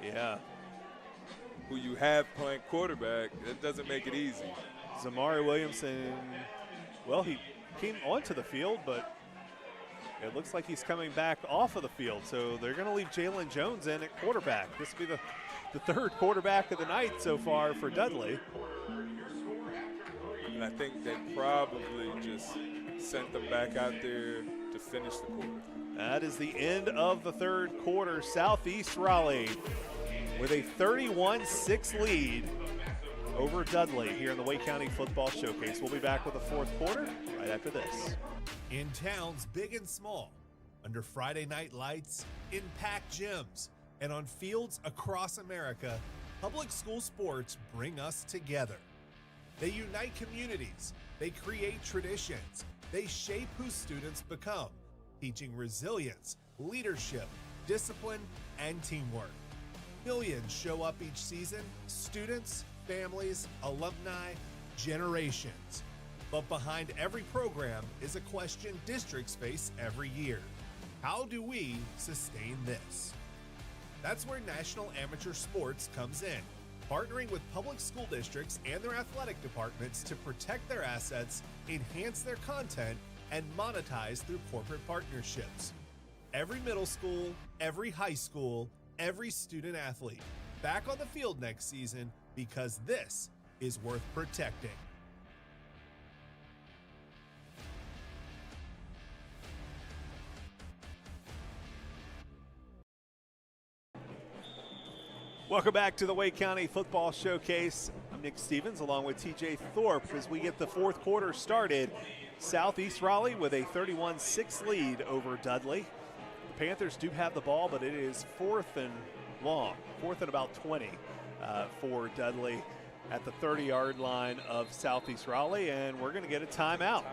who you have playing quarterback. That doesn't make it easy. Zamari Williamson, well, he came onto the field, but it looks like he's coming back off of the field. So they're going to leave Jalen Jones in at quarterback. This will be the third quarterback of the night so far for Dudley. And I think they probably just sent them back out there to finish the quarter. That is the end of the third quarter. Southeast Raleigh with a 31-6 lead over Dudley here in the Wake County Football Showcase. We'll be back with the fourth quarter right after this. In towns big and small, under Friday night lights, in packed gyms, and on fields across America, public school sports bring us together. They unite communities, they create traditions, they shape who students become, teaching resilience, leadership, discipline, and teamwork. Millions show up each season, students, families, alumni, generations. But behind every program is a question districts face every year. How do we sustain this? That's where National Amateur Sports comes in, partnering with public school districts and their athletic departments to protect their assets, enhance their content, and monetize through corporate partnerships. Every middle school, every high school, every student athlete back on the field next season, because this is worth protecting. Welcome back to the Wake County Football Showcase. I'm Nick Stevens along with TJ Thorpe as we get the fourth quarter started. Southeast Raleigh with a 31-6 lead over Dudley. The Panthers do have the ball, but it is fourth and long, fourth and about 20 for Dudley at the 30-yard line of Southeast Raleigh, and we're going to get a timeout.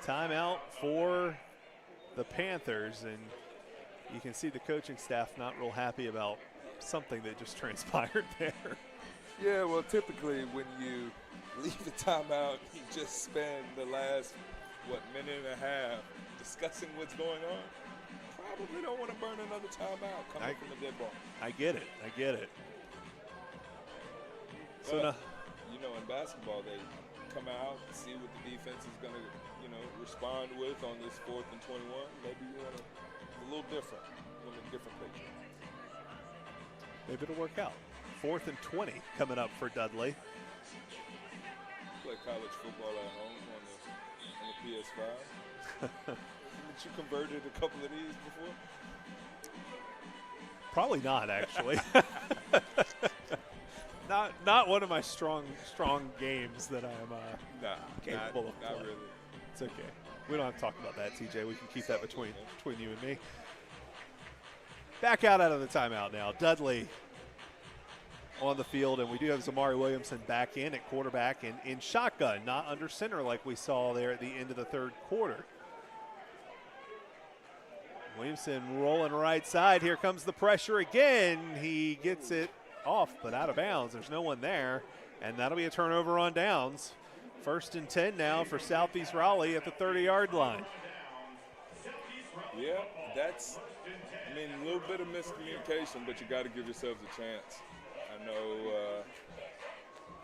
Timeout for the Panthers, and you can see the coaching staff not real happy about something that just transpired there. Yeah, well, typically when you leave the timeout, you just spend the last, minute and a half discussing what's going on. Probably don't want to burn another timeout coming from the dead ball. I get it. So but, in basketball, they come out, see what the defense is going to, respond with on this 4th and 21. Maybe you want a little different, a different picture. Maybe it'll work out. 4th and 20 coming up for Dudley. Play college football at home on the PS5. Haven't you converted a couple of these before? Probably not, actually. not one of my strong games that I'm capable of playing. Not really. It's okay. We don't have to talk about that, TJ. We can keep that between you and me. Back out of the timeout now. Dudley on the field, and we do have Zamari Williamson back in at quarterback and in shotgun, not under center like we saw there at the end of the third quarter. Williamson rolling right side. Here comes the pressure again. He gets it off, but out of bounds. There's no one there, and that'll be a turnover on downs. 1st and 10 now for Southeast Raleigh at the 30-yard line. Yeah, that's, a little bit of miscommunication, but you got to give yourselves a chance. I know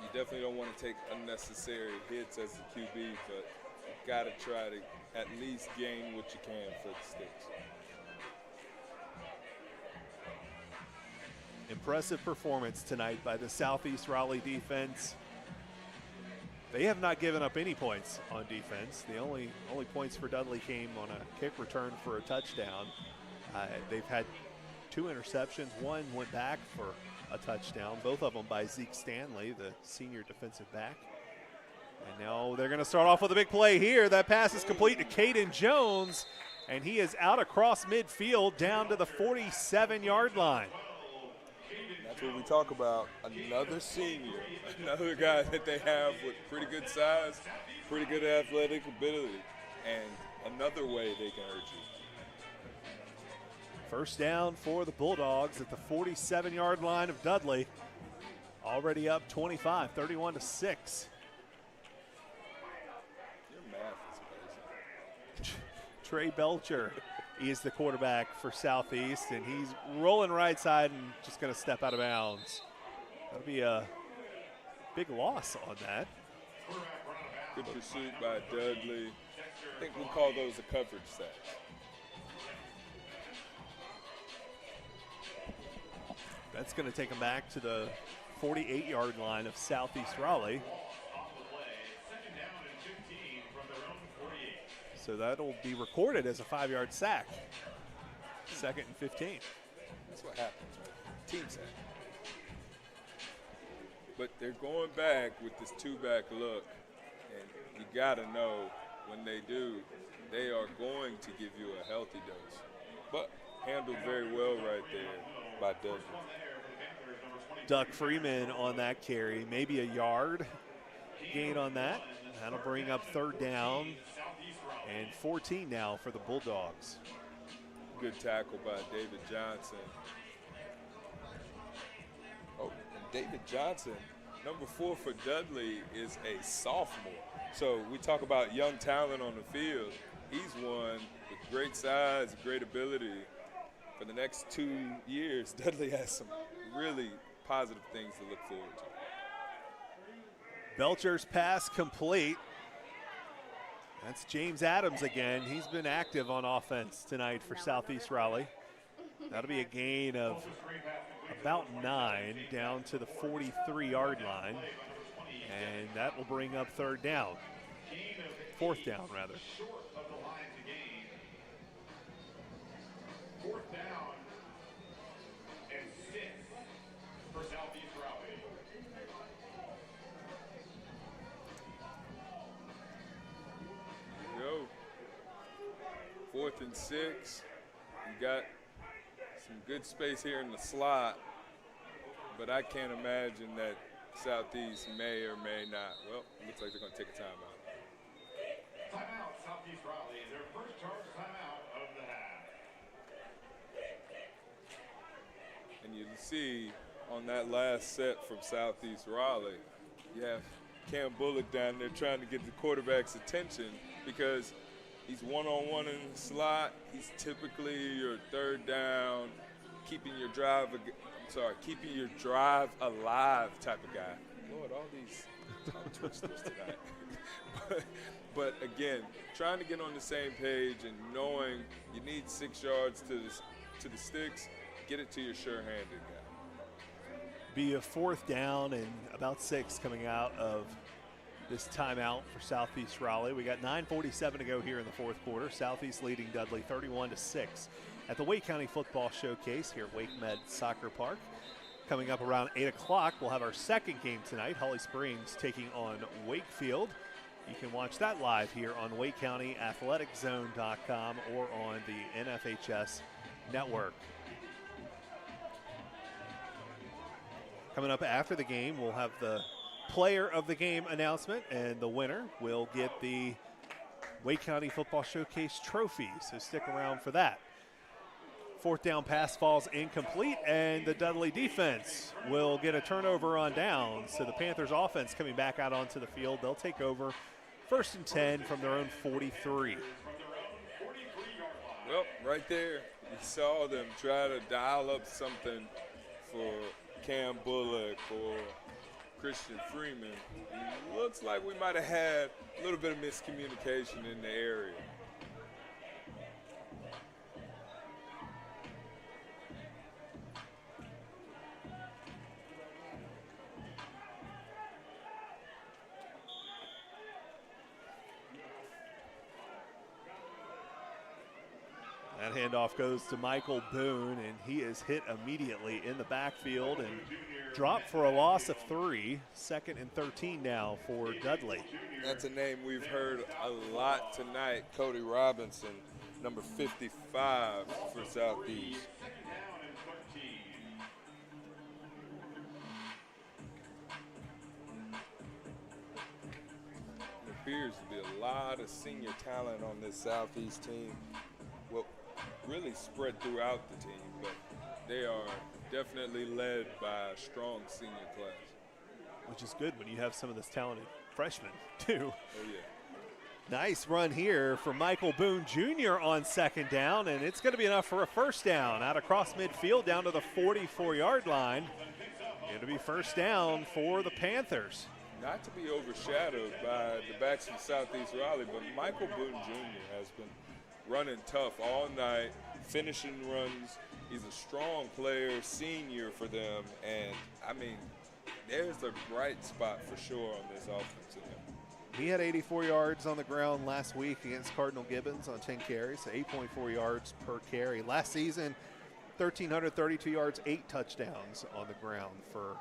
you definitely don't want to take unnecessary hits as a QB, but you got to try to at least gain what you can for the sticks. Impressive performance tonight by the Southeast Raleigh defense. They have not given up any points on defense. The only points for Dudley came on a kick return for a touchdown. They've had 2 interceptions. One went back for a touchdown, both of them by Zeke Stanley, the senior defensive back. And now they're going to start off with a big play here. That pass is complete to Caden Jones, and he is out across midfield down to the 47-yard line. what we talk about. Another senior, another guy that they have with pretty good size, pretty good athletic ability, and another way they can hurt you. First down for the Bulldogs at the 47-yard line of Dudley. Already up 25, 31-6. Your math is amazing. Trey Belcher is the quarterback for Southeast, and he's rolling right side and just going to step out of bounds. That'll be a big loss on that. Good pursuit by Dudley. I think we'll call those a coverage sack. That's going to take him back to the 48-yard line of Southeast Raleigh. So that'll be recorded as a 5-yard sack. 2nd and 15. That's what happens, right? Team sack. But they're going back with this two-back look, and you got to know when they do, they are going to give you a healthy dose. But handled very well right there by Dudley. Duck Freeman on that carry, maybe a yard gain on that. That'll bring up 3rd down and 14 now for the Bulldogs. Good tackle by David Johnson. Oh, and David Johnson, number 4 for Dudley, is a sophomore. So we talk about young talent on the field. He's one with great size, great ability. For the next 2 years, Dudley has some really positive things to look forward to. Belcher's pass complete. That's James Adams again. He's been active on offense tonight for Southeast Raleigh. That'll be a gain of about 9 down to the 43-yard line. And that will bring up 3rd down. 4th down, rather. 4th down and 6 for Southeast Raleigh. Go. 4th and 6. You got some good space here in the slot, but I can't imagine that Southeast may or may not. Well, it looks like they're going to take a timeout. Timeout, Southeast Raleigh. Their first charge timeout of the half. And you see on that last set from Southeast Raleigh, you have Cam Bullock down there trying to get the quarterback's attention because he's one-on-one in the slot. He's typically your 3rd down, keeping your drive alive type of guy. Lord, all these tongue twisters tonight. But again, trying to get on the same page and knowing you need 6 yards to the sticks, get it to your sure-handed guy. Be a 4th down and about 6 coming out of this timeout for Southeast Raleigh. We got 9:47 to go here in the 4th quarter. Southeast leading Dudley 31-6 at the Wake County Football Showcase here at WakeMed Soccer Park. Coming up around 8 o'clock, we'll have our second game tonight. Holly Springs taking on Wakefield. You can watch that live here on WakeCountyAthleticZone.com or on the NFHS network. Coming up after the game, we'll have the player of the game announcement, and the winner will get the Wake County Football Showcase trophy, so stick around for that. 4th down pass falls incomplete, and the Dudley defense will get a turnover on down. So the Panthers offense coming back out onto the field. They'll take over 1st and 10 from their own 43. Well, right there, you saw them try to dial up something for Cam Bullock or Christian Freeman. Looks like we might have had a little bit of miscommunication in the area. That handoff goes to Michael Boone, and he is hit immediately in the backfield and dropped for a loss of 3. 2nd and 13 now for Dudley. That's a name we've heard a lot tonight. Cody Robinson, number 55 for Southeast. appears to be a lot of senior talent on this Southeast team. Well, really spread throughout the team, but they are definitely led by a strong senior class. Which is good when you have some of this talented freshmen, too. Oh, yeah. Nice run here for Michael Boone Jr. on second down, and it's going to be enough for a first down out across midfield down to the 44-yard line. Going to be first down for the Panthers. Not to be overshadowed by the backs from Southeast Raleigh, but Michael Boone Jr. has been running tough all night, finishing runs. He's a strong player, senior for them, and, I mean, there's a bright spot for sure on this offense in him. He had 84 yards on the ground last week against Cardinal Gibbons on 10 carries, so 8.4 yards per carry. Last season, 1,332 yards, 8 touchdowns on the ground for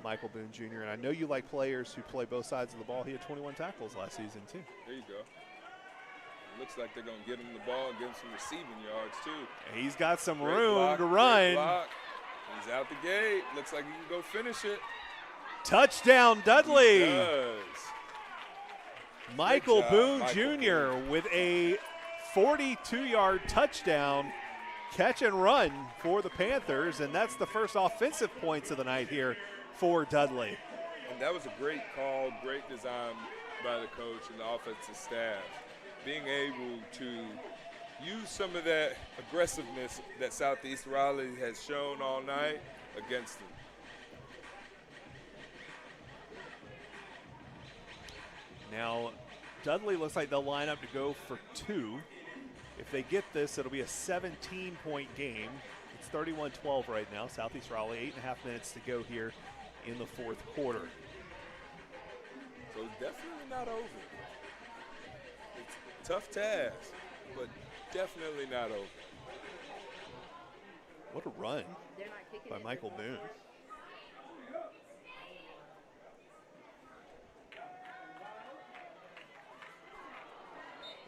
Michael Boone Jr. And I know you like players who play both sides of the ball. He had 21 tackles last season, too. There you go. Looks like they're going to get him the ball and give him some receiving yards, too. And he's got some Great room block, to run. block. He's out the gate. Looks like he can go finish it. Touchdown, Dudley. He does. Michael job, Boone Michael Jr. with a 42-yard touchdown catch and run for the Panthers, and that's the first offensive points of the night here for Dudley. And that was a great call, great design by the coach and the offensive staff. Being able to use some of that aggressiveness that Southeast Raleigh has shown all night against them. Now, Dudley looks like they'll line up to go for 2. If they get this, it'll be a 17-point game. It's 31-12 right now. Southeast Raleigh, 8.5 minutes to go here in the fourth quarter. So definitely not over. It's a tough task, but definitely not over. What a run by Michael Boone.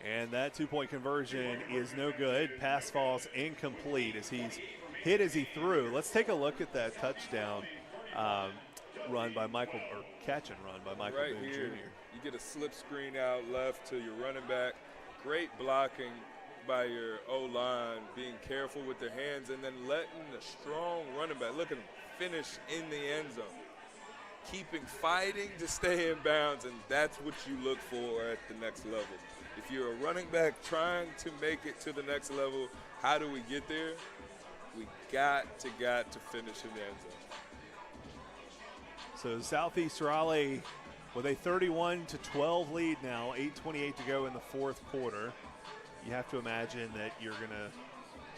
And that 2-point conversion is no good. Pass falls incomplete as he's hit as he threw. Let's take a look at that touchdown run by Michael, or catch and run by Michael Right Boone here, Jr. you get a slip screen out left to your running back. Great blocking by your O-line, being careful with their hands, and then letting the strong running back, look at him, finish in the end zone. Fighting to stay in bounds, and that's what you look for at the next level. If you're a running back trying to make it to the next level, how do we get there? We got to finish in the end zone. So Southeast Raleigh with a 31-12 lead now, 8:28 to go in the fourth quarter. You have to imagine that you're going to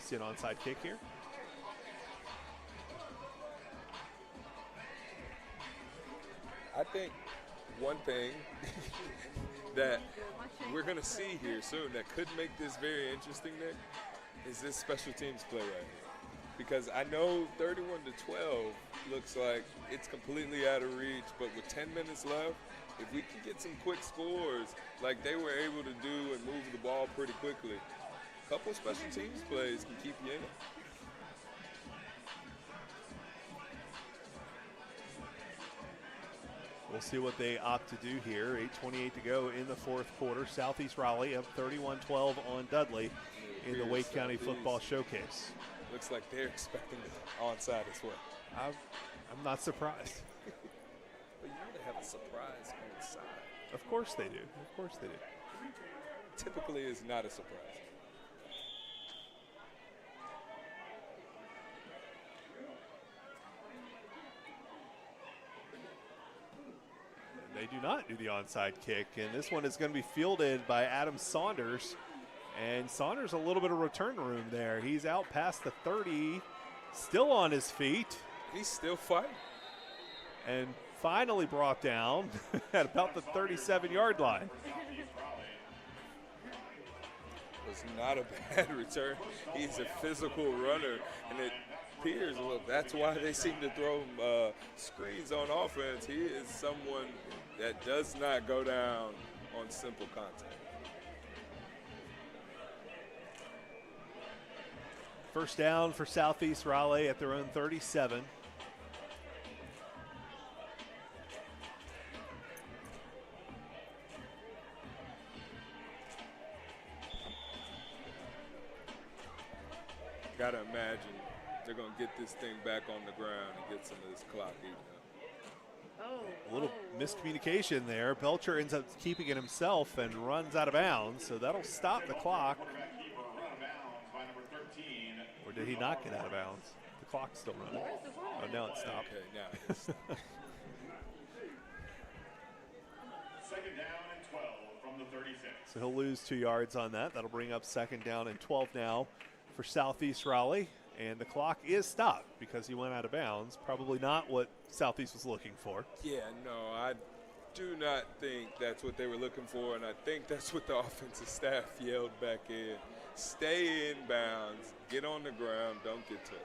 see an onside kick here. I think one thing that we're going to see here soon that could make this very interesting, Nick, is this special teams play right here. Because I know 31-12 looks like it's completely out of reach, but with 10 minutes left, if we can get some quick scores like they were able to do and move the ball pretty quickly, a couple special teams plays can keep you in it. We'll see what they opt to do here. 8:28 to go in the fourth quarter. Southeast Raleigh up 31-12 on Dudley in the Wake County Football Showcase. Looks like they're expecting the onside as well. I'm not surprised. But you know they have a surprise onside. Of course they do. Of course they do. Typically is not a surprise. They do not do the onside kick, and this one is going to be fielded by Adam Saunders. And Saunders a little bit of return room there. He's out past the 30, still on his feet. He's still fighting. And finally brought down at about the 37-yard line. It's not a bad return. He's a physical runner, and it appears, well, that's why they seem to throw him screens on offense. He is someone that does not go down on simple contact. First down for Southeast Raleigh at their own 37. got to imagine they're going to get this thing back on the ground and get some of this clock eaten up. A little miscommunication there. Belcher ends up keeping it himself and runs out of bounds, so that'll stop the clock. Or did he not get out of bounds? The clock's still running. Oh, now it's stopped. Okay, now it's Second down and 12 from the 36. So he'll lose 2 yards on that. That'll bring up second down and 12 now for Southeast Raleigh. And the clock is stopped because he went out of bounds. Probably not what Southeast was looking for. Yeah, no, I do not think that's what they were looking for, and I think that's what the offensive staff yelled back in. Stay in bounds, get on the ground, don't get touched.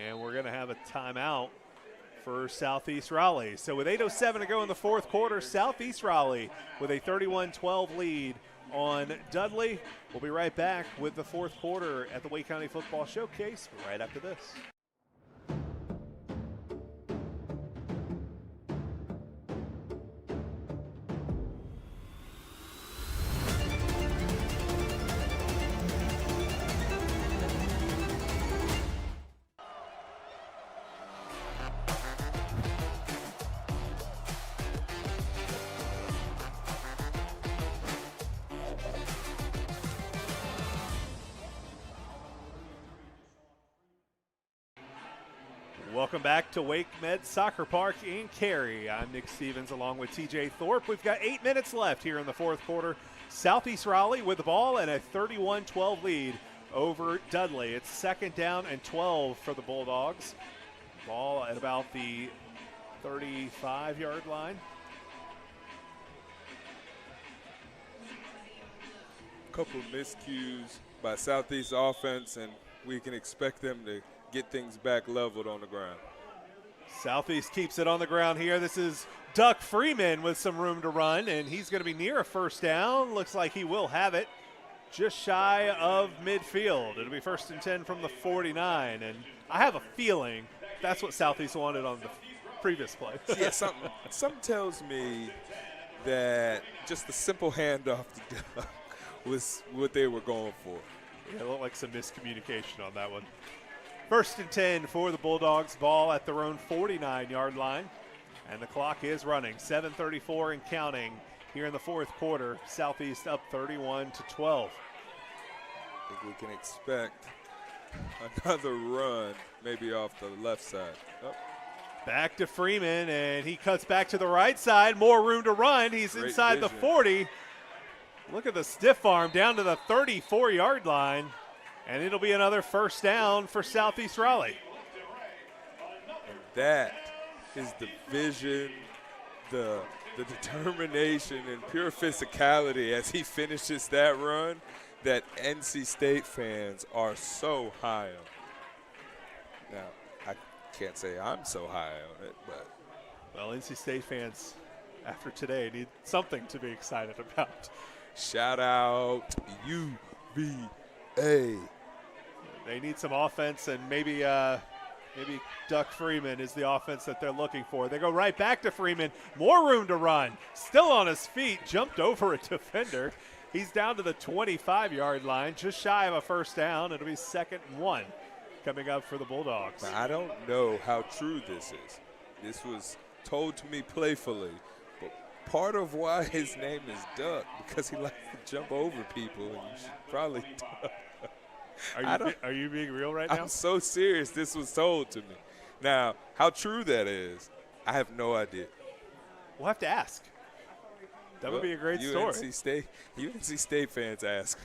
And we're going to have a timeout for Southeast Raleigh. So with 8:07 to go in the fourth quarter, Southeast Raleigh with a 31-12 lead on Dudley. We'll be right back with the fourth quarter at the Wake County Football Showcase right after this. Welcome back to WakeMed Soccer Park in Cary. I'm Nick Stevens along with TJ Thorpe. We've got 8 minutes left here in the fourth quarter. Southeast Raleigh with the ball and a 31-12 lead over Dudley. It's second down and 12 for the Bulldogs. Ball at about the 35-yard line. Couple of miscues by Southeast offense, and we can expect them to get things back leveled on the ground. Southeast keeps it on the ground here. This is Duck Freeman with some room to run, and he's going to be near a first down. Looks like he will have it just shy of midfield. It'll be first and 10 from the 49, and I have a feeling that's what Southeast wanted on the previous play. Yeah, something tells me that just the simple handoff to Duck was what they were going for. Yeah, it looked like some miscommunication on that one. First and 10 for the Bulldogs. Ball at their own 49-yard line. And the clock is running. 7:34 and counting here in the fourth quarter. Southeast up 31-12. I think we can expect another run, maybe off the left side. Oh. Back to Freeman, and he cuts back to the right side. More room to run. He's Great inside vision. the 40. Look at the stiff arm down to the 34-yard line. And it'll be another first down for Southeast Raleigh. And that is the vision, the determination, and pure physicality as he finishes that run that NC State fans are so high on. Now, I can't say I'm so high on it, but. Well, NC State fans, after today, need something to be excited about. Shout out UVA. They need some offense, and maybe Duck Freeman is the offense that they're looking for. They go right back to Freeman. More room to run. Still on his feet. Jumped over a defender. He's down to the 25-yard line, just shy of a first down. It'll be second and 1 coming up for the Bulldogs. Now, I don't know how true this is. This was told to me playfully, but part of why his name is Duck, because he likes to jump over people, and you should probably duck. Are you being real right now? I'm so serious. This was told to me. Now, how true that is, I have no idea. We'll have to ask. That would be a great story. UNC State fans ask.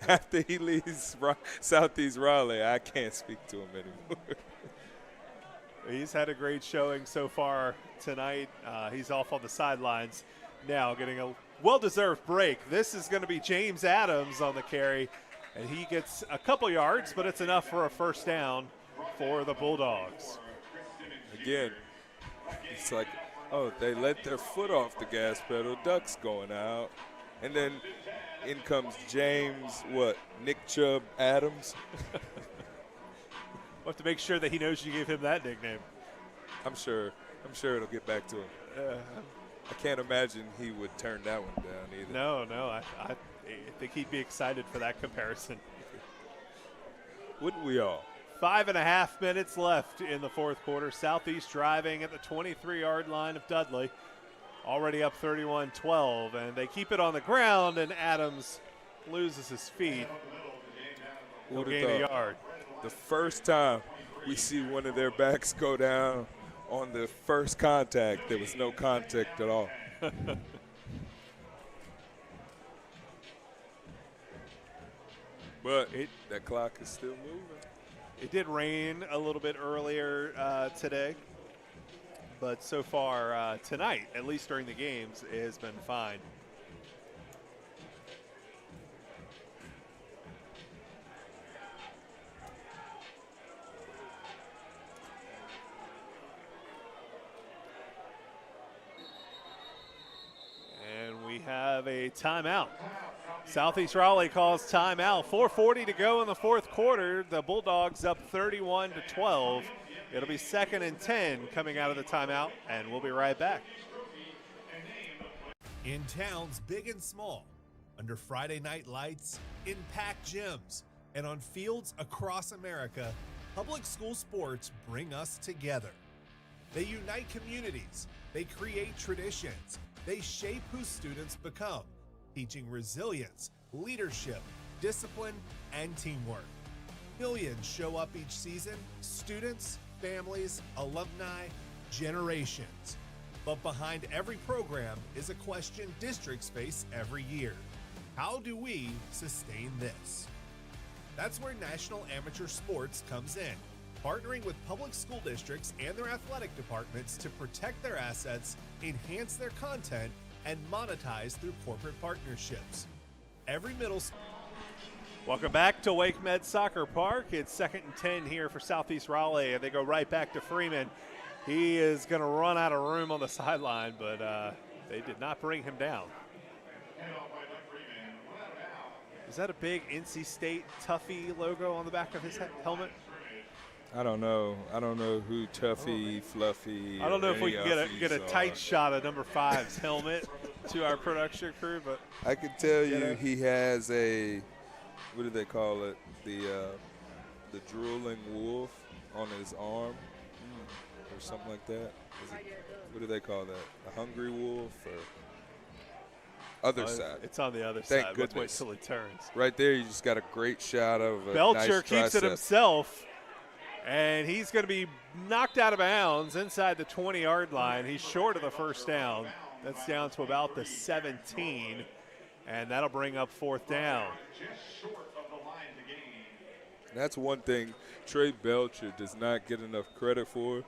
After he leaves Southeast Raleigh, I can't speak to him anymore. He's had a great showing so far tonight. He's off on the sidelines now, getting a well-deserved break. This is going to be James Adams on the carry. And he gets a couple yards, but it's enough for a first down for the Bulldogs. Again, it's like, oh, they let their foot off the gas pedal. Duck's going out. And then in comes James, Nick Chubb Adams? We'll have to make sure that he knows you gave him that nickname. I'm sure it'll get back to him. I can't imagine he would turn that one down either. No. I think he'd be excited for that comparison. Wouldn't we all? 5.5 minutes left in the fourth quarter. Southeast driving at the 23-yard line of Dudley. Already up 31-12, and they keep it on the ground, and Adams loses his feet. He'll gain a yard. The first time we see one of their backs go down on the first contact, there was no contact at all. But that clock is still moving. It did rain a little bit earlier today, but so far tonight, at least during the games, it has been fine. And we have a timeout. Southeast Raleigh calls timeout. 4:40 to go in the fourth quarter. The Bulldogs up 31-12. It'll be 2nd and 10 coming out of the timeout, and we'll be right back. In towns big and small, under Friday night lights, in packed gyms, and on fields across America, public school sports bring us together. They unite communities. They create traditions. They shape who students become, teaching resilience, leadership, discipline, and teamwork. Millions show up each season, students, families, alumni, generations. But behind every program is a question districts face every year. How do we sustain this? That's where National Amateur Sports comes in, partnering with public school districts and their athletic departments to protect their assets, enhance their content, and monetize through corporate partnerships. Every middle school. Welcome back to WakeMed Soccer Park. It's 2nd and 10 here for Southeast Raleigh, and they go right back to Freeman. He is going to run out of room on the sideline, but they did not bring him down. Is that a big NC State Tuffy logo on the back of his helmet? I don't know. I don't know who Tuffy, Fluffy. I don't know if we can get a tight shot of number 5's helmet to our production crew, but I can tell you he has a, what do they call it? The drooling wolf on his arm or something like that. What do they call that? A hungry wolf or other side? It's on the other Thank side. goodness. Let's wait till he turns. Right there, you just got a great shot of a Belcher nice keeps it tricep. himself, and he's going to be knocked out of bounds inside the 20-yard line. He's short of the first down. That's down to about the 17, and that'll bring up 4th down. That's one thing Trey Belcher does not get enough credit for,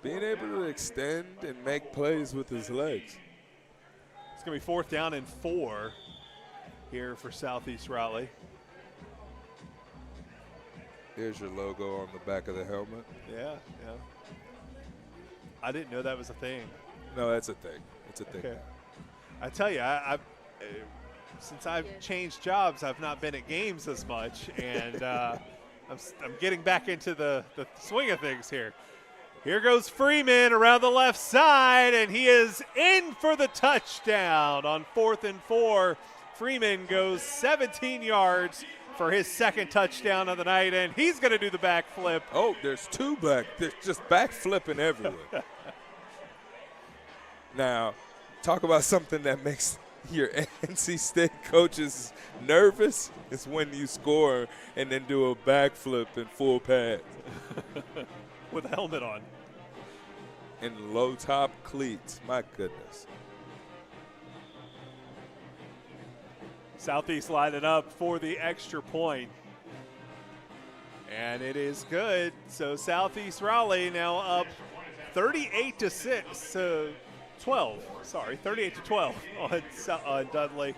being able to extend and make plays with his legs. It's going to be 4th down and 4 here for Southeast Raleigh. There's your logo on the back of the helmet. Yeah. I didn't know that was a thing. No, that's a thing. It's a thing. Okay. I tell you, since I've changed jobs, I've not been at games as much, and I'm getting back into the swing of things here. Here goes Freeman around the left side, and he is in for the touchdown on 4th and 4. Freeman goes 17 yards for his 2nd touchdown of the night, and he's going to do the backflip. Oh, there's two back. There's just backflipping everywhere. Now, talk about something that makes your NC State coaches nervous. It's when you score and then do a backflip in full pads. With a helmet on. In low-top cleats. My goodness. Southeast lining up for the extra point. And it is good. So Southeast Raleigh now up 38-12. 38-12 on Dudley.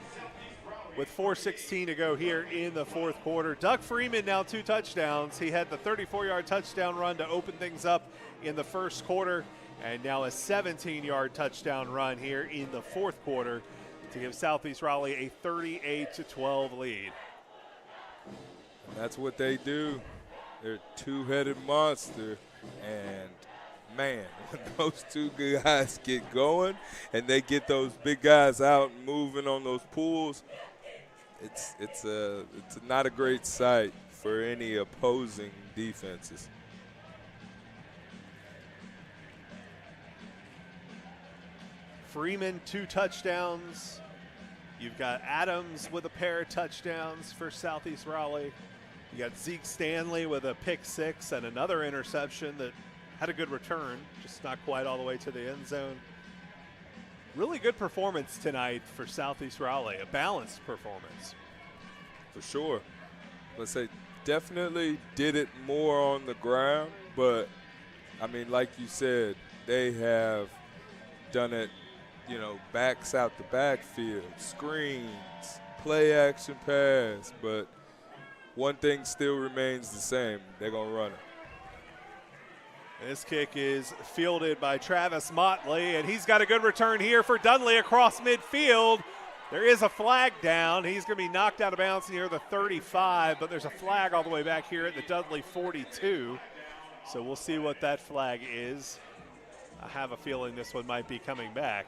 With 4:16 to go here in the fourth quarter. Doug Freeman now 2 touchdowns. He had the 34-yard touchdown run to open things up in the first quarter, and now a 17-yard touchdown run here in the fourth quarter to give Southeast Raleigh a 38-12 lead. That's what they do. They're a two-headed monster, and man, when those two guys get going and they get those big guys out and moving on those pools, it's not a great sight for any opposing defenses. Freeman, 2 touchdowns. You've got Adams with a pair of touchdowns for Southeast Raleigh. You got Zeke Stanley with a pick 6 and another interception that had a good return, just not quite all the way to the end zone. Really good performance tonight for Southeast Raleigh, a balanced performance. For sure. Let's say definitely did it more on the ground, but, I mean, like you said, they have done it, you know, backs out the backfield, screens, play action pass, but one thing still remains the same. They're going to run it. This kick is fielded by Travis Motley, and he's got a good return here for Dudley across midfield. There is a flag down. He's going to be knocked out of bounds near the 35, but there's a flag all the way back here at the Dudley 42. So we'll see what that flag is. I have a feeling this one might be coming back.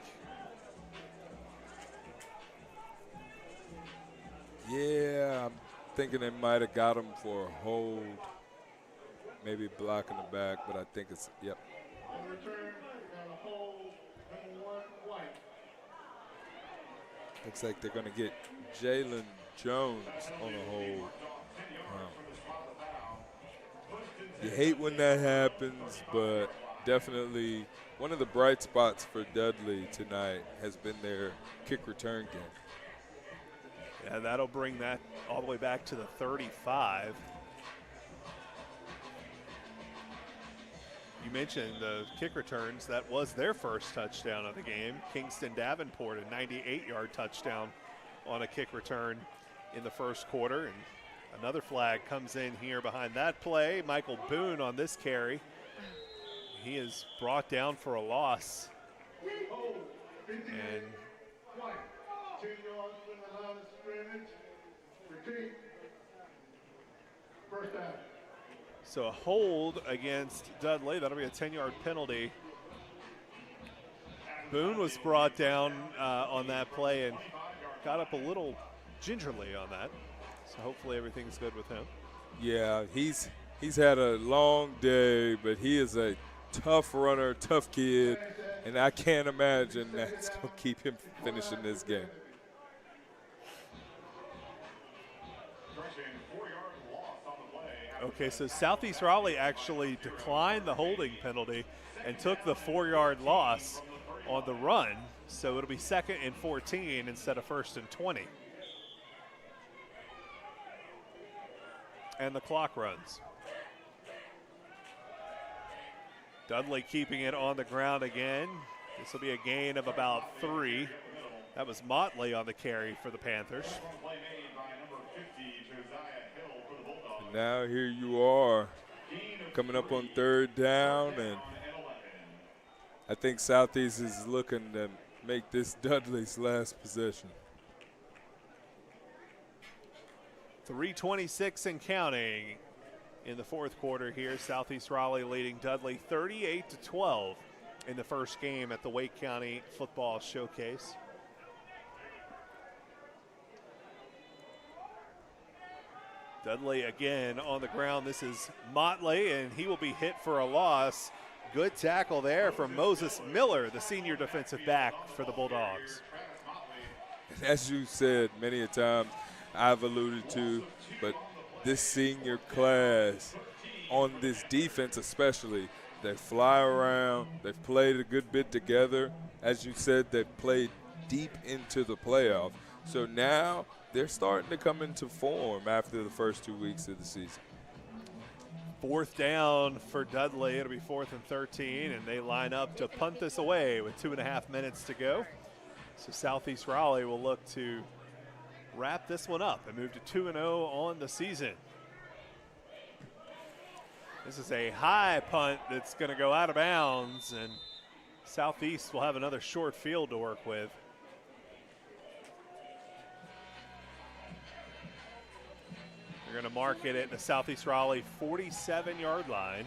Yeah, I'm thinking they might have got him for a hold. Maybe blocking the back, but I think it's, yep. On return, we got a hold, number 1, White. Looks like they're going to get Jalen Jones on a hold. You hate when that happens, but definitely one of the bright spots for Dudley tonight has been their kick return game. Yeah, that'll bring that all the way back to the 35. You mentioned the kick returns. That was their first touchdown of the game. Kingston Davenport, a 98-yard touchdown on a kick return in the first quarter. And another flag comes in here behind that play. Michael Boone on this carry. He is brought down for a loss. And White, 10 yards from the line of scrimmage. Repeat. First down. so a hold against Dudley. That'll be a 10-yard penalty. Boone was brought down on that play and got up a little gingerly on that. So hopefully everything's good with him. Yeah, he's had a long day, but he is a tough runner, tough kid, and I can't imagine that's going to keep him finishing this game. Okay, so Southeast Raleigh actually declined the holding penalty and took the 4-yard loss on the run. So it'll be 2nd and 14 instead of 1st and 20. And the clock runs. Dudley keeping it on the ground again. This will be a gain of about 3. That was Motley on the carry for the Panthers. And now here you are coming up on 3rd down, and I think Southeast is looking to make this Dudley's last possession. 3:26 and counting in the 4th quarter here. Southeast Raleigh leading Dudley 38-12 in the first game at the Wake County Football Showcase. Dudley again on the ground. This is Motley, and he will be hit for a loss. Good tackle there from Moses Miller, the senior defensive back for the Bulldogs. As you said many a time, I've alluded to, but this senior class on this defense especially, they fly around, they've played a good bit together. As you said, they've played deep into the playoff. So now they're starting to come into form after the first 2 weeks of the season. 4th down for Dudley. It'll be 4th and 13, and they line up to punt this away with 2.5 minutes to go. So Southeast Raleigh will look to wrap this one up and move to 2-0 on the season. This is a high punt that's going to go out of bounds, and Southeast will have another short field to work with. They're going to mark it at the Southeast Raleigh 47-yard line.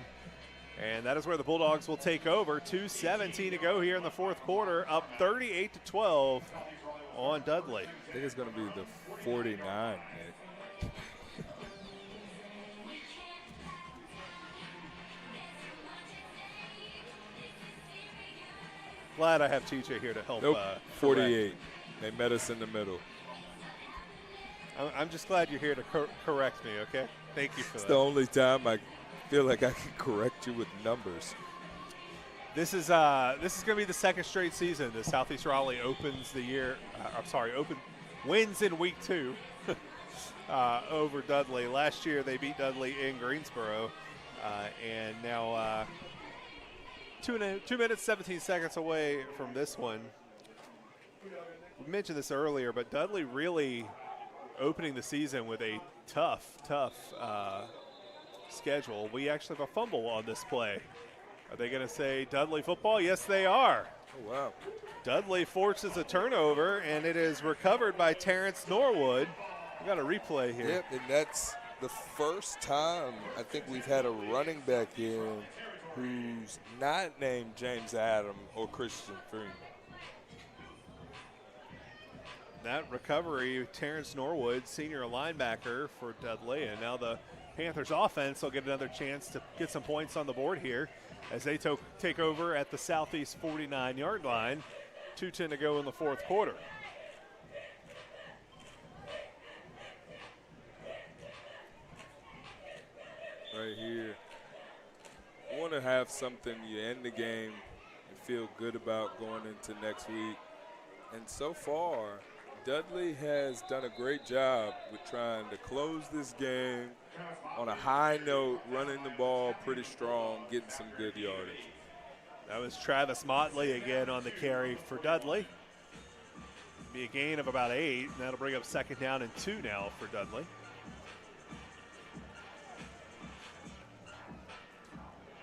And that is where the Bulldogs will take over. 2:17 to go here in the 4th quarter, up 38-12 on Dudley. I think it's going to be the 49, Nick. Glad I have TJ here to help. Nope, 48. They met us in the middle. I'm just glad you're here to correct me, okay? Thank you for that. It's the only time I feel like I can correct you with numbers. This is going to be the second straight season that Southeast Raleigh opens the year. Wins in week 2 over Dudley. Last year they beat Dudley in Greensboro, and now 2 minutes 17 seconds away from this one. We mentioned this earlier, but Dudley really opening the season with a tough schedule. We actually have a fumble on this play. Are they going to say Dudley football? Yes, they are. Oh, wow. Dudley forces a turnover, and it is recovered by Terrence Norwood. We got a replay here. Yep, and that's the first time I think we've had a running back in who's not named James Adam or Christian Freeman. That recovery, Terrence Norwood, senior linebacker for Dudley, and now the Panthers offense will get another chance to get some points on the board here as they take over at the Southeast 49-yard line. 2:10 to go in the fourth quarter. Right here. You want to have something you end the game and feel good about going into next week. And so far, Dudley has done a great job with trying to close this game on a high note, running the ball pretty strong, getting some good yardage. That was Travis Motley again on the carry for Dudley. Be a gain of about 8, and that'll bring up 2nd down and 2 now for Dudley.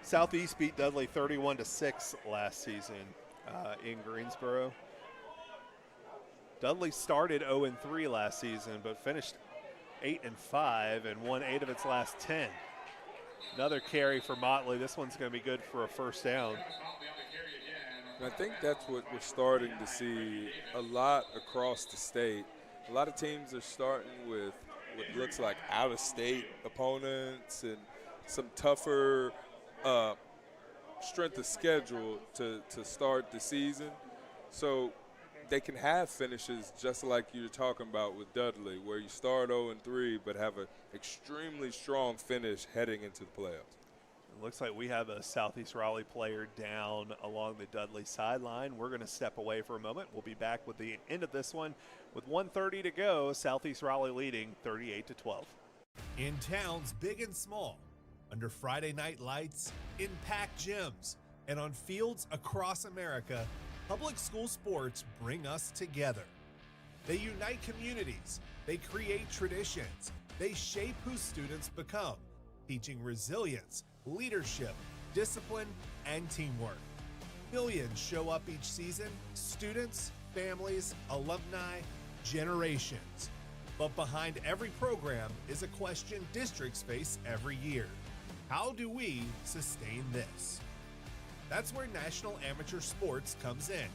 Southeast beat Dudley 31-6 last season in Greensboro. Dudley started 0-3 last season, but finished 8-5 and won 8 of its last 10. Another carry for Motley. This one's going to be good for a first down. And I think that's what we're starting to see a lot across the state. A lot of teams are starting with what looks like out-of-state opponents and some tougher strength of schedule to start the season. So they can have finishes just like you're talking about with Dudley, where you start 0-3 but have an extremely strong finish heading into the playoffs. It looks like we have a Southeast Raleigh player down along the Dudley sideline. We're going to step away for a moment. We'll be back with the end of this one with 1:30 to go. Southeast Raleigh leading 38-12. In towns big and small, under Friday night lights, in packed gyms, and on fields across America, public school sports bring us together. They unite communities, they create traditions, they shape who students become, teaching resilience, leadership, discipline, and teamwork. Millions show up each season, students, families, alumni, generations. But behind every program is a question districts face every year. How do we sustain this? That's where National Amateur Sports comes in,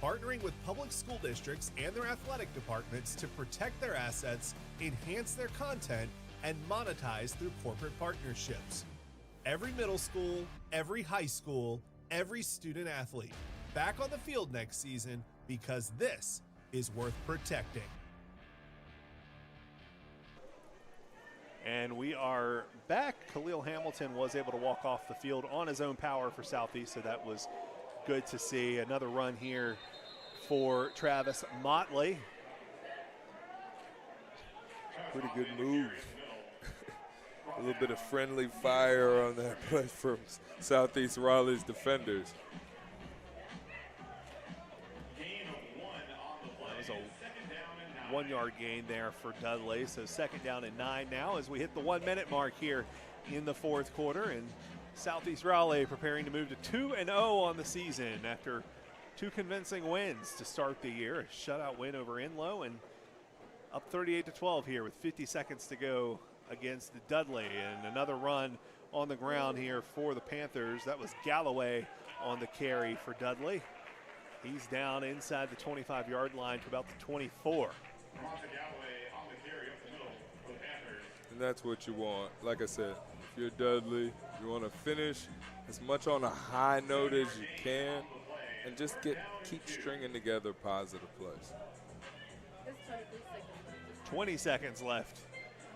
partnering with public school districts and their athletic departments to protect their assets, enhance their content, and monetize through corporate partnerships. Every middle school, every high school, every student athlete back on the field next season, because this is worth protecting. And we are back. Khalil Hamilton was able to walk off the field on his own power for Southeast, so that was good to see. Another run here for Travis Motley. Pretty good move. A little bit of friendly fire on that play from Southeast Raleigh's defenders. That was a 1-yard gain there for Dudley. So 2nd down and 9 now as we hit the 1-minute mark here in the fourth quarter. And Southeast Raleigh preparing to move to 2-0 on the season after 2 convincing wins to start the year. A shutout win over Enloe and up 38-12 here with 50 seconds to go against Dudley. And another run on the ground here for the Panthers. That was Galloway on the carry for Dudley. He's down inside the 25-yard line to about the 24. And that's what you want. Like I said, if you're Dudley, you want to finish as much on a high note as you can and just keep stringing together positive plays. 20 seconds left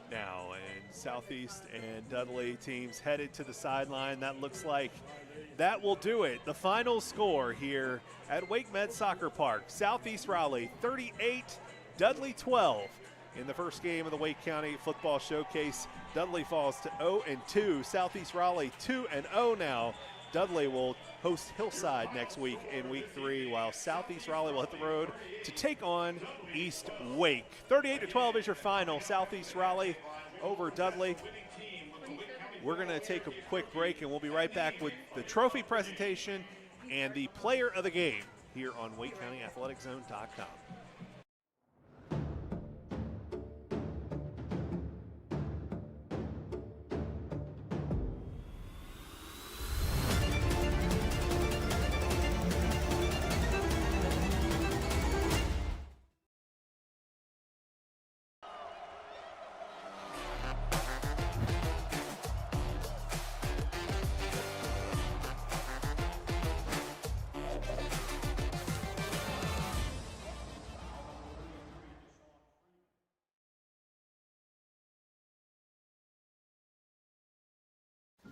now, and Southeast and Dudley teams headed to the sideline. That looks like that will do it. The final score here at WakeMed Soccer Park, Southeast Raleigh 38, Dudley 12. In the first game of the Wake County Football Showcase, Dudley falls to 0-2. Southeast Raleigh 2-0 now. Dudley will host Hillside next week in week 3, while Southeast Raleigh will hit the road to take on East Wake. 38-12 is your final. Southeast Raleigh over Dudley. We're going to take a quick break, and we'll be right back with the trophy presentation and the player of the game here on WakeCountyAthleticZone.com.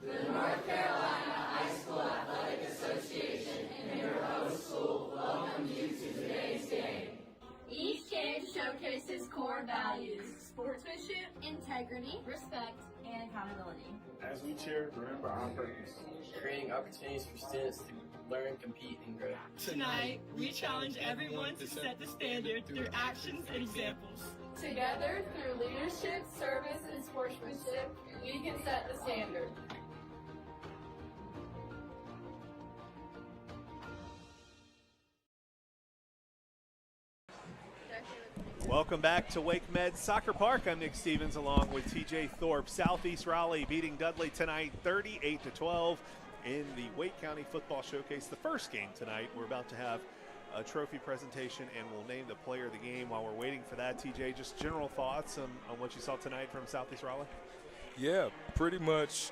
The North Carolina High School Athletic Association and your host school welcome you to today's game. Each game showcases core values: Sportsmanship, integrity, respect, and accountability. As we cheer, remember our purpose. Creating opportunities for students to learn, compete, and grow. Tonight, we challenge everyone to set the standard through actions and examples. Together, through leadership, service, and sportsmanship, we can set the standard. Welcome back to WakeMed Soccer Park. I'm Nick Stevens along with TJ Thorpe. Southeast Raleigh beating Dudley tonight 38-12 in the Wake County Football Showcase. The first game tonight. We're about to have a trophy presentation, and we'll name the player of the game. While we're waiting for that, TJ, just general thoughts on what you saw tonight from Southeast Raleigh? Yeah, pretty much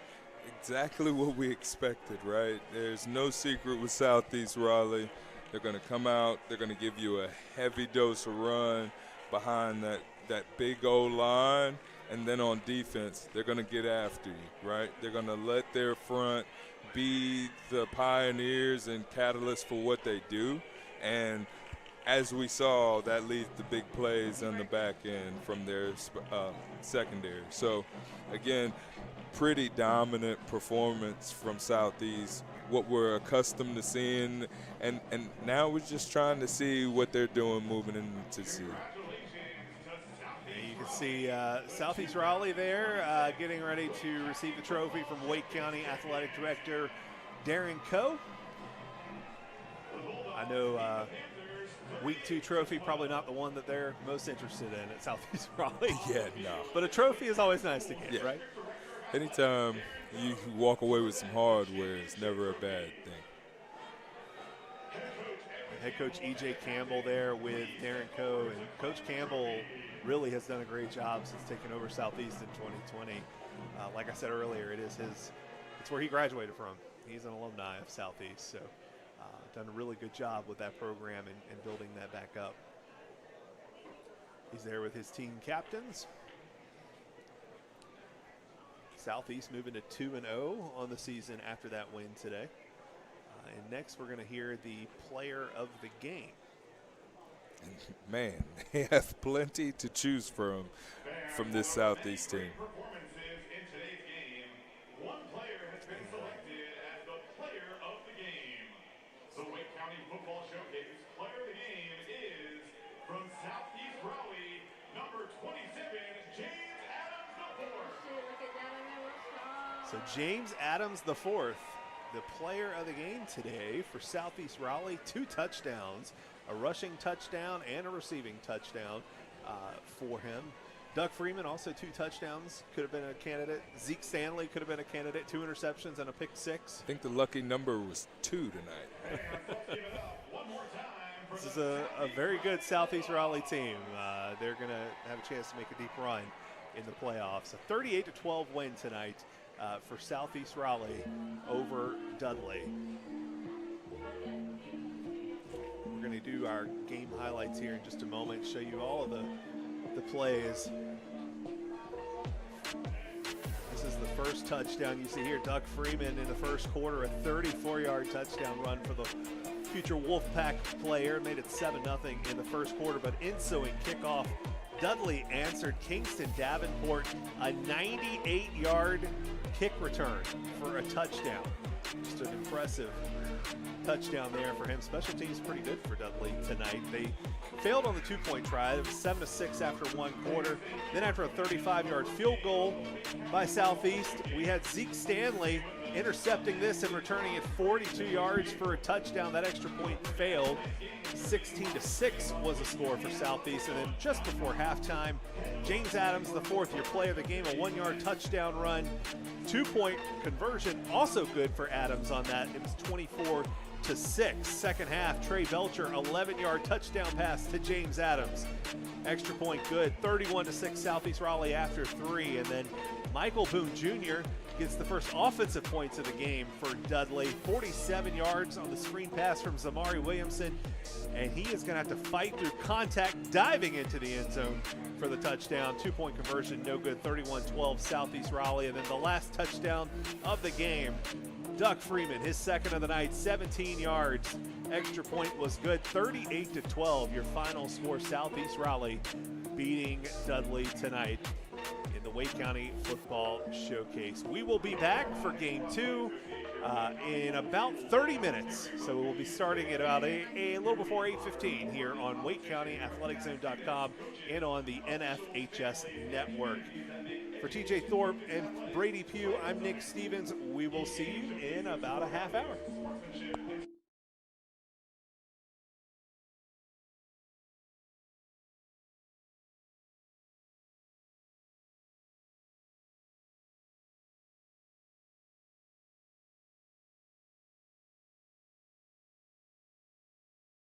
exactly what we expected, right? There's no secret with Southeast Raleigh. They're going to come out. They're going to give you a heavy dose of run behind that big old line, and then on defense, they're going to get after you, right? They're going to let their front be the pioneers and catalysts for what they do, and as we saw, that leads to big plays on the back end from their secondary. So, again, pretty dominant performance from Southeast, what we're accustomed to seeing, and now we're just trying to see what they're doing moving into the season. You can see Southeast Raleigh there getting ready to receive the trophy from Wake County Athletic Director Darren Coe. I know Week 2 trophy, probably not the one that they're most interested in at Southeast Raleigh. Yeah, no. But a trophy is always nice to get, right? Anytime you walk away with some hardware, it's never a bad thing. Head coach E.J. Campbell there with Darren Coe, and Coach Campbell really has done a great job since taking over Southeast in 2020. Like I said earlier, it's where he graduated from. He's an alumni of Southeast, so done a really good job with that program and building that back up. He's there with his team captains. Southeast moving to 2-0 on the season after that win today. And next we're going to hear the player of the game. Man, they have plenty to choose from this Southeast team. One player has been selected as the player of the game. The Wake County Football Showcase player of the game is from Southeast Raleigh, number 27, James Adams IV. So James Adams IV, the player of the game today for Southeast Raleigh. 2 touchdowns, a rushing touchdown and a receiving touchdown for him. Doug Freeman also 2 touchdowns, could have been a candidate. Zeke Stanley could have been a candidate, 2 interceptions and a pick 6. I think the lucky number was 2 tonight. Give it up one more time This is a very good Southeast Raleigh team. They're going to have a chance to make a deep run in the playoffs. A 38-12 win tonight for Southeast Raleigh over Dudley. We're going to do our game highlights here in just a moment, show you all of the plays. This is the first touchdown you see here. Doug Freeman in the first quarter, a 34-yard touchdown run for the future Wolfpack player. Made it 7-0 in the first quarter, but ensuing kickoff, Dudley answered Kingston Davenport, a 98-yard kick return for a touchdown. Just an impressive touchdown there for him. Special teams pretty good for Dudley tonight. They failed on the two-point try. It was 7-6 after one quarter. Then after a 35-yard field goal by Southeast, we had Zeke Stanley intercepting this and returning it 42 yards for a touchdown. That extra point failed. 16-6 was the score for Southeast. And then just before halftime, James Adams, the fourth-year player of the game, a 1-yard touchdown run. Two-point conversion, also good for Adams on that. It was 24-6. Second half, Trey Belcher, 11-yard touchdown pass to James Adams. Extra point good, 31-6 Southeast Raleigh after 3. And then Michael Boone Jr. gets the first offensive points of the game for Dudley. 47 yards on the screen pass from Zamari Williamson. And he is going to have to fight through contact, diving into the end zone for the touchdown. Two-point conversion, no good, 31-12 Southeast Raleigh. And then the last touchdown of the game, Doug Freeman, his second of the night, 17 yards. Extra point was good, 38-12. Your final score, Southeast Raleigh beating Dudley tonight in the Wake County Football Showcase. We will be back for Game 2 in about 30 minutes. So we'll be starting at about a little before 8:15 here on WakeCountyAthleticZone.com and on the NFHS Network. For TJ Thorpe and Brady Pugh, I'm Nick Stevens. We will see you in about a half hour.